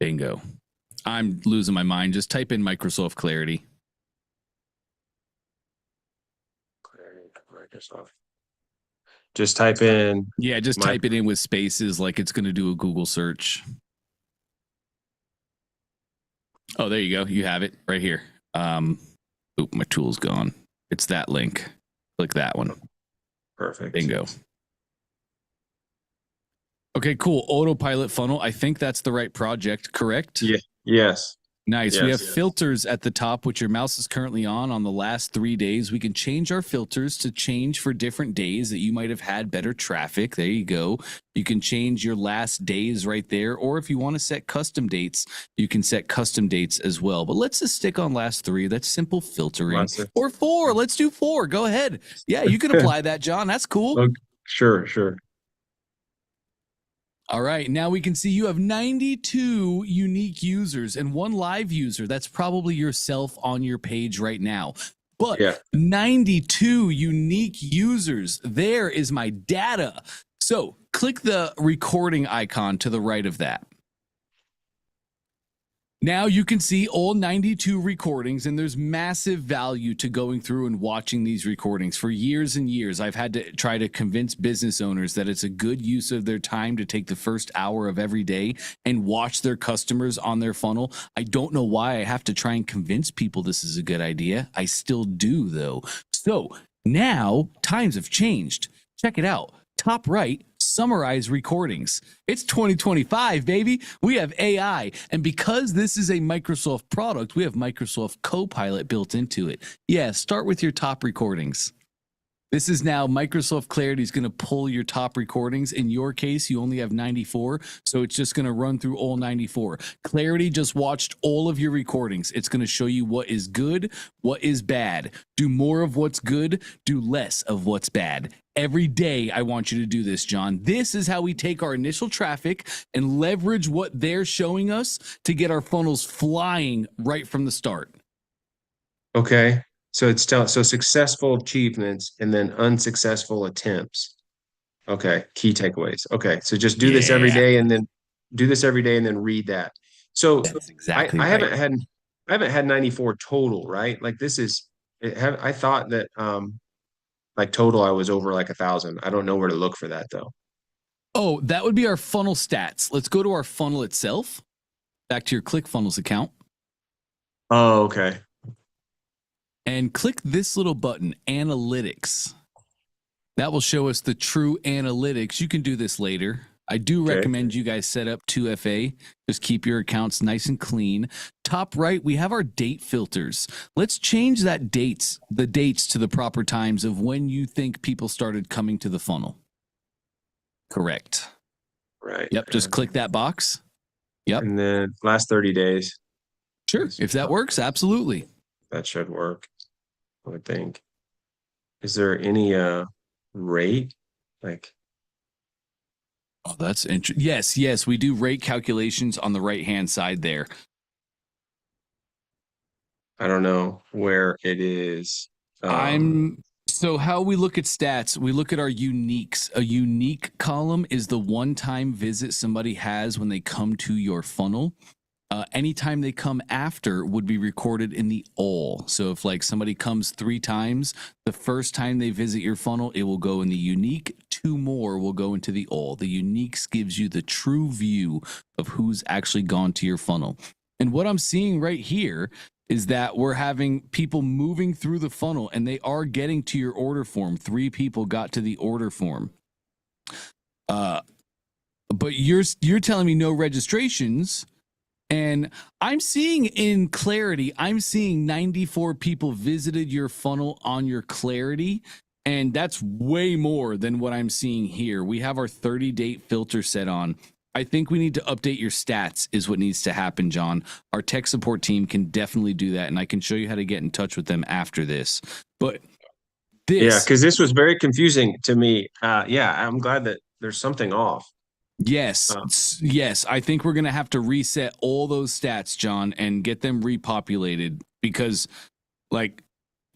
Bingo. I'm losing my mind. Just type in Microsoft Clarity. Microsoft. Just type in. Yeah, just type it in with spaces like it's going to do a Google search. Oh, there you go. You have it right here. Oop, my tool's gone. It's that link. Click that one. Perfect. Bingo. Okay, cool. Autopilot funnel. I think that's the right project, correct? Yeah. Yes. Nice. Yes, We have filters at the top, which your mouse is currently on the last 3 days. We can change our filters to change for different days that you might have had better traffic. There you go. You can change your last days right there. Or if you want to set custom dates, you can set custom dates as well. But let's just stick on last 3. That's simple filtering. Or 4. Let's do 4. Go ahead. Yeah, you can apply that, John. That's cool. Okay. Sure. All right, now we can see you have 92 unique users and 1 live user. That's probably yourself on your page right now. But 92 unique users. There is my data. So click the recording icon to the right of that. Now you can see all 92 recordings, and there's massive value to going through and watching these recordings. For years and years, I've had to try to convince business owners that it's a good use of their time to take the first hour of every day and watch their customers on their funnel. I don't know why I have to try and convince people this is a good idea. I still do, though. So now times have changed. Check it out. Top right, summarize recordings. It's 2025, baby. We have AI. And because this is a Microsoft product, we have Microsoft Copilot built into it. Yeah, start with your top recordings. This is now Microsoft Clarity is going to pull your top recordings. In your case, you only have 94, so it's just going to run through all 94. Clarity just watched all of your recordings. It's going to show you what is good, what is bad. Do more of what's good, do less of what's bad. Every day, I want you to do this, John. This is how we take our initial traffic and leverage what they're showing us to get our funnels flying right from the start. Okay. So it's so successful achievements and then unsuccessful attempts. Okay. Key takeaways. Okay. So just do this every day and then read that. So that's exactly I haven't had 94 total, right? Like this is, I thought that, like total, I was over like 1,000. I don't know where to look for that though. Oh, that would be our funnel stats. Let's go to our funnel itself. Back to your ClickFunnels account. Oh, okay. And click this little button, Analytics. That will show us the true analytics. You can do this later. I do recommend you guys set up 2FA. Just keep your accounts nice and clean. Top right, we have our date filters. Let's change the dates to the proper times of when you think people started coming to the funnel. Correct. Right. Yep, just click that box. Yep. And then last 30 days. Sure, if that works, absolutely. That should work, I would think. Is there any rate? Like, oh, that's interesting. Yes, we do rate calculations on the right-hand side there. I don't know where it is. So how we look at stats, we look at our uniques. A unique column is the one-time visit somebody has when they come to your funnel. Anytime they come after would be recorded in the all. So if like somebody comes 3 times, the first time they visit your funnel, it will go in the unique. 2 more will go into the all. The uniques gives you the true view of who's actually gone to your funnel. And what I'm seeing right here is that we're having people moving through the funnel and they are getting to your order form. 3 people got to the order form. But you're telling me no registrations. And I'm seeing in Clarity, I'm seeing 94 people visited your funnel on your Clarity. And that's way more than what I'm seeing here. We have our 30-date filter set on. I think we need to update your stats is what needs to happen, John. Our tech support team can definitely do that. And I can show you how to get in touch with them after this. But this. Yeah, because this was very confusing to me. Yeah, I'm glad that there's something off. Yes. I think we're going to have to reset all those stats, John, and get them repopulated because, like,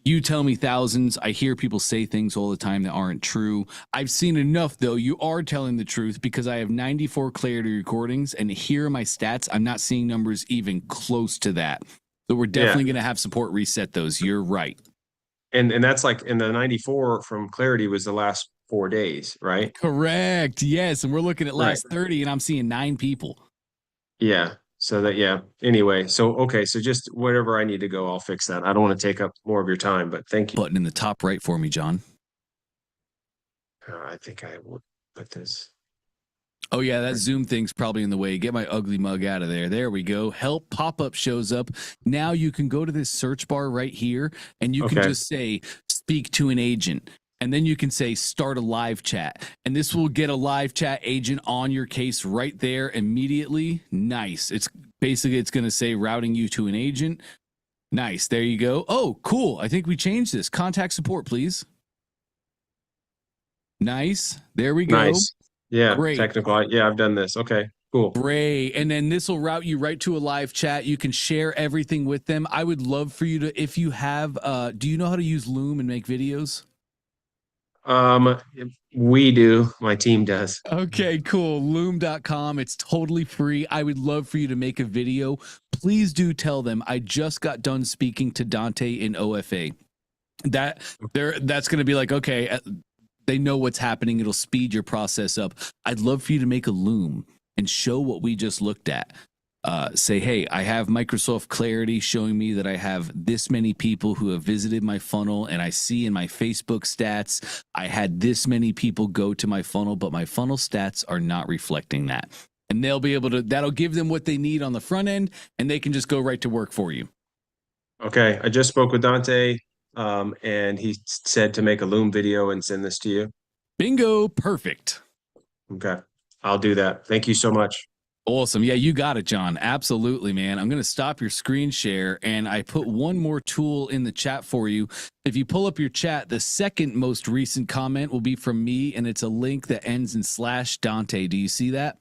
You tell me thousands. I hear people say things all the time that aren't true. I've seen enough, though. You are telling the truth because I have 94 clarity recordings, and here are my stats. I'm not seeing numbers even close to that. So we're definitely going to have support reset those. You're right. And that's like in the 94 from clarity was the last 4 days, right? Correct. Yes. And we're looking at last 30, and I'm seeing 9 people. Yeah. So that, yeah. Anyway, so, okay. So just wherever I need to go, I'll fix that. I don't want to take up more of your time, but thank you. Button in the top right for me, John. I think I would put this. Oh, yeah, that Zoom thing's probably in the way. Get my ugly mug out of there. There we go. Help pop-up shows up. Now you can go to this search bar right here, and you can just say, speak to an agent. And then you can say, start a live chat. And this will get a live chat agent on your case right there immediately. Nice. It's going to say routing you to an agent. Nice. There you go. Oh, cool. I think we changed this. Contact support, please. Nice. There we go. Nice. Yeah. Great. Technical. Yeah, I've done this. Okay, cool. Great. And then this will route you right to a live chat. You can share everything with them. I would love for you to, if you have, do you know how to use Loom and make videos? We do. My team does. Okay, cool. Loom.com. It's totally free. I would love for you to make a video. Please do tell them I just got done speaking to Dante in OFA. That's going to be like, okay, they know what's happening. It'll speed your process up. I'd love for you to make a Loom and show what we just looked at. Say, hey, I have Microsoft Clarity showing me that I have this many people who have visited my funnel, and I see in my Facebook stats, I had this many people go to my funnel, but my funnel stats are not reflecting that. And they'll be able to, that'll give them what they need on the front end, and they can just go right to work for you. Okay. I just spoke with Dante, and he said to make a Loom video and send this to you. Bingo. Perfect. Okay. I'll do that. Thank you so much. Awesome. Yeah, you got it, John. Absolutely, man. I'm going to stop your screen share, and I put one more tool in the chat for you. If you pull up your chat, the second most recent comment will be from me, and it's a link that ends in /Dante. Do you see that?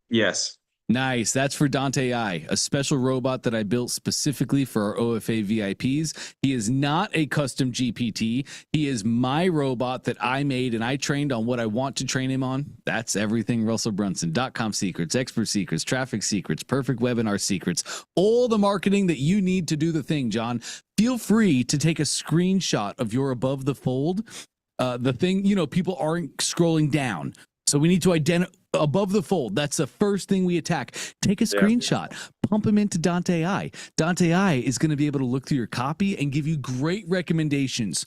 Yes. Nice. That's for Dante I, a special robot that I built specifically for our OFA VIPs. He is not a custom GPT. He is my robot that I made and I trained on what I want to train him on. That's everything RussellBrunson.com secrets, expert secrets, traffic secrets, perfect webinar secrets, all the marketing that you need to do the thing, John. Feel free to take a screenshot of your above the fold. The thing, people aren't scrolling down. So we need to identify above the fold. That's the first thing we attack. Take a screenshot, pump them into Dante I. Dante I is going to be able to look through your copy and give you great recommendations.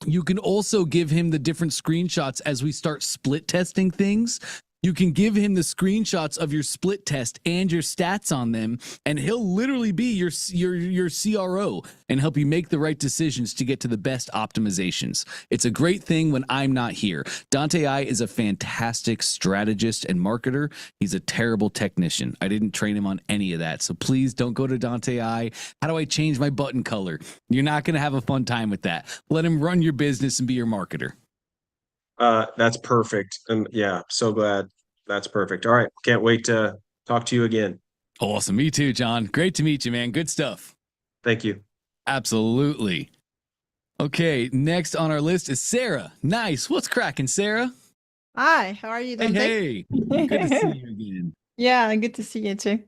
You can also give him the different screenshots as we start split testing things. You can give him the screenshots of your split test and your stats on them, and he'll literally be your CRO and help you make the right decisions to get to the best optimizations. It's a great thing when I'm not here. Dante I is a fantastic strategist and marketer. He's a terrible technician. I didn't train him on any of that. So please don't go to Dante I. How do I change my button color? You're not going to have a fun time with that. Let him run your business and be your marketer. That's perfect. And yeah, so glad. That's perfect. All right. Can't wait to talk to you again. Awesome. Me too, John. Great to meet you, man. Good stuff. Thank you. Absolutely. Okay. Next on our list is Sarah. Nice. What's cracking, Sarah? Hi. How are you, Dante? Hey. Good to see you again. Yeah, good to see you too.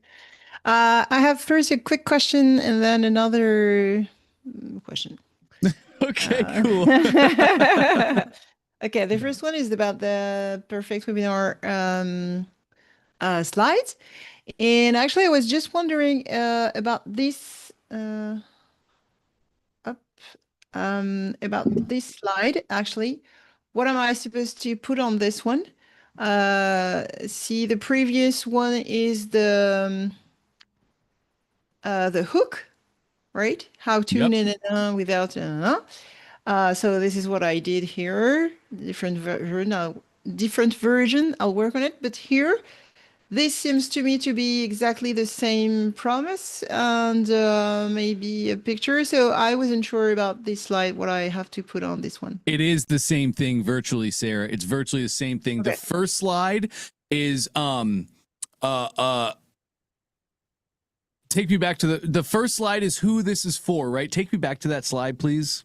I have first a quick question and then another question. Okay, cool. Okay, the first one is about the perfect webinar slides. And actually, I was just wondering about this slide, actually. What am I supposed to put on this one? See, the previous one is the hook, right? How to without so this is what I did here. Different version. I'll work on it. But here, this seems to me to be exactly the same promise and maybe a picture. So I wasn't sure about this slide, what I have to put on this one. It is the same thing virtually, Sarah. It's virtually the same thing. Okay. The first slide is take me back to the first slide is who this is for, right? Take me back to that slide, please.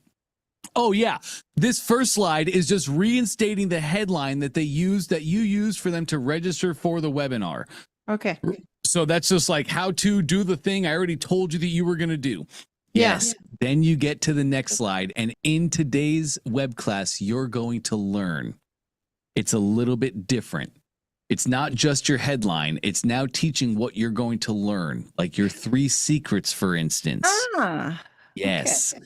Oh yeah, this first slide is just reinstating the headline that you used for them to register for the webinar. Okay. So that's just like how to do the thing I already told you that you were going to do. Yes. Yeah. Then you get to the next slide, and in today's web class, you're going to learn. It's a little bit different. It's not just your headline. It's now teaching what you're going to learn, like your 3 secrets, for instance. Yes. Okay.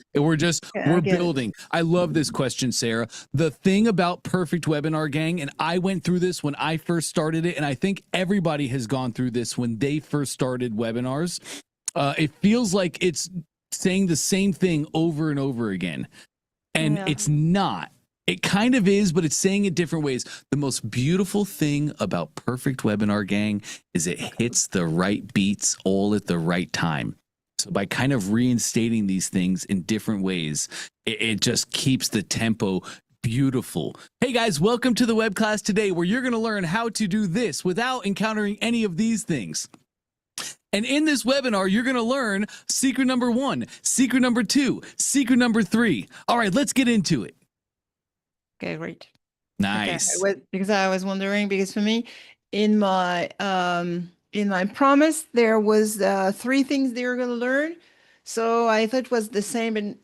We're building. I love this question, Sarah. The thing about Perfect Webinar Gang, and I went through this when I first started it, and I think everybody has gone through this when they first started webinars. It feels like it's saying the same thing over and over again. And it's not. It kind of is, but it's saying it different ways. The most beautiful thing about Perfect Webinar Gang is it hits the right beats all at the right time. So by kind of reinstating these things in different ways, it just keeps the tempo beautiful. Hey guys, welcome to the web class today where you're going to learn how to do this without encountering any of these things. And in this webinar, you're going to learn secret number 1, secret number 2, secret number 3. All right, let's get into it. Okay, great. Nice. Okay. Because I was wondering, because for me, in my promise, there was 3 things they were going to learn. So I thought it was the same, and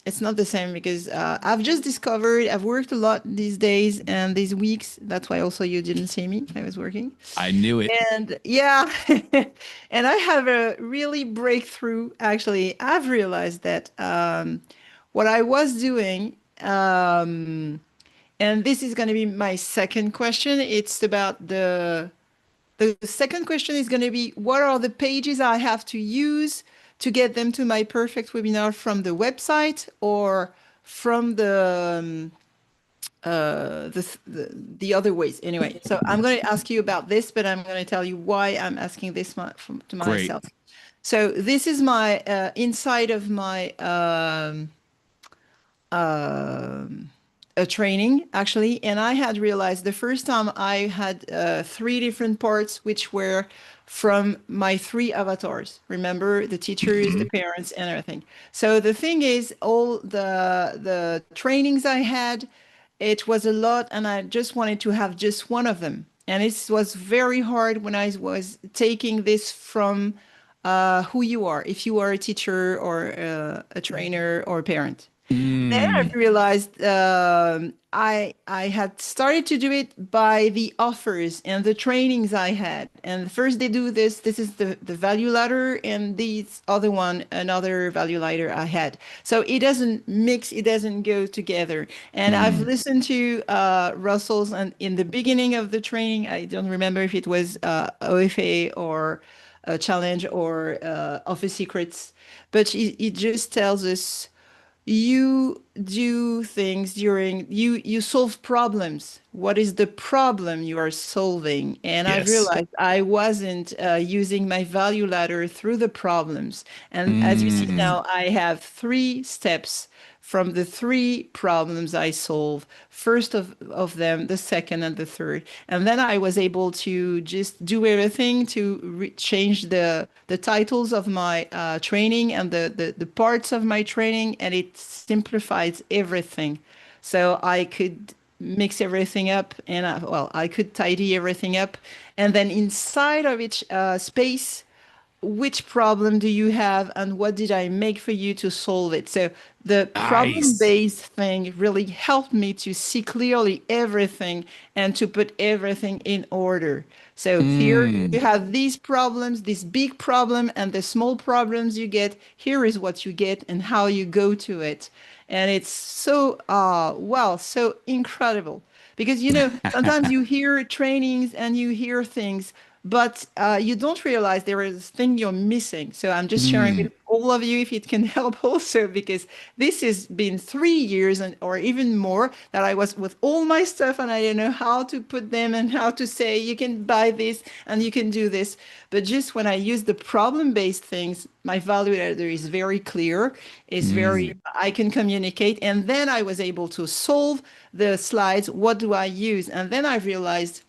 it's not the same because I've just discovered I've worked a lot these days and these weeks. That's why also you didn't see me. I was working. I knew it. And and I have a really breakthrough. Actually, I've realized that what I was doing, and this is going to be my second question. It's about the second question is going to be, what are the pages I have to use to get them to my perfect webinar from the website or from the other ways? Anyway, so I'm going to ask you about this, but I'm going to tell you why I'm asking this to myself. Great. So this is my inside of my a training, actually, and I had realized the first time I had 3 different parts which were from my 3 avatars. Remember, the teachers, the parents, and everything. So the thing is, all the trainings I had, it was a lot, and I just wanted to have just one of them. And it was very hard when I was taking this from who you are, if you are a teacher or a trainer or a parent. Then I realized I had started to do it by the offers and the trainings I had. And first they do this. This is the value ladder, and this other one, another value ladder I had. So it doesn't mix. It doesn't go together. And I've listened to Russell's, and in the beginning of the training, I don't remember if it was OFA or a challenge or Office Secrets, but it just tells us, you do things during you solve problems. What is the problem you are solving? And yes. I realized I wasn't using my value ladder through the problems. And as you see now, I have 3 steps from the 3 problems I solve. First of them, the second and the third. And then I was able to just do everything to change the titles of my training and the parts of my training, and it simplifies everything. So I could mix everything up, and I could tidy everything up. And then inside of each space, which problem do you have and what did I make for you to solve it? So the problem-based thing really helped me to see clearly everything and to put everything in order. So here you have these problems, this big problem, and the small problems you get. Here is what you get and how you go to it. And it's so, so incredible. Because, sometimes you hear trainings and you hear things, but you don't realize there is a thing you're missing. So I'm just sharing with all of you if it can help also, because this has been 3 years or even more that I was with all my stuff and I didn't know how to put them and how to say, you can buy this and you can do this. But just when I use the problem-based things, my value ladder is very clear, I can communicate. And then I was able to solve the slides. What do I use? And then I realized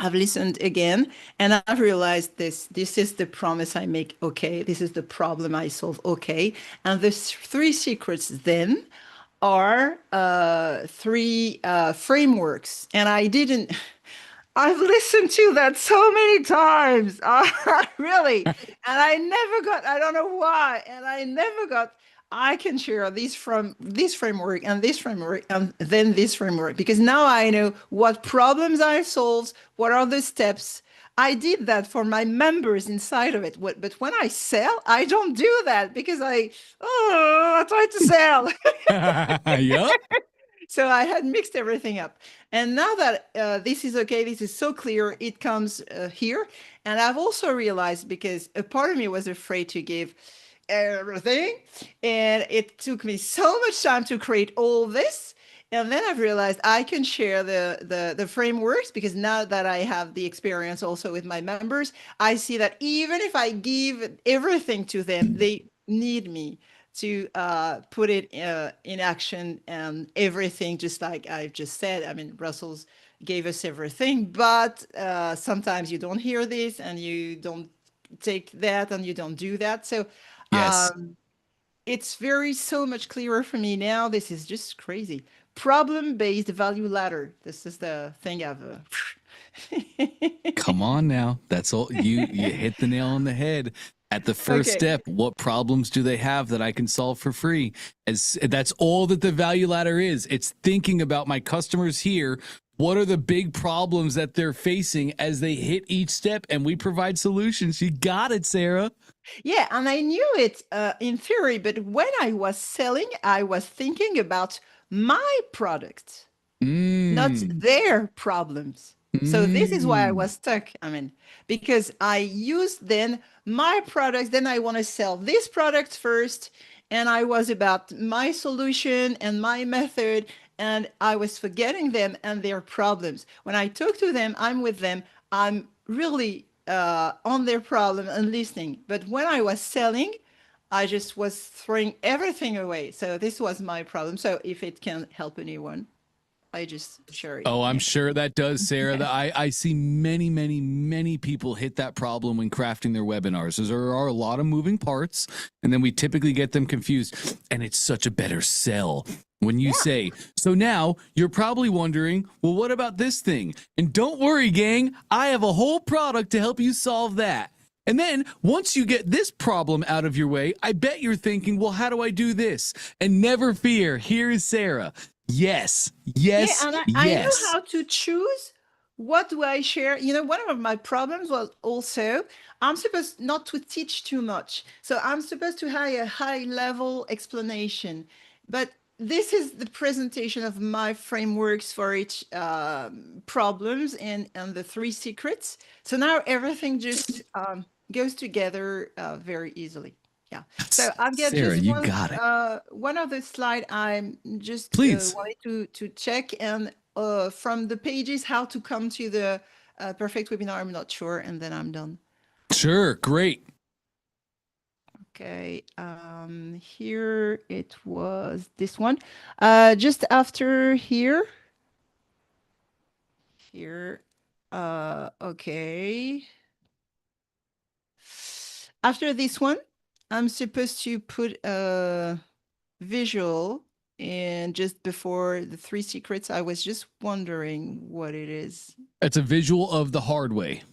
I've listened again, and I've realized this is the promise I make. Okay, this is the problem I solve. Okay, and the three secrets then are three frameworks, and I've listened to that so many times, really, and I don't know why, and I never got. I can share these from this framework and this framework and then this framework, because now I know what problems I solved, what are the steps. I did that for my members inside of it. But when I sell, I don't do that because I try to sell. Yep. So I had mixed everything up. And now that this is okay, this is so clear, it comes here. And I've also realized, because a part of me was afraid to give everything, and it took me so much time to create all this. And then I've realized I can share the frameworks, because now that I have the experience also with my members, I see that even if I give everything to them, they need me to put it in action, and everything, just like I've just said. I mean, Brussels gave us everything, but sometimes you don't hear this, and you don't take that, and you don't do that. So Yes. it's so much clearer for me now. This is just crazy. Problem-based value ladder. This is the thing I've. Come on now. That's all. You hit the nail on the head. At the first step, what problems do they have that I can solve for free? That's all that the value ladder is. It's thinking about my customers here. What are the big problems that they're facing as they hit each step? And we provide solutions. You got it, Sarah. Yeah, and I knew it in theory, but when I was selling, I was thinking about my product, not their problems. So this is why I was stuck. I mean, because I used then my products, then I want to sell this product first, and I was about my solution and my method, and I was forgetting them and their problems. When I talk to them, I'm with them, I'm really on their problem and listening. But when I was selling, I just was throwing everything away. So this was my problem. So if it can help anyone, I just share it. Oh, I'm sure that does, Sarah. I see many people hit that problem when crafting their webinars. There are a lot of moving parts, and then we typically get them confused. And it's such a better sell when you say, so now you're probably wondering, well, what about this thing? And don't worry, gang, I have a whole product to help you solve that. And then once you get this problem out of your way, I bet you're thinking, well, how do I do this? And never fear, here is Sarah. Yes. Yeah, and I know how to choose. What do I share? You know, one of my problems was also, I'm supposed not to teach too much. So I'm supposed to have a high level explanation. But this is the presentation of my frameworks for each problems and the three secrets. So now everything just goes together very easily. Yeah. So I've got Sarah, just you got it. one other slide. I'm just wanted to check, and from the pages how to come to the perfect webinar. I'm not sure, and then I'm done. Sure, great. Okay. Here it was this one. Just after here. Here. Okay. After this one, I'm supposed to put a visual, and just before the three secrets, I was just wondering what it is. It's a visual of the hard way.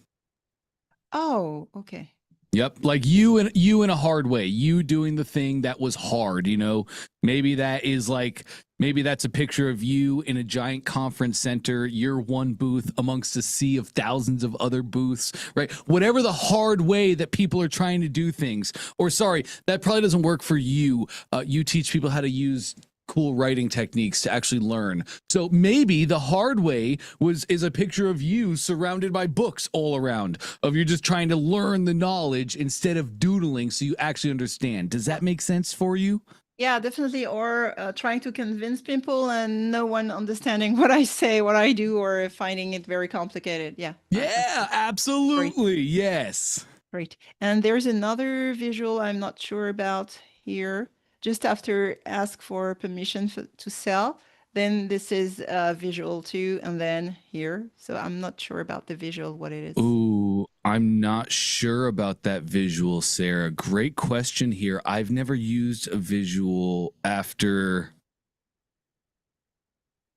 Oh, okay. Yep, like you in a hard way, you doing the thing that was hard, you know. Maybe that's a picture of you in a giant conference center, you're one booth amongst a sea of thousands of other booths, right? Whatever the hard way that people are trying to do things. Or sorry, that probably doesn't work for you. You teach people how to use cool writing techniques to actually learn. So maybe the hard way is a picture of you surrounded by books all around, of you're just trying to learn the knowledge instead of doodling so you actually understand. Does that make sense for you? Yeah, definitely. Or trying to convince people and no one understanding what I say, what I do, or finding it very complicated. Yeah. Yeah, absolutely. Great. Yes. Great. And there's another visual I'm not sure about here. Just after ask for permission to sell. Then this is visual too, and then here. So I'm not sure about the visual, what it is. Ooh, I'm not sure about that visual, Sarah. Great question here. I've never used a visual after.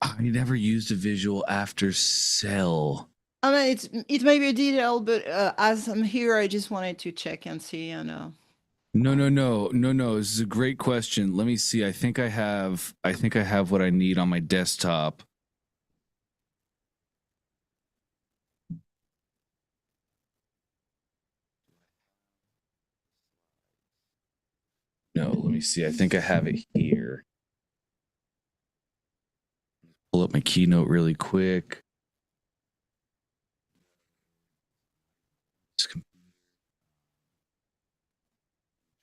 I never used a visual after sell. I mean, it may be a detail, but as I'm here, I just wanted to check and see. I know. No. This is a great question. Let me see. I think I have what I need on my desktop. No, let me see. I think I have it here. Pull up my keynote really quick.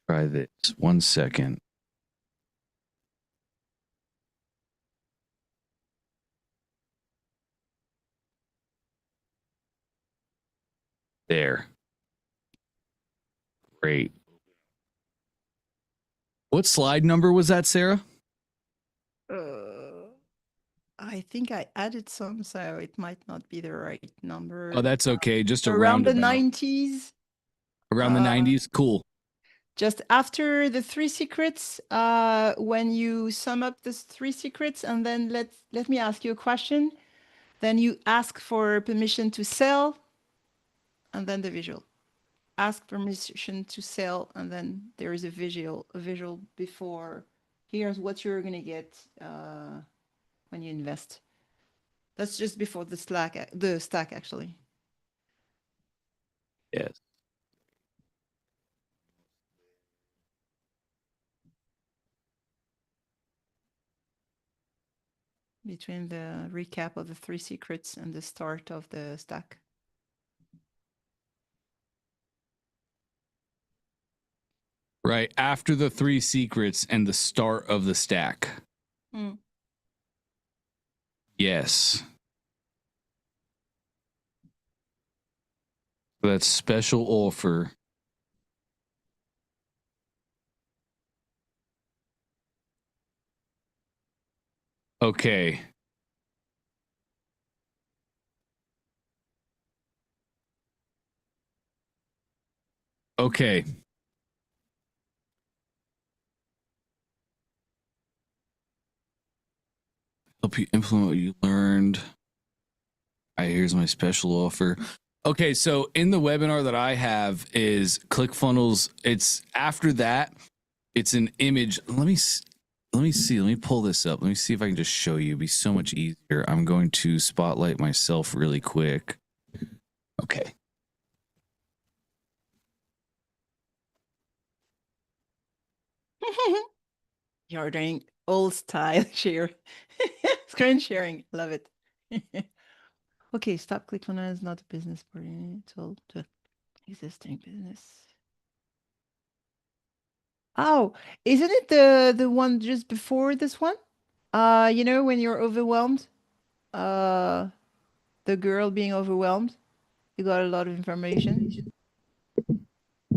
Try this. 1 second. There. Great. What slide number was that, Sarah? I think I added some, so it might not be the right number. Oh, that's okay. Just a around the roundabout. 90s. Around the 90s? Cool. Just after the 3 secrets, when you sum up the 3 secrets, and then let me ask you a question. Then you ask for permission to sell, and then the visual. Ask permission to sell, and then there is a visual before. Here's what you're gonna get when you invest. That's just before the stack actually. Yes. Between the recap of the 3 secrets and the start of the stack. Right after the 3 secrets and the start of the stack. Yes. That's special offer. Okay. Okay. Help you implement what you learned. All right, here's my special offer. Okay, so in the webinar that I have is ClickFunnels. It's after that, it's an image. Let me see. Let me pull this up. Let me see if I can just show you. It'd be so much easier. I'm going to spotlight myself really quick. Okay. You're doing old style share. Screen sharing. Love it. Okay, stop ClickFunnels is not a business partner. It's all the existing business. Oh, isn't it the one just before this one? You know, when you're overwhelmed, the girl being overwhelmed, you got a lot of information.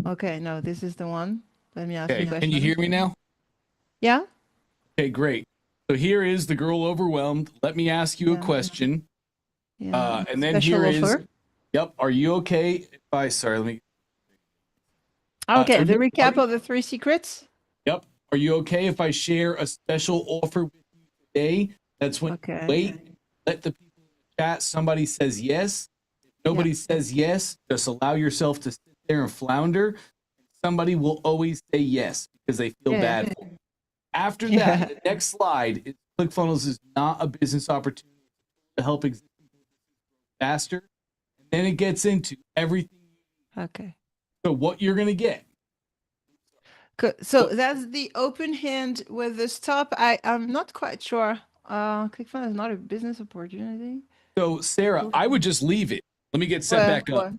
Okay, no, this is the one. Let me ask you a question. Can you hear me now? Yeah. Okay, great. So here is the girl overwhelmed. Let me ask you a question. Yeah. And then Special here offer. is. Yep. Are you okay? Sorry, let me. Okay, the recap of the 3 secrets. Yep. Are you okay if I share a special offer with you today? That's when you wait, let the people in the chat. Somebody says yes. If nobody says yes, just allow yourself to sit there and flounder. Somebody will always say yes because they feel bad for you. After that, the next slide is ClickFunnels is not a business opportunity to help existing businesses grow faster. And then it gets into everything. Okay. So what you're going to get. So that's the open hand with the stop. I'm not quite sure. ClickFunnels is not a business opportunity. So Sarah, I would just leave it. Let me get set back up.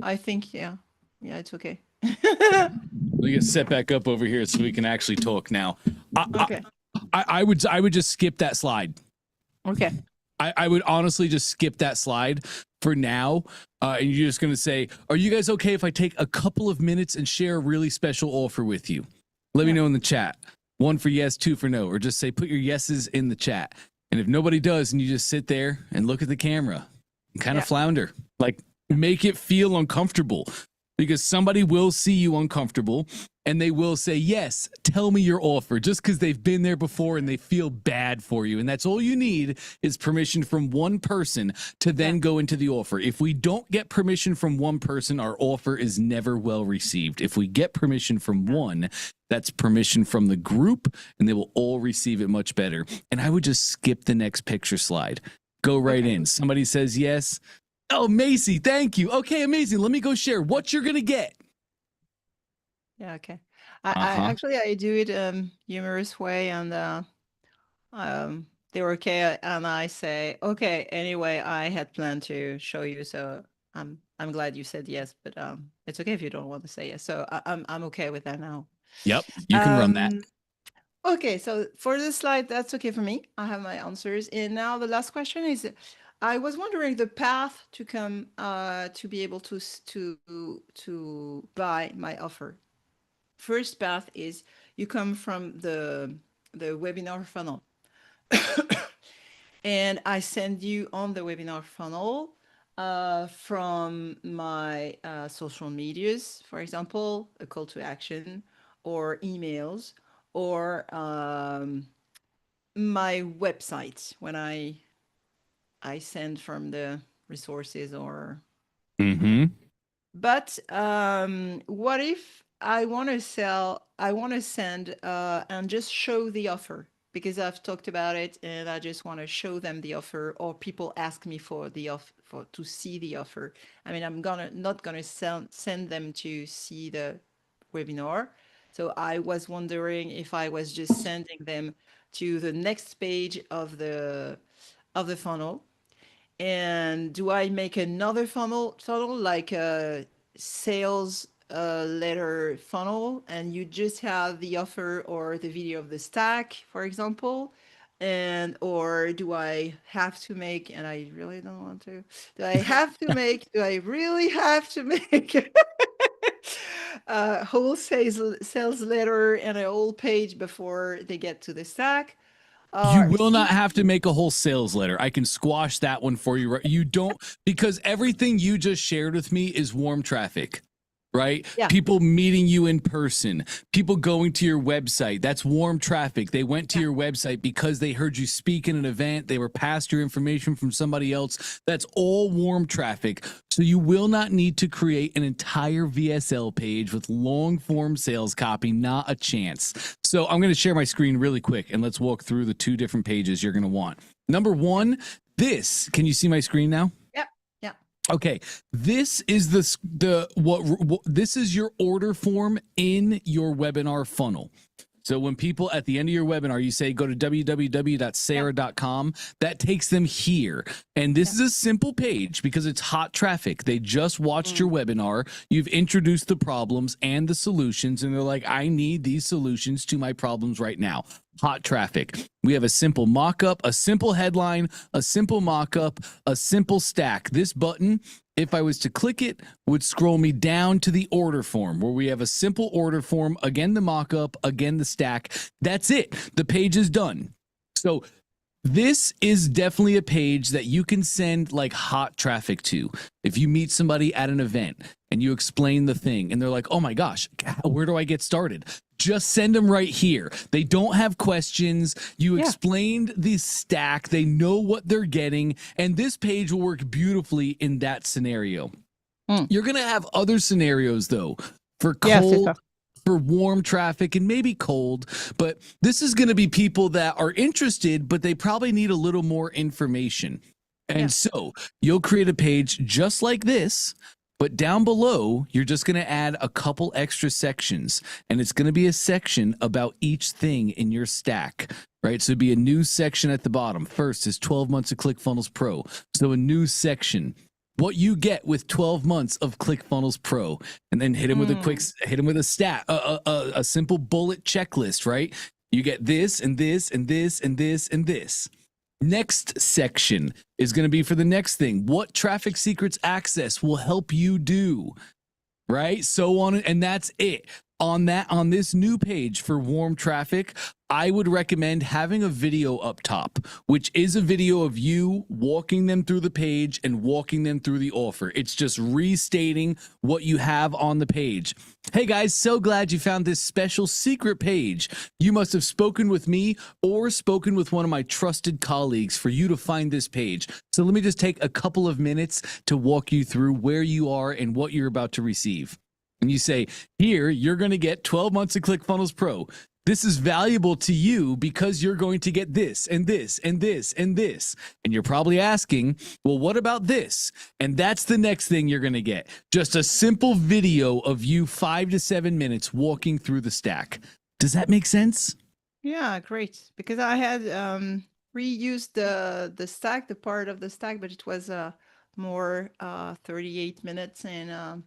I think, yeah, it's okay. Let me get set back up over here so we can actually talk now. Okay. I would just skip that slide. Okay. I would honestly just skip that slide for now. And you're just going to say, are you guys okay if I take a couple of minutes and share a really special offer with you? Let me know in the chat. 1 for yes, 2 for no, or just say put your yeses in the chat. And if nobody does, and you just sit there and look at the camera and kind of flounder, like make it feel uncomfortable, because somebody will see you uncomfortable and they will say, yes, tell me your offer, just because they've been there before and they feel bad for you. And that's all you need is permission from one person to then go into the offer. If we don't get permission from one person, our offer is never well received. If we get permission from one, that's permission from the group, and they will all receive it much better. And I would just skip the next picture slide. Go right in. Somebody says yes. Oh, Macy, thank you. Okay, amazing. Let me go share what you're going to get. Yeah, okay. I actually I do it humorous way, and they were okay, and I say, okay, anyway, I had planned to show you, so I'm glad you said yes, but it's okay if you don't want to say yes. So I'm okay with that now. Yep, you can run that. Okay, so for this slide, that's okay for me. I have my answers. And now the last question is, I was wondering the path to come to be able to buy my offer. First path is you come from the webinar funnel. And I send you on the webinar funnel from my social medias, for example, a call to action, or emails, or my website when I send from the resources, or. But what if I want to send and just show the offer, because I've talked about it and I just want to show them the offer, or people ask me for the offer, to see the offer. I mean, I'm not gonna send them to see the webinar. So I was wondering if I was just sending them to the next page of the funnel. And do I make another funnel like a sales letter funnel, and you just have the offer or the video of the stack, for example? And or do I have to make, and I really don't want to, do I really have to make a whole sales letter and a whole page before they get to the stack? You will not have to make a whole sales letter. I can squash that one for you. You don't, because everything you just shared with me is warm traffic, right? Yeah. People meeting you in person, people going to your website. That's warm traffic. They went to your website because they heard you speak in an event. They were passed your information from somebody else. That's all warm traffic. So you will not need to create an entire VSL page with long form sales copy, not a chance. So I'm going to share my screen really quick, and let's walk through the 2 different pages you're going to want. Number 1, this, can you see my screen now? Yep. Yeah. Okay. This is this is your order form in your webinar funnel. So when people at the end of your webinar, you say, go to www.sarah.com, that takes them here. And this is a simple page because it's hot traffic. They just watched your webinar. You've introduced the problems and the solutions, and they're like, I need these solutions to my problems right now. Hot traffic. We have a simple mock-up, a simple headline, a simple mock-up, a simple stack. This button, if I was to click it, would scroll me down to the order form, where we have a simple order form, again the mock-up, again the stack. That's it. The page is done. So this is definitely a page that you can send like hot traffic to. If you meet somebody at an event and you explain the thing and they're like, oh my gosh, where do I get started? Just send them right here. They don't have questions. You explained the stack. They know what they're getting. And this page will work beautifully in that scenario. You're going to have other scenarios, though, for cold, for warm traffic, and maybe cold. But this is going to be people that are interested, but they probably need a little more information. And so you'll create a page just like this. But down below, you're just going to add a couple extra sections, and it's going to be a section about each thing in your stack, right? So it'd be a news section at the bottom. First is 12 months of ClickFunnels Pro. So a news section, what you get with 12 months of ClickFunnels Pro, and then hit him with a simple bullet checklist, right? You get this and this and this and this and this. Next section is going to be for the next thing. What traffic secrets access will help you do, right? So on, and that's it. on this new page for warm traffic, I would recommend having a video up top, which is a video of you walking them through the page and walking them through the offer. It's just restating what you have on the page. Hey guys, so glad you found this special secret page. You must have spoken with me or spoken with one of my trusted colleagues for you to find this page. So let me just take a couple of minutes to walk you through where you are and what you're about to receive. And you say, here, you're going to get 12 months of ClickFunnels Pro. This is valuable to you because you're going to get this and this and this and this. And you're probably asking, well, what about this? And that's the next thing you're going to get. Just a simple video of you 5 to 7 minutes walking through the stack. Does that make sense? Yeah, great. Because I had reused the stack, the part of the stack, but it was more 38 minutes and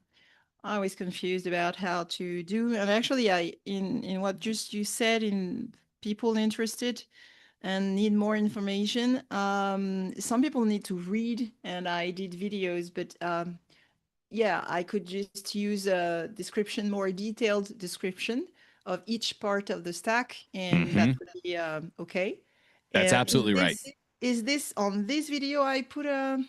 I was confused about how to do, and actually, in what just you said, in people interested and need more information. Some people need to read, and I did videos, but yeah, I could just use a description, more detailed description of each part of the stack, and that would be okay. That's absolutely right. Is this on this video? I put a.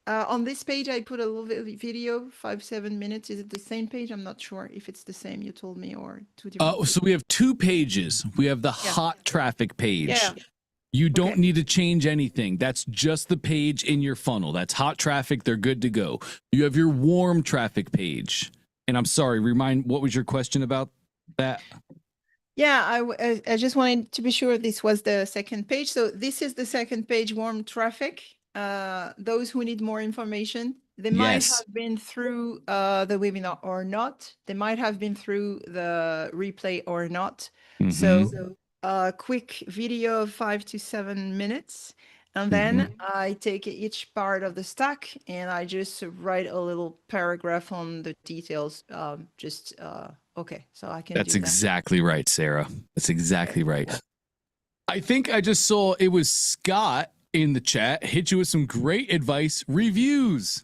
On this page, I put a little video, 5-7 minutes. Is it the same page? I'm not sure if it's the same. You told me, or two different. So we have 2 pages. We have the hot traffic page. Yeah. You don't need to change anything. That's just the page in your funnel. That's hot traffic. They're good to go. You have your warm traffic page. And I'm sorry, what was your question about that? Yeah, I just wanted to be sure this was the second page. So this is the second page, warm traffic. Those who need more information, they might have been through the webinar or not. They might have been through the replay or not. So a quick video of 5 to 7 minutes. And then I take each part of the stack and I just write a little paragraph on the details. Okay, so I can That's do exactly right, Sarah. That's exactly right. I think I just saw it was Scott in the chat hit you with some great advice. Reviews.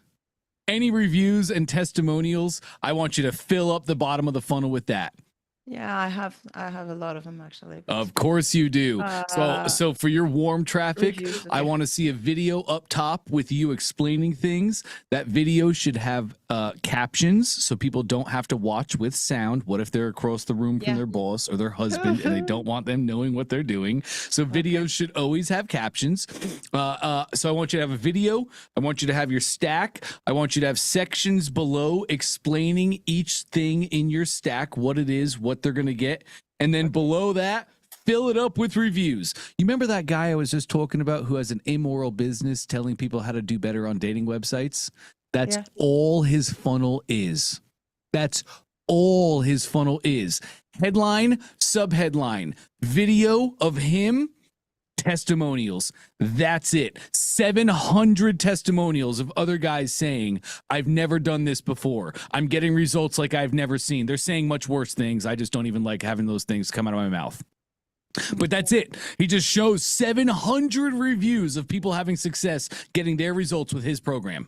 Any reviews and testimonials, I want you to fill up the bottom of the funnel with that. Yeah, I have a lot of them actually. Of course you do. So for your warm traffic, reviews, I want to see a video up top with you explaining things. That video should have captions so people don't have to watch with sound. What if they're across the room from their boss or their husband and they don't want them knowing what they're doing? So videos should always have captions. So I want you to have a video. I want you to have your stack. I want you to have sections below explaining each thing in your stack, what it is, what they're going to get. And then below that, fill it up with reviews. You remember that guy I was just talking about who has an immoral business telling people how to do better on dating websites? That's all his funnel is. That's all his funnel is. Headline, subheadline, video of him, testimonials. That's it. 700 testimonials of other guys saying, I've never done this before. I'm getting results like I've never seen. They're saying much worse things. I just don't even like having those things come out of my mouth. But that's it. He just shows 700 reviews of people having success getting their results with his program.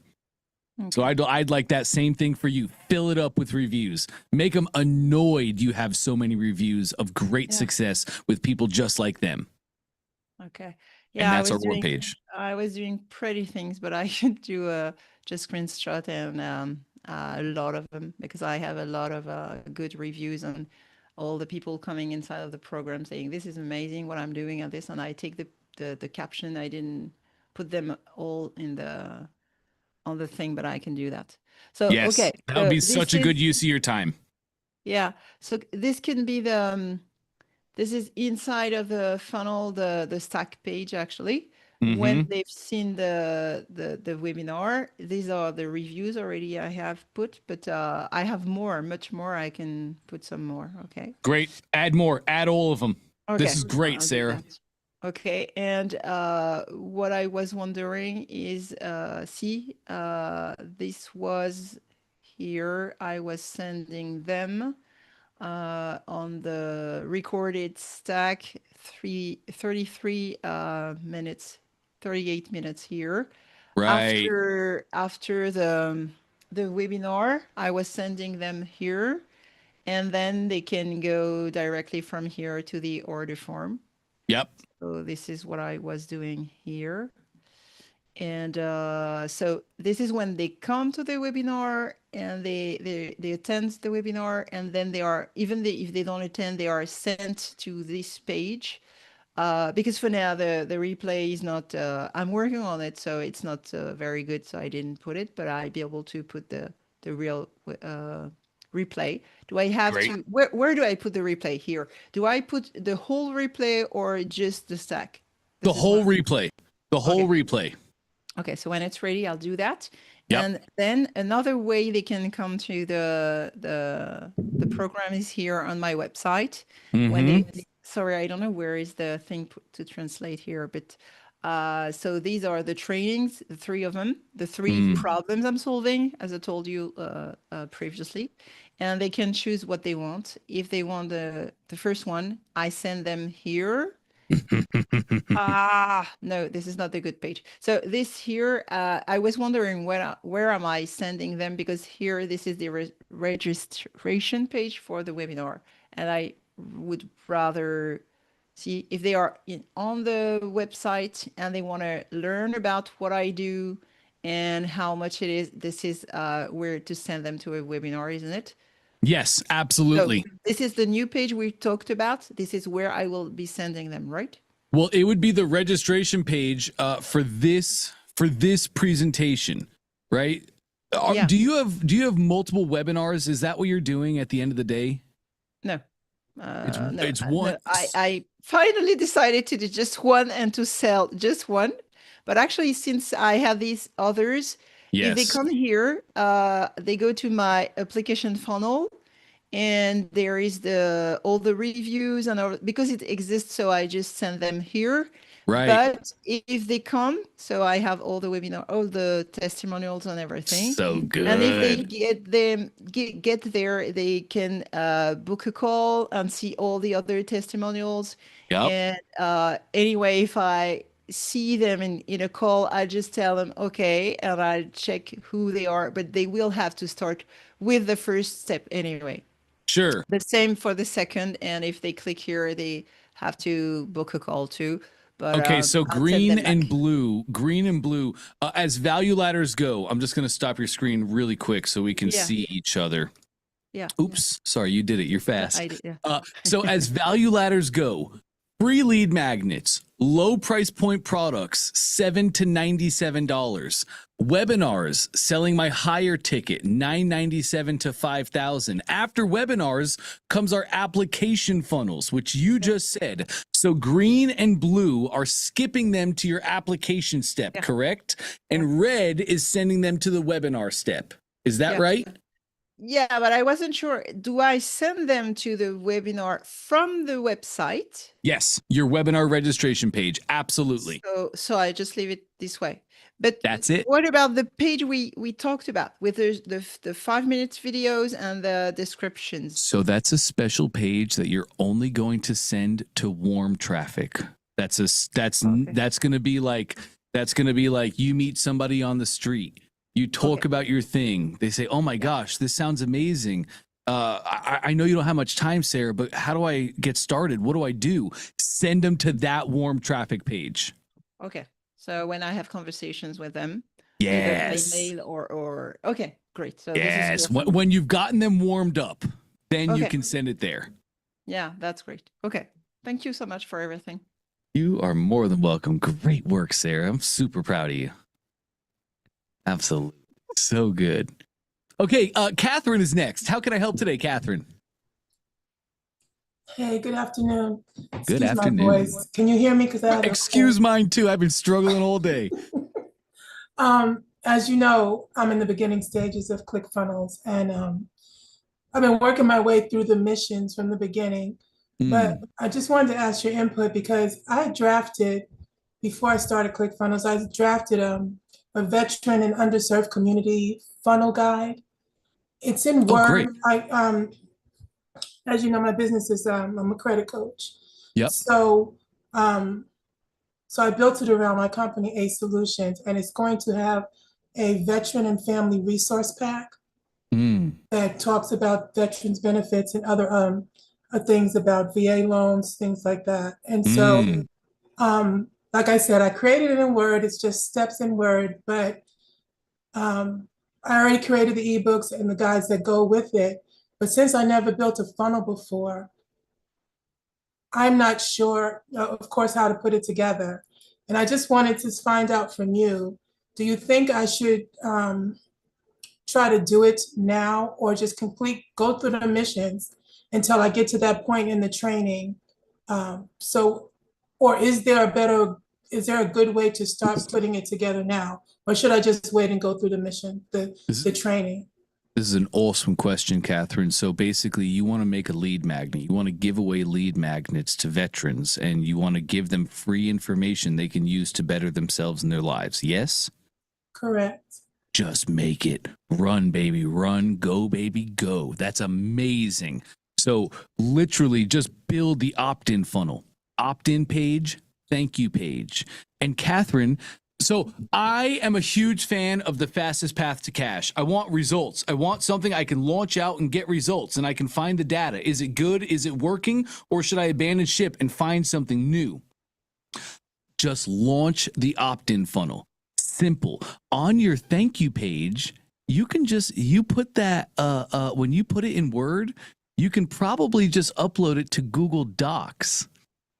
Okay. So I'd like that same thing for you. Fill it up with reviews. Make them annoyed you have so many reviews of great success with people just like them. Okay. Yeah, and that's our war page. I was doing pretty things, but I should do just screenshot and a lot of them because I have a lot of good reviews and all the people coming inside of the program saying this is amazing what I'm doing at this, and I take the caption. I didn't put them all on the thing, but I can do that. So yes, okay, that would be such a good use of your time. Yeah. So this can be the this is inside of the funnel, the stack page actually. When they've seen the webinar, these are the reviews already I have put, but I have more, much more. I can put some more. Okay. Great. Add more. Add all of them. Okay. This is great, Sarah. Okay. And what I was wondering is, this was here. I was sending them on the recorded stack 33 minutes, 38 minutes here. Right. After the webinar, I was sending them here. and then they can go directly from here to the order form. Yep. So this is what I was doing here. And so this is when they come to the webinar and they attend the webinar, and then they are, if they don't attend, they are sent to this page. Because for now the replay is not, I'm working on it, so it's not very good, so I didn't put it, but I'd be able to put the real replay. Do I have to, where do I put the replay? Here. Do I put the whole replay or just the stack? The whole replay. The whole replay. Okay, so when it's ready, I'll do that. Yep. And then another way they can come to the program is here on my website. When they, sorry, I don't know where is the thing to translate here, but so these are the trainings, the 3 of them, the 3 problems I'm solving, as I told you previously, and they can choose what they want. If they want the first one, I send them here. No, this is not the good page. So this here, I was wondering where am I sending them, because here this is the registration page for the webinar, and I would rather see if they are on the website and they want to learn about what I do and how much it is. This is where to send them to a webinar, isn't it? Yes, absolutely. So this is the new page we talked about. This is where I will be sending them, right? Well, it would be the registration page for this presentation, right? Yeah. Do you have multiple webinars? Is that what you're doing at the end of the day? No. It's one. No, I finally decided to do just one and to sell just one. But actually, since I have these others, if they come here, they go to my application funnel, and there is all the reviews and all, because it exists, so I just send them here. Right. But if they come, so I have all the webinar, all the testimonials and everything. So good. And if they get there, they can book a call and see all the other testimonials. Yep. And anyway, if I see them in a call, I just tell them, okay, and I check who they are, but they will have to start with the first step anyway. Sure. The same for the second, and if they click here, they have to book a call too. But, okay, so green and blue, as value ladders go, I'm just going to stop your screen really quick so we can see each other. Yeah. Oops. Sorry, you did it. You're fast. I did, yeah. So as value ladders go, free lead magnets, low price point products, $7 to $97. Webinars, selling my higher ticket, $997 to $5,000. After webinars comes our application funnels, which you just said. So green and blue are skipping them to your application step, correct? And red is sending them to the webinar step. Is that right? Yeah, but I wasn't sure. Do I send them to the webinar from the website? Yes, your webinar registration page. Absolutely. So I just leave it this way. But that's it. What about the page we talked about with the 5 minutes videos and the descriptions? So that's a special page that you're only going to send to warm traffic. That's going to be like you meet somebody on the street. You talk about your thing. They say, "Oh my gosh, this sounds amazing. I know you don't have much time, Sarah, but how do I get started? What do I do?" Send them to that warm traffic page. Okay. So when I have conversations with them, yes, either by mail or okay, great. So yes, this is when you've gotten them warmed up, then you can send it there. Yeah, that's great. Okay, thank you so much for everything. You are more than welcome. Great work, Sarah. I'm super proud of you. Absolutely. So good. Okay, Catherine is next. How can I help today, Catherine? Hey, good afternoon. Good afternoon. My voice. Can you hear me? Excuse mine too. I've been struggling all day. As you know, I'm in the beginning stages of ClickFunnels, and I've been working my way through the missions from the beginning. But I just wanted to ask your input, because I drafted, before I started ClickFunnels, I drafted a veteran and underserved community funnel guide. It's in Word. As you know, my business is I'm a credit coach. Yep. So I built it around my company, A Solutions, and it's going to have a veteran and family resource pack. that talks about veterans benefits and other things about VA loans, things like that. And so, like I said, I created it in Word. It's just steps in Word, but I already created the ebooks and the guides that go with it. But since I never built a funnel before, I'm not sure, of course, how to put it together. And I just wanted to find out from you, do you think I should try to do it now or just go through the missions until I get to that point in the training? Or is there a good way to start putting it together now? Or should I just wait and go through the mission, the training? This is an awesome question, Catherine. So basically, you want to make a lead magnet. You want to give away lead magnets to veterans, and you want to give them free information they can use to better themselves in their lives. Yes? Correct. Just make it. Run, baby, run. Go, baby, go. That's amazing. So literally just build the opt-in funnel. Opt-in page, thank you page. And Catherine, so I am a huge fan of the fastest path to cash. I want results. I want something I can launch out and get results, and I can find the data. Is it good? Is it working? Or should I abandon ship and find something new? Just launch the opt-in funnel. Simple. On your thank you page, you put that, when you put it in Word, you can probably just upload it to Google Docs.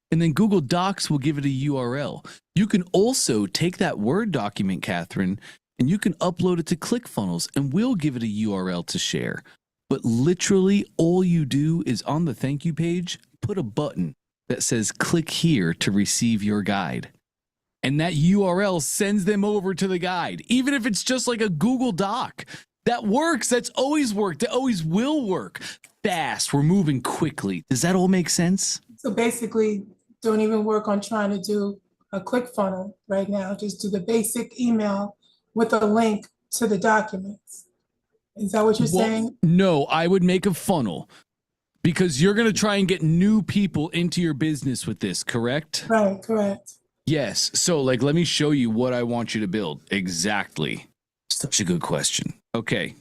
And then Google Docs will give it a URL. You can also take that Word document, Catherine, and you can upload it to ClickFunnels, and we'll give it a URL to share. But literally all you do is on the thank you page, put a button that says click here to receive your guide. And that URL sends them over to the guide, even if it's just like a Google Doc. That works. That's always worked. That always will work. Fast. We're moving quickly. Does that all make sense? So basically, don't even work on trying to do a ClickFunnel right now. Just do the basic email with a link to the documents. Is that what you're saying? No, I would make a funnel because you're going to try and get new people into your business with this, correct? Right, correct. Yes. So let me show you what I want you to build. Exactly. Such a good question. Okay.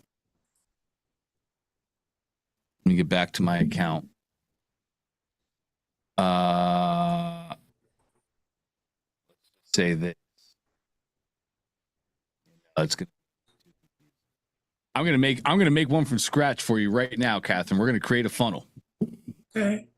Let me get back to my account. Say that. I'm gonna make one from scratch for you right now, Catherine. We're gonna create a funnel. Okay.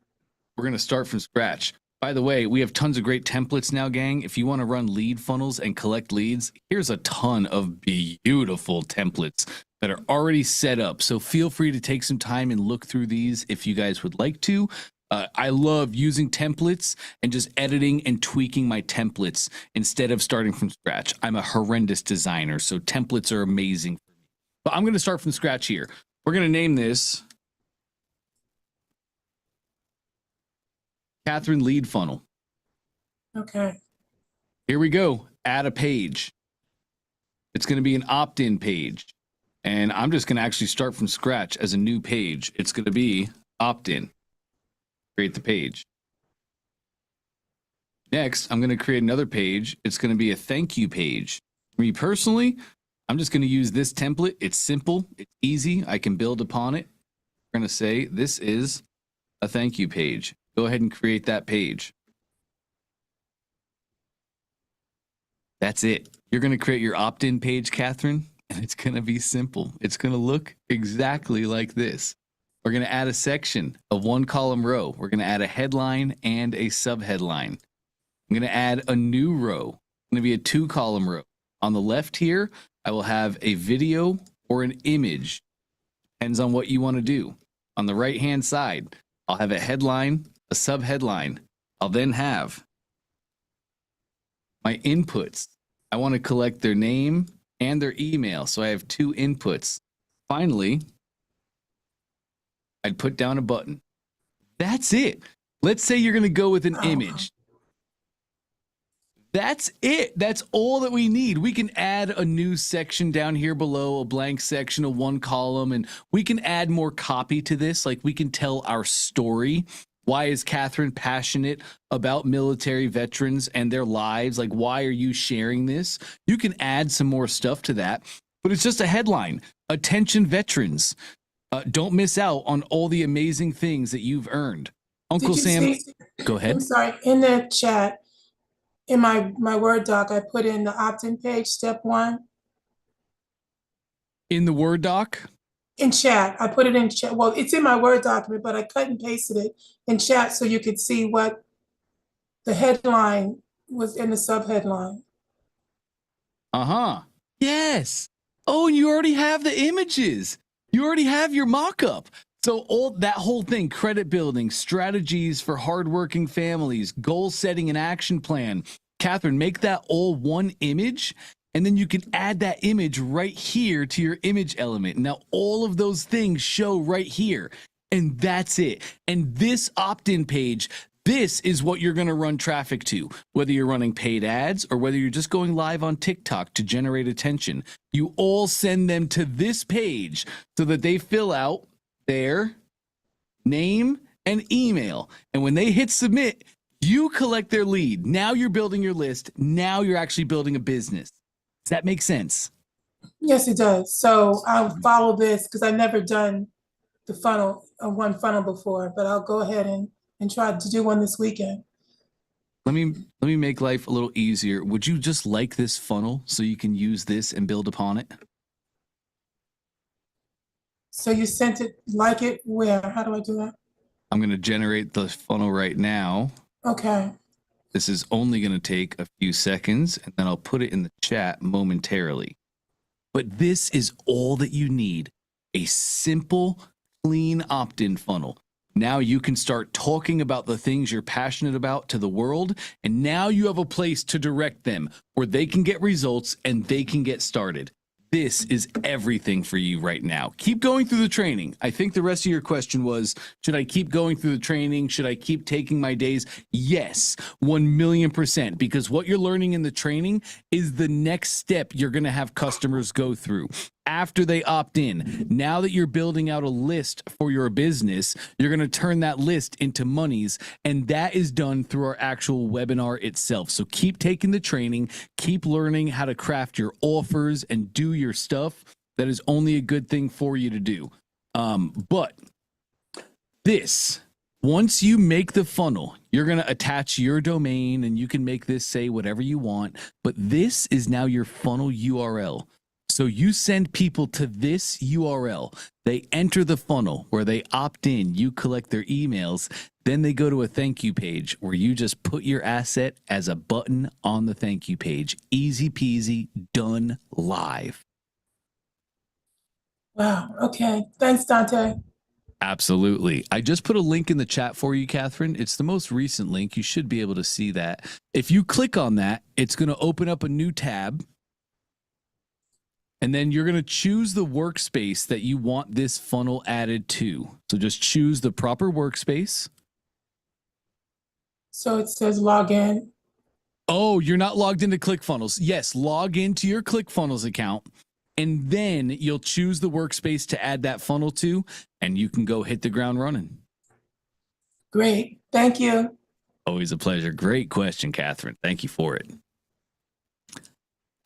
We're gonna start from scratch. By the way, we have tons of great templates now, gang. If you want to run lead funnels and collect leads, here's a ton of beautiful templates that are already set up. So feel free to take some time and look through these if you guys would like to. I love using templates and just editing and tweaking my templates instead of starting from scratch. I'm a horrendous designer, so templates are amazing for me. But I'm going to start from scratch here. We're going to name this Catherine Lead Funnel. Okay. Here we go. Add a page. It's going to be an opt-in page. And I'm just going to actually start from scratch as a new page. It's going to be opt-in. Create the page. Next, I'm going to create another page. It's going to be a thank you page. For me personally, I'm just going to use this template. It's simple. It's easy. I can build upon it. We're going to say this is a thank you page. Go ahead and create that page. That's it. You're going to create your opt-in page, Catherine, and it's going to be simple. It's going to look exactly like this. We're going to add a section of one column row. We're going to add a headline and a subheadline. I'm going to add a new row. It's going to be a 2-column row. On the left here, I will have a video or an image. Depends on what you want to do. On the right-hand side, I'll have a headline, a subheadline. I'll then have my inputs. I want to collect their name and their email. So I have 2 inputs. Finally, I'd put down a button. That's it. Let's say you're going to go with an image. That's it. That's all that we need. We can add a new section down here below, a blank section, a 1 column, and we can add more copy to this. Like we can tell our story. Why is Catherine passionate about military veterans and their lives? Like, why are you sharing this? You can add some more stuff to that, but it's just a headline. Attention veterans, don't miss out on all the amazing things that you've earned. Uncle Sam, go ahead. I'm sorry, in the chat, in my Word doc, I put in the opt-in page, step 1. In the Word doc? In chat, I put it in chat. Well, it's in my Word document, but I cut and pasted it in chat so you could see what the headline was in the subheadline. Uh-huh. Yes. Oh, and you already have the images. You already have your mock-up. So all that whole thing, credit building, strategies for hardworking families, goal setting and action plan. Catherine, make that all one image, and then you can add that image right here to your image element. Now, all of those things show right here, and that's it. And this opt-in page, this is what you're going to run traffic to, whether you're running paid ads or whether you're just going live on TikTok to generate attention. You all send them to this page so that they fill out their name and email. And when they hit submit, you collect their lead. Now you're building your list. Now you're actually building a business. Does that make sense? Yes, it does. So I'll follow this because I've never done the funnel, one funnel before, but I'll go ahead and try to do one this weekend. Let me make life a little easier. Would you just like this funnel so you can use this and build upon it? So you sent it, like it where? How do I do that? I'm going to generate the funnel right now. Okay. This is only going to take a few seconds, and then I'll put it in the chat momentarily. But this is all that you need, a simple, clean opt-in funnel. Now you can start talking about the things you're passionate about to the world, and now you have a place to direct them where they can get results and they can get started. This is everything for you right now. Keep going through the training. I think the rest of your question was, should I keep going through the training? Should I keep taking my days? Yes, 1,000,000%, because what you're learning in the training is the next step you're going to have customers go through. After they opt in, now that you're building out a list for your business, you're going to turn that list into monies, and that is done through our actual webinar itself. So keep taking the training, keep learning how to craft your offers and do your stuff. That is only a good thing for you to do. But this, once you make the funnel, you're going to attach your domain, and you can make this say whatever you want, but this is now your funnel URL. So you send people to this URL, they enter the funnel where they opt in, you collect their emails, then they go to a thank you page where you just put your asset as a button on the thank you page. Easy peasy, done live. Wow. Okay. Thanks, Dante. Absolutely. I just put a link in the chat for you, Catherine. It's the most recent link. You should be able to see that. If you click on that, it's going to open up a new tab. And then you're going to choose the workspace that you want this funnel added to. So just choose the proper workspace. So it says log in. Oh, you're not logged into ClickFunnels. Yes, log into your ClickFunnels account, and then you'll choose the workspace to add that funnel to, and you can go hit the ground running. Great. Thank you. Always a pleasure. Great question, Catherine. Thank you for it.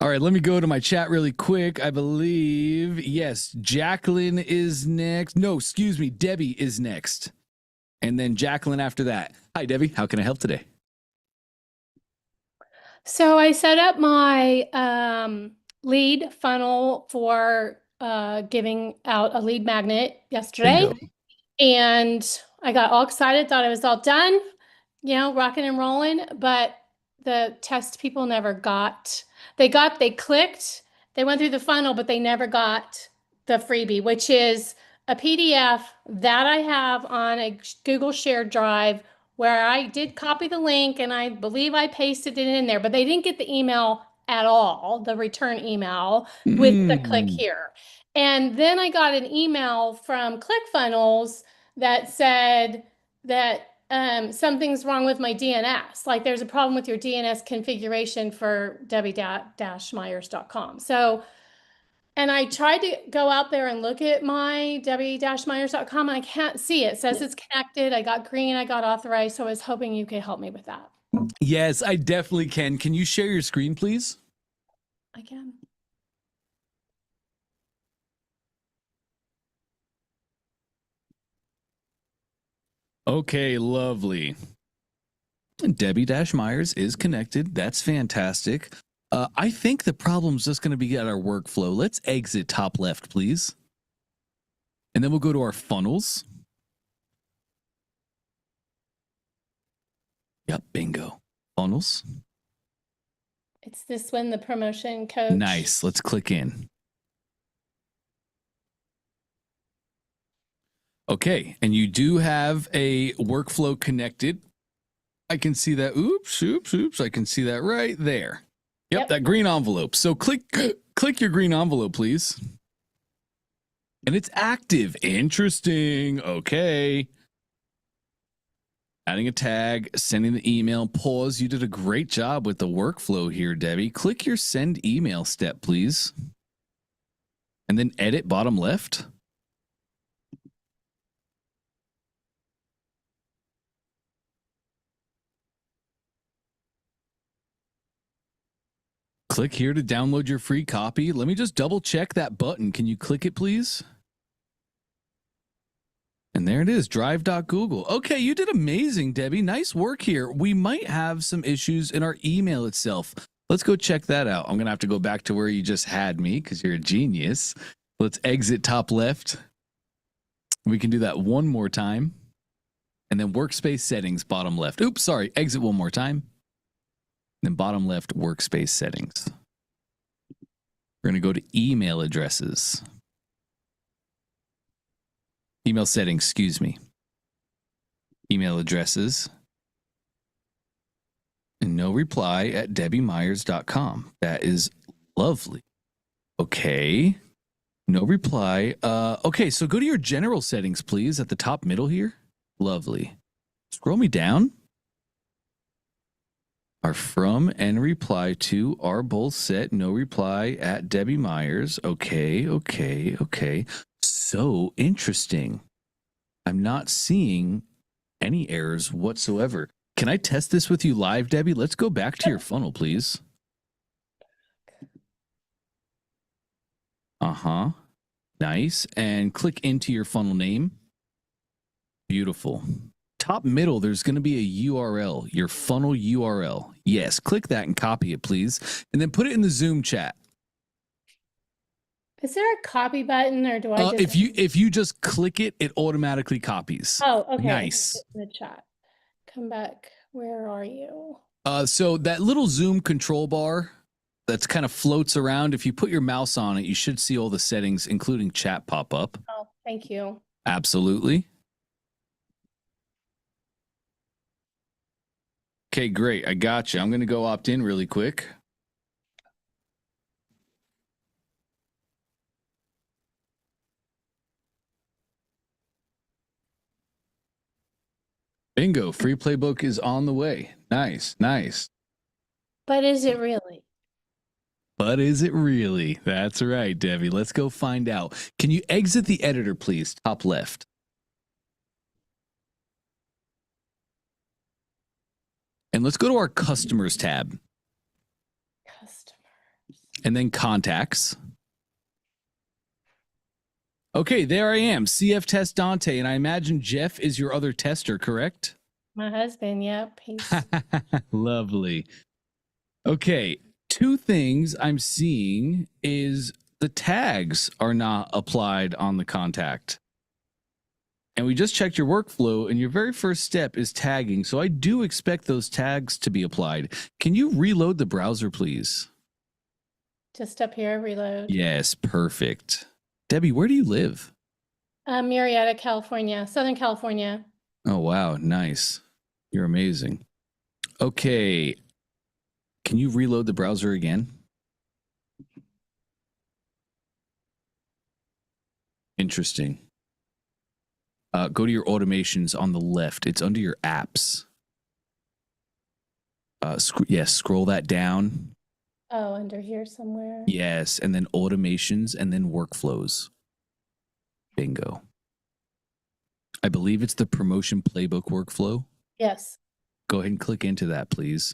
All right, let me go to my chat really quick. I believe, yes, Jacqueline is next. No, excuse me, Debbie is next. And then Jacqueline after that. Hi, Debbie. How can I help today? So I set up my lead funnel for giving out a lead magnet yesterday. Bingo. And I got all excited, thought it was all done, you know, rocking and rolling. But the test people never got. They clicked, they went through the funnel, but they never got the freebie, which is a PDF that I have on a Google shared drive where I did copy the link and I believe I pasted it in there, but they didn't get the email at all, the return email with the click here. And then I got an email from ClickFunnels that said that something's wrong with my DNS. Like there's a problem with your DNS configuration for debbie-myers.com. So, and I tried to go out there and look at my debbie-myers.com and I can't see it. It says it's connected. I got green, I got authorized. So I was hoping you could help me with that. Yes, I definitely can. Can you share your screen, please? I can. Okay, lovely. Debbie Myers is connected. That's fantastic. I think the problem's just going to be at our workflow. Let's exit top left, please. And then we'll go to our funnels. Yep, bingo. Funnels. It's this one, the promotion coach. Nice. Let's click in. Okay, and you do have a workflow connected. I can see that. Oops. I can see that right there. Yep, that green envelope. So click your green envelope, please. And it's active. Interesting. Okay. Adding a tag, sending the email, pause. You did a great job with the workflow here, Debbie. Click your send email step, please. And then edit bottom left. Click here to download your free copy. Let me just double check that button. Can you click it, please? And there it is, drive.google. Okay, you did amazing, Debbie. Nice work here. We might have some issues in our email itself. Let's go check that out. I'm going to have to go back to where you just had me because you're a genius. Let's exit top left. We can do that one more time. And then workspace settings, bottom left. Oops, sorry. Exit one more time. Then bottom left, workspace settings. We're going to go to email addresses. Email settings, excuse me. Email addresses. And no reply at debbiemyers.com. That is lovely. Okay. No reply. Okay, so go to your general settings, please, at the top middle here. Lovely. Scroll me down. Are from and reply to are both set. No reply at Debbie Myers. Okay. So interesting. I'm not seeing any errors whatsoever. Can I test this with you live, Debbie? Let's go back to your funnel, please. Nice. And click into your funnel name. Beautiful. Top middle, there's going to be a URL, your funnel URL. Yes, click that and copy it, please. And then put it in the Zoom chat. Is there a copy button or do I just... If you just click it, it automatically copies. Oh, okay. Nice. In the chat. Come back. Where are you? So that little Zoom control bar that's kind of floats around, if you put your mouse on it, you should see all the settings, including chat, pop up. Oh, thank you. Absolutely. Okay, great. I got you. I'm going to go opt in really quick. Bingo. Free playbook is on the way. Nice. But is it really? But is it really? That's right, Debbie. Let's go find out. Can you exit the editor, please? Top left. And let's go to our customers tab. And then contacts. Okay, there I am. CF test Dante. And I imagine Jeff is your other tester, correct? My husband, yep. Lovely. Okay, two things I'm seeing is the tags are not applied on the contact. And we just checked your workflow, and your very first step is tagging. So I do expect those tags to be applied. Can you reload the browser, please? Just up here, reload. Yes, perfect. Debbie, where do you live? Murrieta, California, Southern California. Oh, wow. Nice. You're amazing. Okay. Can you reload the browser again? Interesting. Go to your automations on the left. It's under your apps. Yes, scroll that down. Oh, under here somewhere. Yes, and then automations and then workflows. Bingo. I believe it's the promotion playbook workflow. Yes. Go ahead and click into that, please.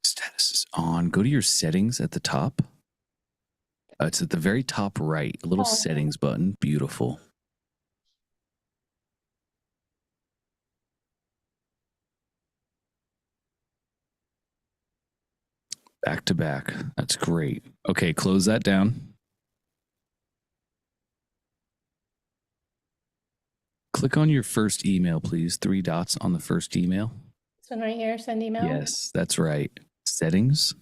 Status is on. Go to your settings at the top. It's at the very top right, a little settings button. Beautiful. Back to back. That's great. Okay, close that down. Click on your first email, please. 3 dots on the first email. This one right here, send email. Yes, that's right. Settings.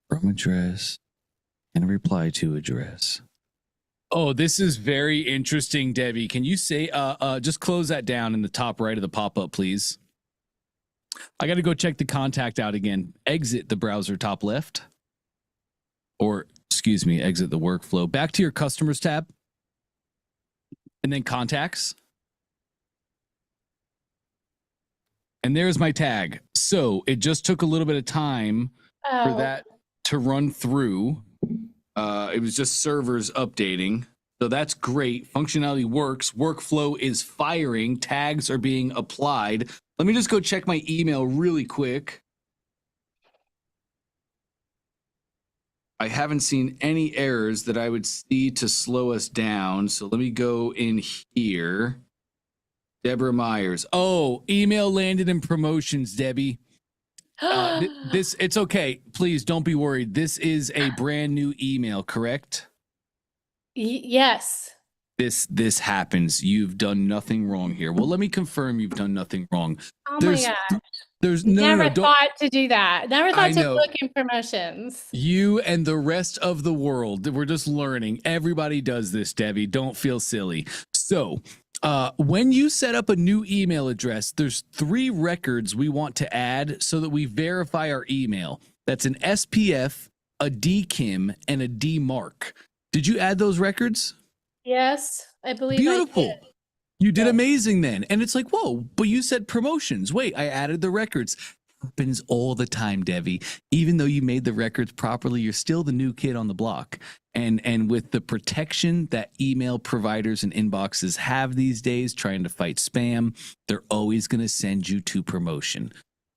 From address and reply to address. Oh, this is very interesting, Debbie. Can you say, just close that down in the top right of the pop-up, please? I got to go check the contact out again. Exit the browser top left. Or, excuse me, exit the workflow. Back to your customers tab. And then contacts. And there's my tag. So it just took a little bit of time for that to run through. It was just servers updating. So that's great. Functionality works. Workflow is firing. Tags are being applied. Let me just go check my email really quick. I haven't seen any errors that I would see to slow us down. So let me go in here. Deborah Myers. Oh, email landed in promotions, Debbie. It's okay. Please don't be worried. This is a brand new email, correct? Yes. This happens. You've done nothing wrong here. Well, let me confirm you've done nothing wrong. Oh my God. There's never thought to do that. Never thought to look in promotions. You and the rest of the world, we're just learning. Everybody does this, Debbie. Don't feel silly. So when you set up a new email address, there's 3 records we want to add so that we verify our email. That's an SPF, a DKIM, and a DMARC. Did you add those records? Yes, I believe Beautiful. I did. You did amazing then. And it's like, whoa, but you said promotions. Wait, I added the records. Happens all the time, Debbie. Even though you made the records properly, you're still the new kid on the block. And with the protection that email providers and inboxes have these days, trying to fight spam, they're always going to send you to promotion.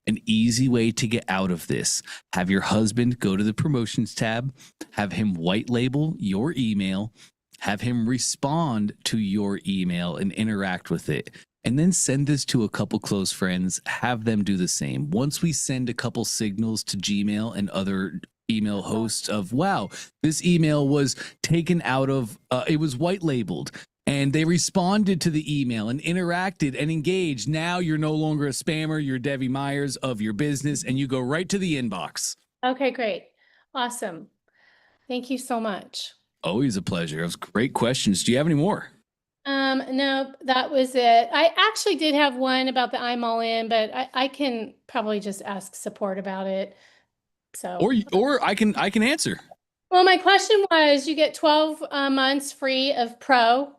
An easy way to get out of this: have your husband go to the promotions tab, have him white label your email, have him respond to your email and interact with it, and then send this to a couple close friends, have them do the same. Once we send a couple signals to Gmail and other email hosts of, wow, this email was taken out of, it was white labeled, and they responded to the email and interacted and engaged. Now you're no longer a spammer, you're Debbie Myers of your business, and you go right to the inbox. Okay, great. Awesome. Thank you so much. Always a pleasure. It was great questions. Do you have any more? No, that was it. I actually did have one about the I'm all in, but I can probably just ask support about it. So or I can answer. Well, my question was, you get 12 months free of Pro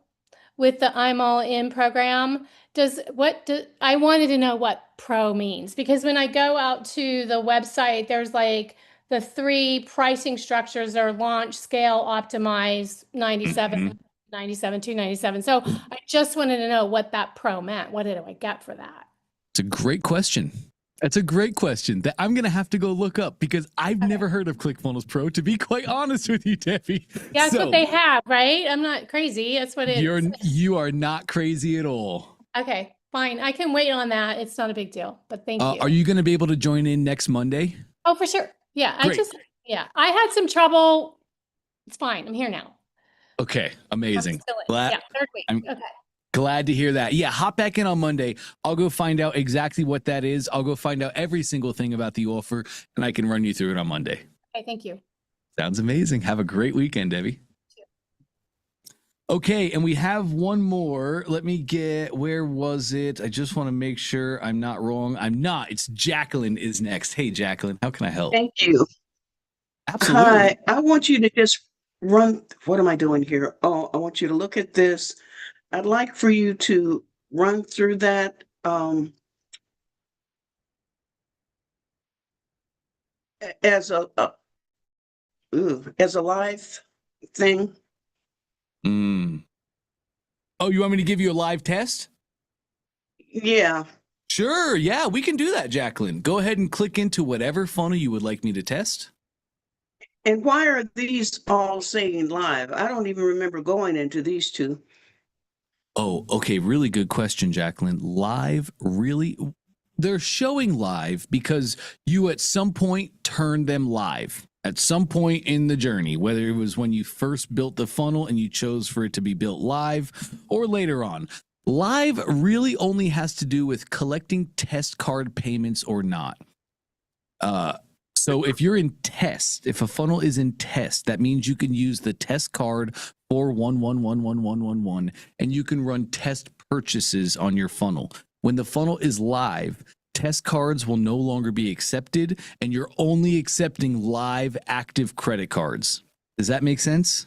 with the I'm all in program. I wanted to know what Pro means, because when I go out to the website, there's like the 3 pricing structures are launch, scale, optimize, 97, 97, 297. So I just wanted to know what that Pro meant. What did I get for that? It's a great question. That's a great question that I'm going to have to go look up, because I've never heard of ClickFunnels Pro, to be quite honest with you, Debbie. Yeah, that's what they have, right? I'm not crazy. That's what it is. You are not crazy at all. Okay, fine. I can wait on that. It's not a big deal, but thank you. Are you going to be able to join in next Monday? Oh, for sure. Yeah, Great. I had some trouble. It's fine. I'm here now. Okay, amazing. Yeah, 3rd week. Okay. Glad to hear that. Yeah, hop back in on Monday. I'll go find out exactly what that is. I'll go find out every single thing about the offer, and I can run you through it on Monday. Okay, thank you. Sounds amazing. Have a great weekend, Debbie. Okay, and we have one more. Let me where was it? I just want to make sure I'm not wrong. I'm not. It's Jacqueline is next. Hey, Jacqueline, how can I help? Thank you. Absolutely. Hi, I want you to just run. What am I doing here? Oh, I want you to look at this. I'd like for you to run through that as a live thing. Oh, you want me to give you a live test? Yeah. Sure. Yeah, we can do that, Jacqueline. Go ahead and click into whatever funnel you would like me to test. And why are these all saying live? I don't even remember going into these two. Oh, okay. Really good question, Jacqueline. Live, really? They're showing live because you at some point turned them live. At some point in the journey, whether it was when you first built the funnel and you chose for it to be built live or later on. Live really only has to do with collecting test card payments or not. So if you're in test, if a funnel is in test, that means you can use the test card for 1111111 and you can run test purchases on your funnel. When the funnel is live, test cards will no longer be accepted and you're only accepting live active credit cards. Does that make sense?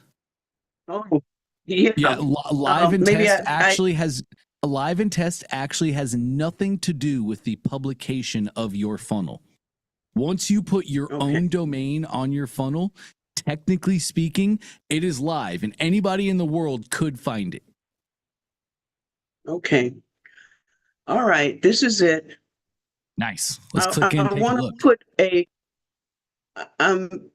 Oh, yeah. Yeah, live and maybe test actually has live and test actually has nothing to do with the publication of your funnel. Once you put your own domain on your funnel, technically speaking, it is live and anybody in the world could find it. Okay. All right. This is it. Nice. Let's click in and take a want look. to put I'm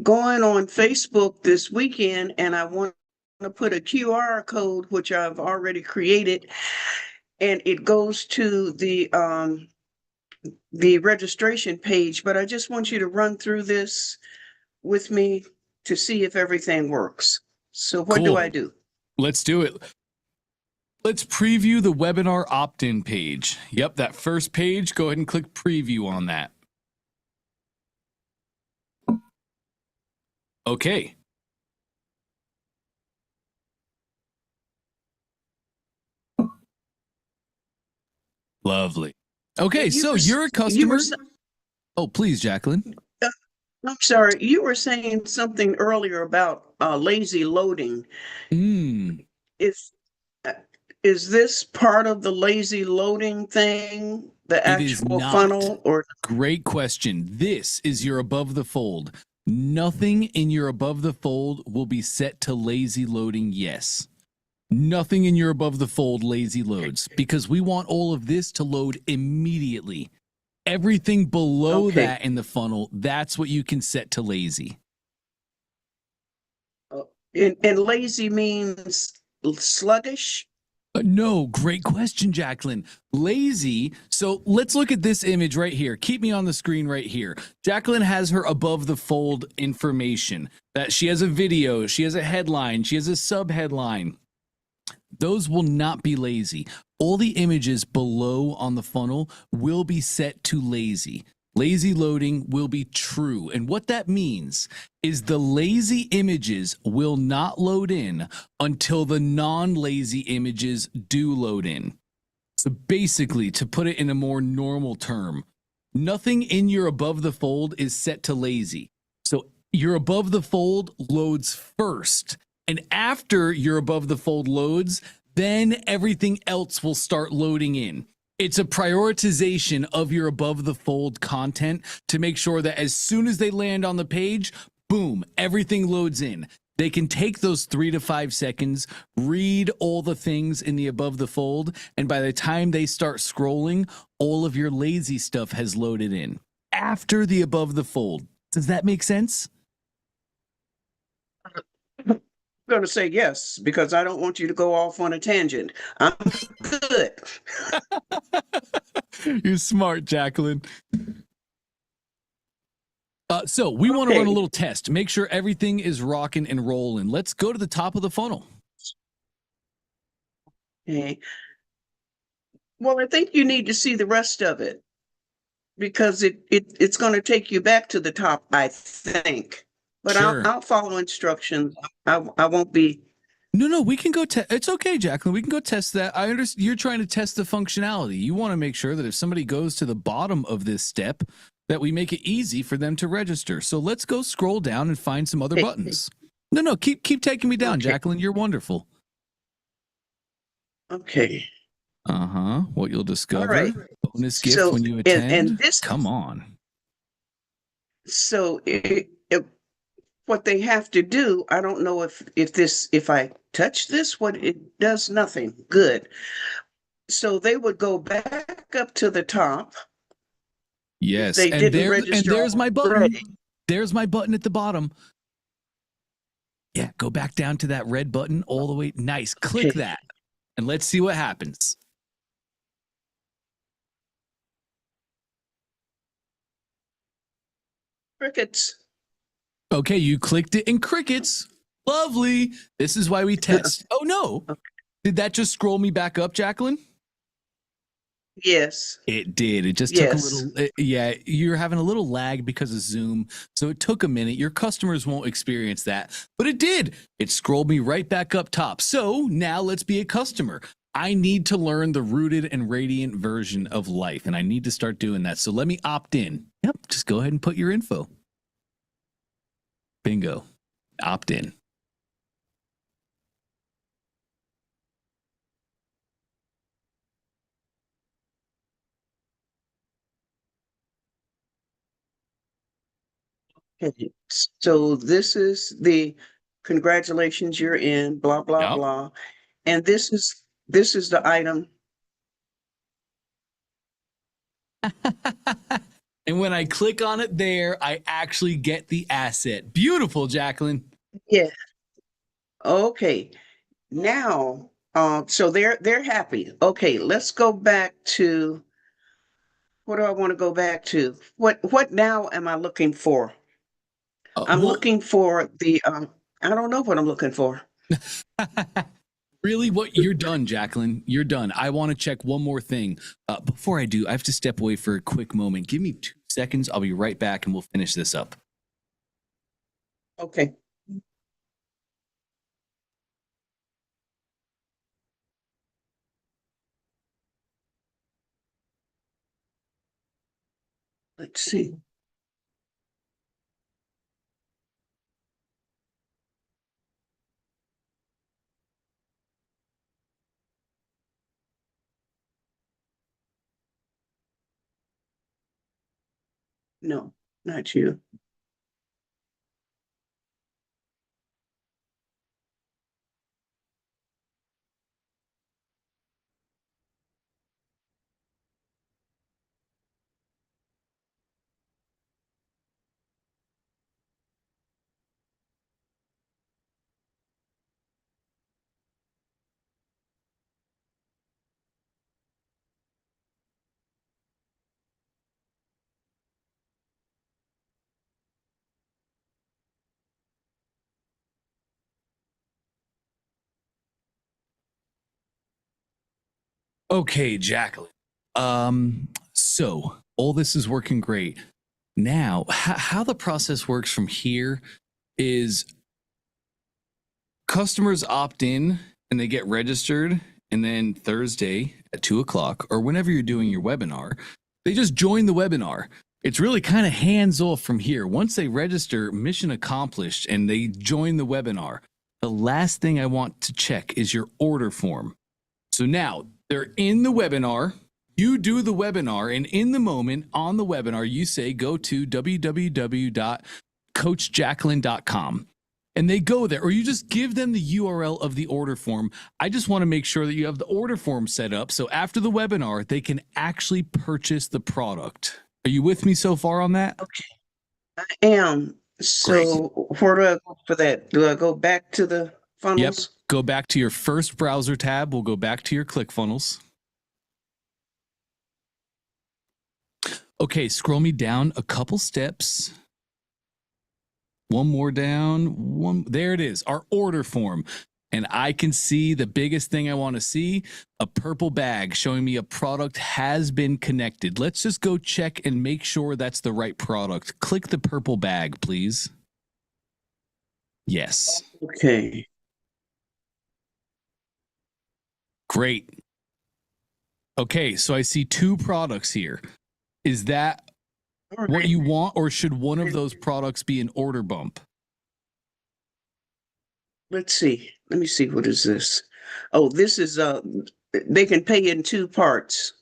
going on Facebook this weekend and I want to put a QR code, which I've already created, and it goes to the registration page, but I just want you to run through this with me to see if everything works. So what do I do? Let's do it. Let's preview the webinar opt-in page. Yep, that first page, go ahead and click preview on that. Okay. Lovely. Okay, so you're a customer. Oh, please, Jacqueline. I'm sorry, you were saying something earlier about lazy loading. Is this part of the lazy loading thing, the actual funnel, or? Great question. This is your above the fold. Nothing in your above the fold will be set to lazy loading. Yes. Nothing in your above the fold lazy loads because we want all of this to load immediately. Everything below that in the funnel, that's what you can set to lazy. And lazy means sluggish? No, great question, Jacqueline. Lazy. So let's look at this image right here. Keep me on the screen right here. Jacqueline has her above the fold information that she has a video, she has a headline, she has a sub headline. Those will not be lazy. All the images below on the funnel will be set to lazy. Lazy loading will be true. And what that means is the lazy images will not load in until the non-lazy images do load in. So basically, to put it in a more normal term, nothing in your above the fold is set to lazy. So your above the fold loads first. And after your above the fold loads, then everything else will start loading in. It's a prioritization of your above the fold content to make sure that as soon as they land on the page, boom, everything loads in. They can take those 3 to 5 seconds, read all the things in the above the fold, and by the time they start scrolling, all of your lazy stuff has loaded in after the above the fold. Does that make sense? I'm going to say yes, because I don't want you to go off on a tangent. I'm good. You're smart, Jacqueline. So we want to run a little test. Make sure everything is rocking and rolling. Let's go to the top of the funnel. Okay. Well, I think you need to see the rest of it because it's going to take you back to the top, I think. But sure. I'll follow instructions. I won't be. No, we can go test. It's okay, Jacqueline. We can go test that. I understand you're trying to test the functionality. You want to make sure that if somebody goes to the bottom of this step, that we make it easy for them to register. So let's go scroll down and find some other buttons. No, keep taking me down, Jacqueline. You're wonderful. Okay. What you'll discover. All right. Bonus gift when you attend. And this, come on. So what they have to do, I don't know if I touch this, what it does nothing. Good. So they would go back up to the top. Yes, they and didn't register there's my button. already. There's my button at the bottom. Yeah, go back down to that red button all the way. Nice. Click that, and let's see what happens. Crickets. Okay, you clicked it and crickets. Lovely. This is why we test. Oh, no. Did that just scroll me back up, Jacqueline? Yes. It did. It just took a little. Yeah, you're having a little lag because of Zoom. So it took a minute. Your customers won't experience that, but it did. It scrolled me right back up top. So now let's be a customer. I need to learn the rooted and radiant version of life, and I need to start doing that. So let me opt in. Yep, just go ahead and put your info. Bingo. Opt in. Okay. So this is the congratulations, you're in, blah, blah, blah. And this is the item. And when I click on it there, I actually get the asset. Beautiful, Jacqueline. Yeah. Okay. Now, so they're happy. Okay, let's go back to, what do I want to go back to? What now am I looking for? I'm looking for the I don't know what I'm looking for. Really? What? You're done, Jacqueline. You're done. I want to check one more thing. Before I do, I have to step away for a quick moment. Give me 2 seconds. I'll be right back and we'll finish this up. Okay. Let's see. No, not you. Okay, Jacqueline. So all this is working great. Now, how the process works from here is customers opt in and they get registered, and then Thursday at 2:00 or whenever you're doing your webinar, they just join the webinar. It's really kind of hands off from here. Once they register, mission accomplished, and they join the webinar. The last thing I want to check is your order form. So now they're in the webinar. You do the webinar, and in the moment on the webinar, you say go to www.coachjacqueline.com. And they go there, or you just give them the URL of the order form. I just want to make sure that you have the order form set up so after the webinar, they can actually purchase the product. Are you with me so far on that? Okay. I am. So where do I go for that? Do I go back to the funnels? Yep. Go back to your first browser tab. We'll go back to your ClickFunnels. Okay, scroll me down a couple steps. One more down. There it is, our order form. And I can see the biggest thing I want to see, a purple bag showing me a product has been connected. Let's just go check and make sure that's the right product. Click the purple bag, please. Yes. Okay. Great. Okay, so I see 2 products here. Is that what you want, or should one of those products be an order bump? Let's see. Let me see. What is this? Oh, this is they can pay in 2 parts.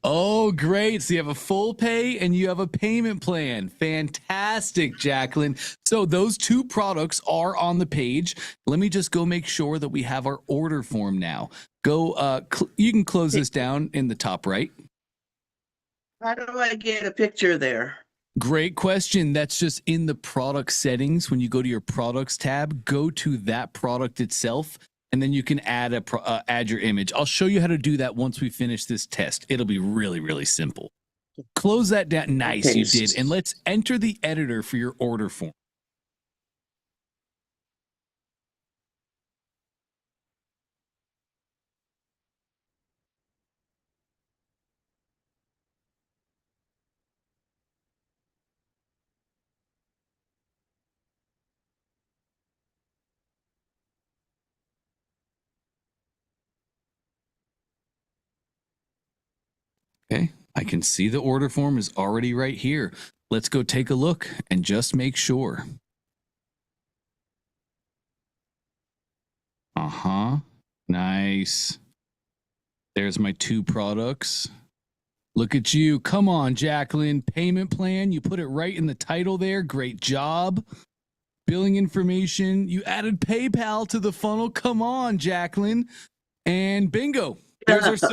Oh, great. So you have a full pay and you have a payment plan. Fantastic, Jacqueline. So those two products are on the page. Let me just go make sure that we have our order form now. Go, you can close this down in the top right. How do I get a picture there? Great question. That's just in the product settings. When you go to your products tab, go to that product itself, and then you can add add your image. I'll show you how to do that once we finish this test. It'll be really, really simple. Close that down. Nice, Okay. you did. And let's enter the editor for your order form. Okay, I can see the order form is already right here. Let's go take a look and just make sure. Nice. There's my two products. Look at you. Come on, Jacqueline. Payment plan. You put it right in the title there. Great job. Billing information. You added PayPal to the funnel. Come on, Jacqueline. And bingo. There's our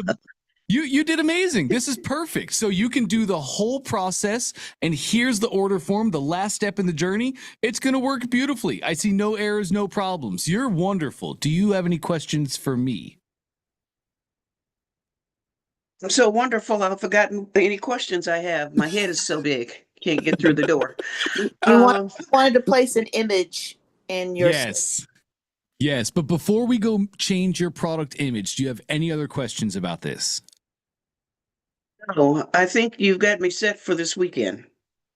You did amazing. This is perfect. So you can do the whole process, and here's the order form, the last step in the journey. It's going to work beautifully. I see no errors, no problems. You're wonderful. Do you have any questions for me? I'm so wonderful. I've forgotten any questions I have. My head is so big. Can't get through the door. You wanted to place an image in your Yes, but before we go change your product image, do you have any other questions about this? No, I think you've got me set for this weekend.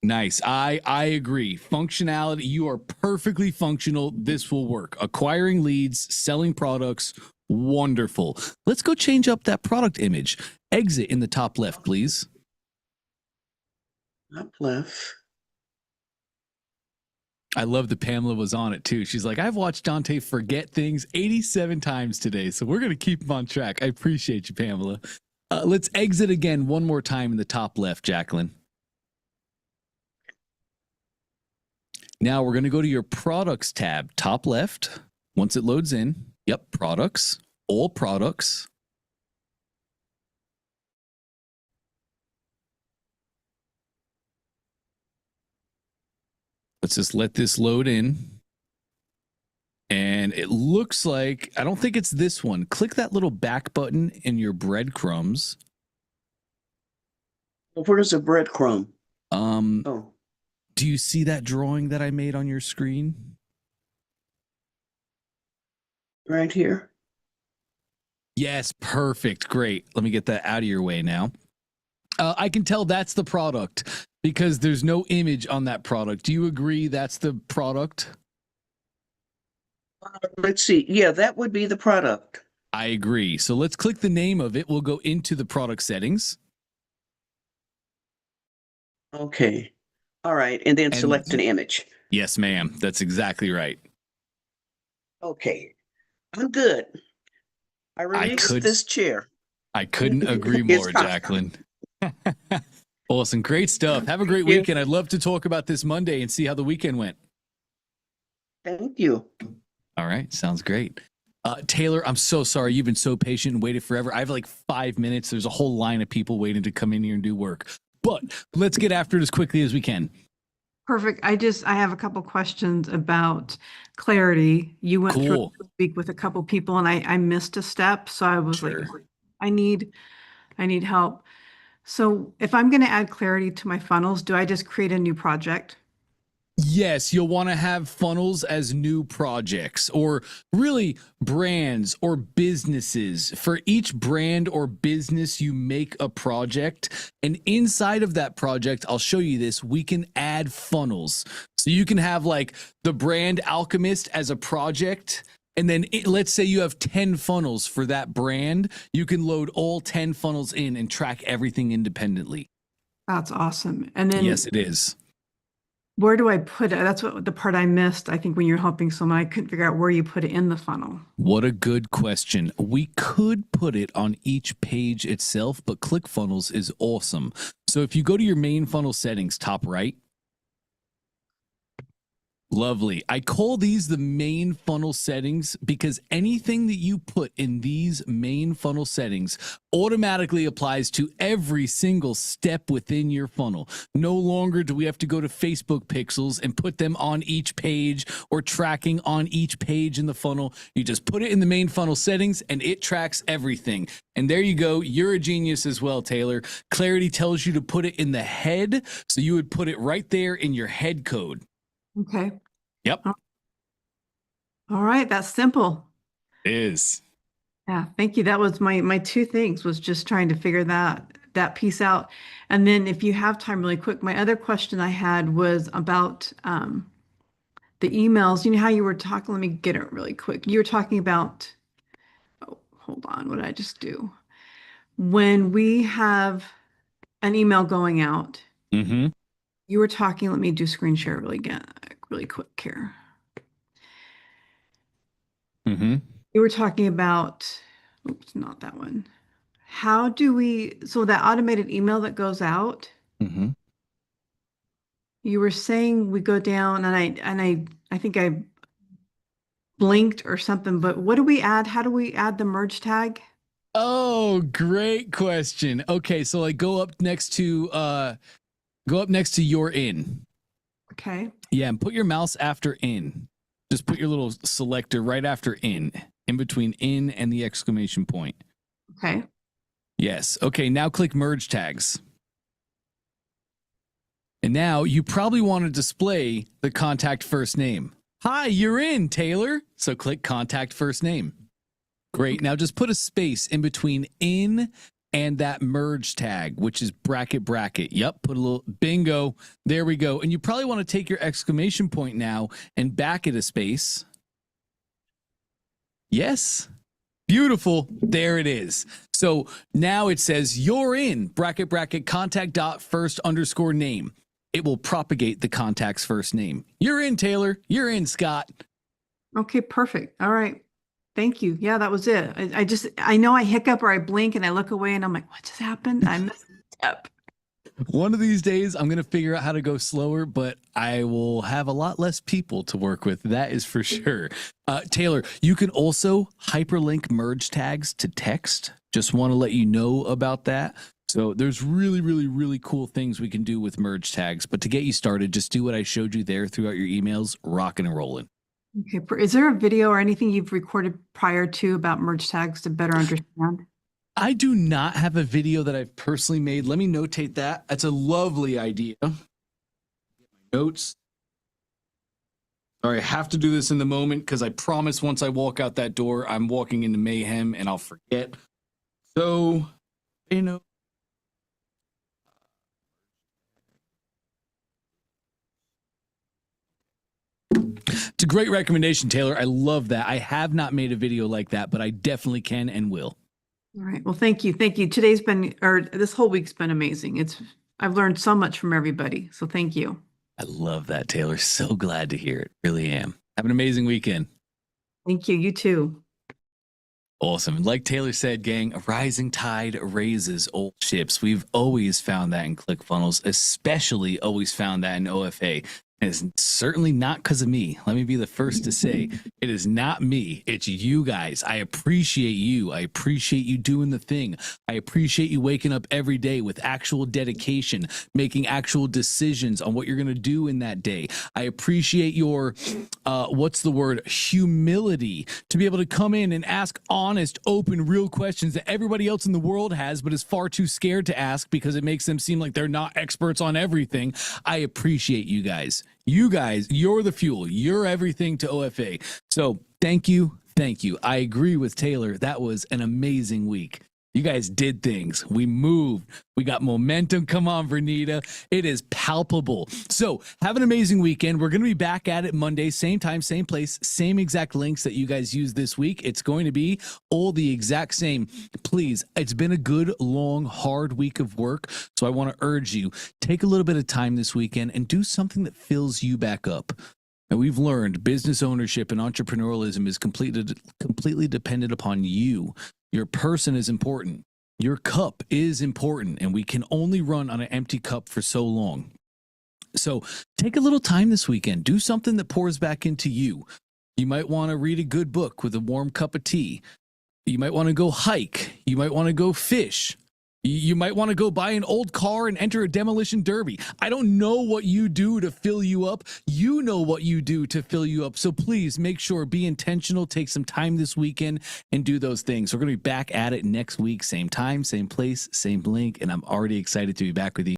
Nice. I agree. Functionality, you are perfectly functional. This will work. Acquiring leads, selling products, wonderful. Let's go change up that product image. Exit in the top left, please. Top left. I love that Pamela was on it too. She's like, I've watched Dante forget things 87 times today, so we're going to keep him on track. I appreciate you, Pamela. Let's exit again one more time in the top left, Jacqueline. Now we're going to go to your products tab, top left. Once it loads in, yep, products, all products. Let's just let this load in. And it looks like, I don't think it's this one. Click that little back button in your breadcrumbs. Where's the breadcrumb? Do you see that drawing that I made on your screen? Right here. Yes, perfect. Great. Let me get that out of your way now. I can tell that's the product because there's no image on that product. Do you agree that's the product? Let's see. Yeah, that would be the product. I agree. So let's click the name of it. We'll go into the product settings. Okay. All right. And then select an image. Yes, ma'am. That's exactly right. Okay. I'm good. I released this chair. I couldn't agree more, Jacqueline. Awesome. Great stuff. Have a great weekend. I'd love to talk about this Monday and see how the weekend went. Thank you. All right. Sounds great. Taylor, I'm so sorry. You've been so patient and waited forever. I have like 5 minutes. There's a whole line of people waiting to come in here and do work. But let's get after it as quickly as we can. Perfect. I have a couple questions about clarity. You went through it this week with a couple people and I missed a step. So I was like, I need help. So if I'm going to add clarity to my funnels, do I just create a new project? Yes, you'll want to have funnels as new projects or really brands or businesses. For each brand or business, you make a project. And inside of that project, I'll show you this, we can add funnels. So you can have like the brand Alchemist as a project. And then let's say you have 10 funnels for that brand. You can load all 10 funnels in and track everything independently. That's awesome. And then yes, it is. where do I put it? That's what the part I missed. I think when you're helping someone, I couldn't figure out where you put it in the funnel. What a good question. We could put it on each page itself, but ClickFunnels is awesome. So if you go to your main funnel settings, top right, lovely. I call these the main funnel settings because anything that you put in these main funnel settings automatically applies to every single step within your funnel. No longer do we have to go to Facebook pixels and put them on each page or tracking on each page in the funnel. You just put it in the main funnel settings and it tracks everything. And there you go. You're a genius as well, Taylor. Clarity tells you to put it in the head. So you would put it right there in your head code. Okay. Yep. All right. That's simple. It is. Yeah. Thank you. That was my two things, was just trying to figure that piece out. And then if you have time really quick, my other question I had was about the emails. You know how you were talking, let me get it really quick. You were talking about, oh, hold on. What did I just do? When we have an email going out, you were talking, let me do screen share really quick here. You were talking about, oops, not that one. How do we, so that automated email that goes out, you were saying we go down, and I think I blinked or something, but what do we add? How do we add the merge tag? Oh, great question. Okay, so like go up next to your in. Okay. Yeah, and put your mouse after in. Just put your little selector right after in between in and the exclamation point. Okay. Yes. Okay, now click merge tags. And now you probably want to display the contact first name. Hi, you're in, Taylor. So click contact first name. Great. Now just put a space in between in and that merge tag, which is bracket. Yep. Put a little bingo. There we go. And you probably want to take your exclamation point now and back it a space. Yes. Beautiful. There it is. So now it says you're in bracket contact dot first underscore name. It will propagate the contact's first name. You're in, Taylor. You're in, Scott. Okay, perfect. All right. Thank you. Yeah, that was it. I know I hiccup or I blink and I look away and I'm like, what just happened? I messed up. One of these days, I'm going to figure out how to go slower, but I will have a lot less people to work with. That is for sure. Taylor, you can also hyperlink merge tags to text. Just want to let you know about that. So there's really cool things we can do with merge tags. But to get you started, just do what I showed you there throughout your emails, rocking and rolling. Okay. Is there a video or anything you've recorded prior to about merge tags to better understand? I do not have a video that I've personally made. Let me notate that. That's a lovely idea. Notes. Sorry, I have to do this in the moment because I promise once I walk out that door, I'm walking into mayhem and I'll forget. So, you know. It's a great recommendation, Taylor. I love that. I have not made a video like that, but I definitely can and will. All right. Well, thank you. Thank you. This whole week's been amazing. I've learned so much from everybody. So thank you. I love that, Taylor. So glad to hear it. Really am. Have an amazing weekend. Thank you. You too. Awesome. Like Taylor said, gang, a rising tide raises old ships. We've always found that in ClickFunnels, especially always found that in OFA. And it's certainly not because of me. Let me be the first to say it is not me. It's you guys. I appreciate you. I appreciate you doing the thing. I appreciate you waking up every day with actual dedication, making actual decisions on what you're going to do in that day. I appreciate your, humility to be able to come in and ask honest, open, real questions that everybody else in the world has, but is far too scared to ask because it makes them seem like they're not experts on everything. I appreciate you guys. You guys, you're the fuel. You're everything to OFA. So thank you. Thank you. I agree with Taylor. That was an amazing week. You guys did things. We moved. We got momentum. Come on, Vernita. It is palpable. So have an amazing weekend. We're going to be back at it Monday, same time, same place, same exact links that you guys used this week. It's going to be all the exact same. Please, it's been a good, long, hard week of work. So I want to urge you, take a little bit of time this weekend and do something that fills you back up. And we've learned business ownership and entrepreneurialism is completely dependent upon you. Your person is important. Your cup is important, and we can only run on an empty cup for so long. So take a little time this weekend. Do something that pours back into you. You might want to read a good book with a warm cup of tea. You might want to go hike. You might want to go fish. You might want to go buy an old car and enter a demolition derby. I don't know what you do to fill you up. You know what you do to fill you up. So please make sure, be intentional, take some time this weekend and do those things. We're going to be back at it next week, same time, same place, same link. And I'm already excited to be back with you.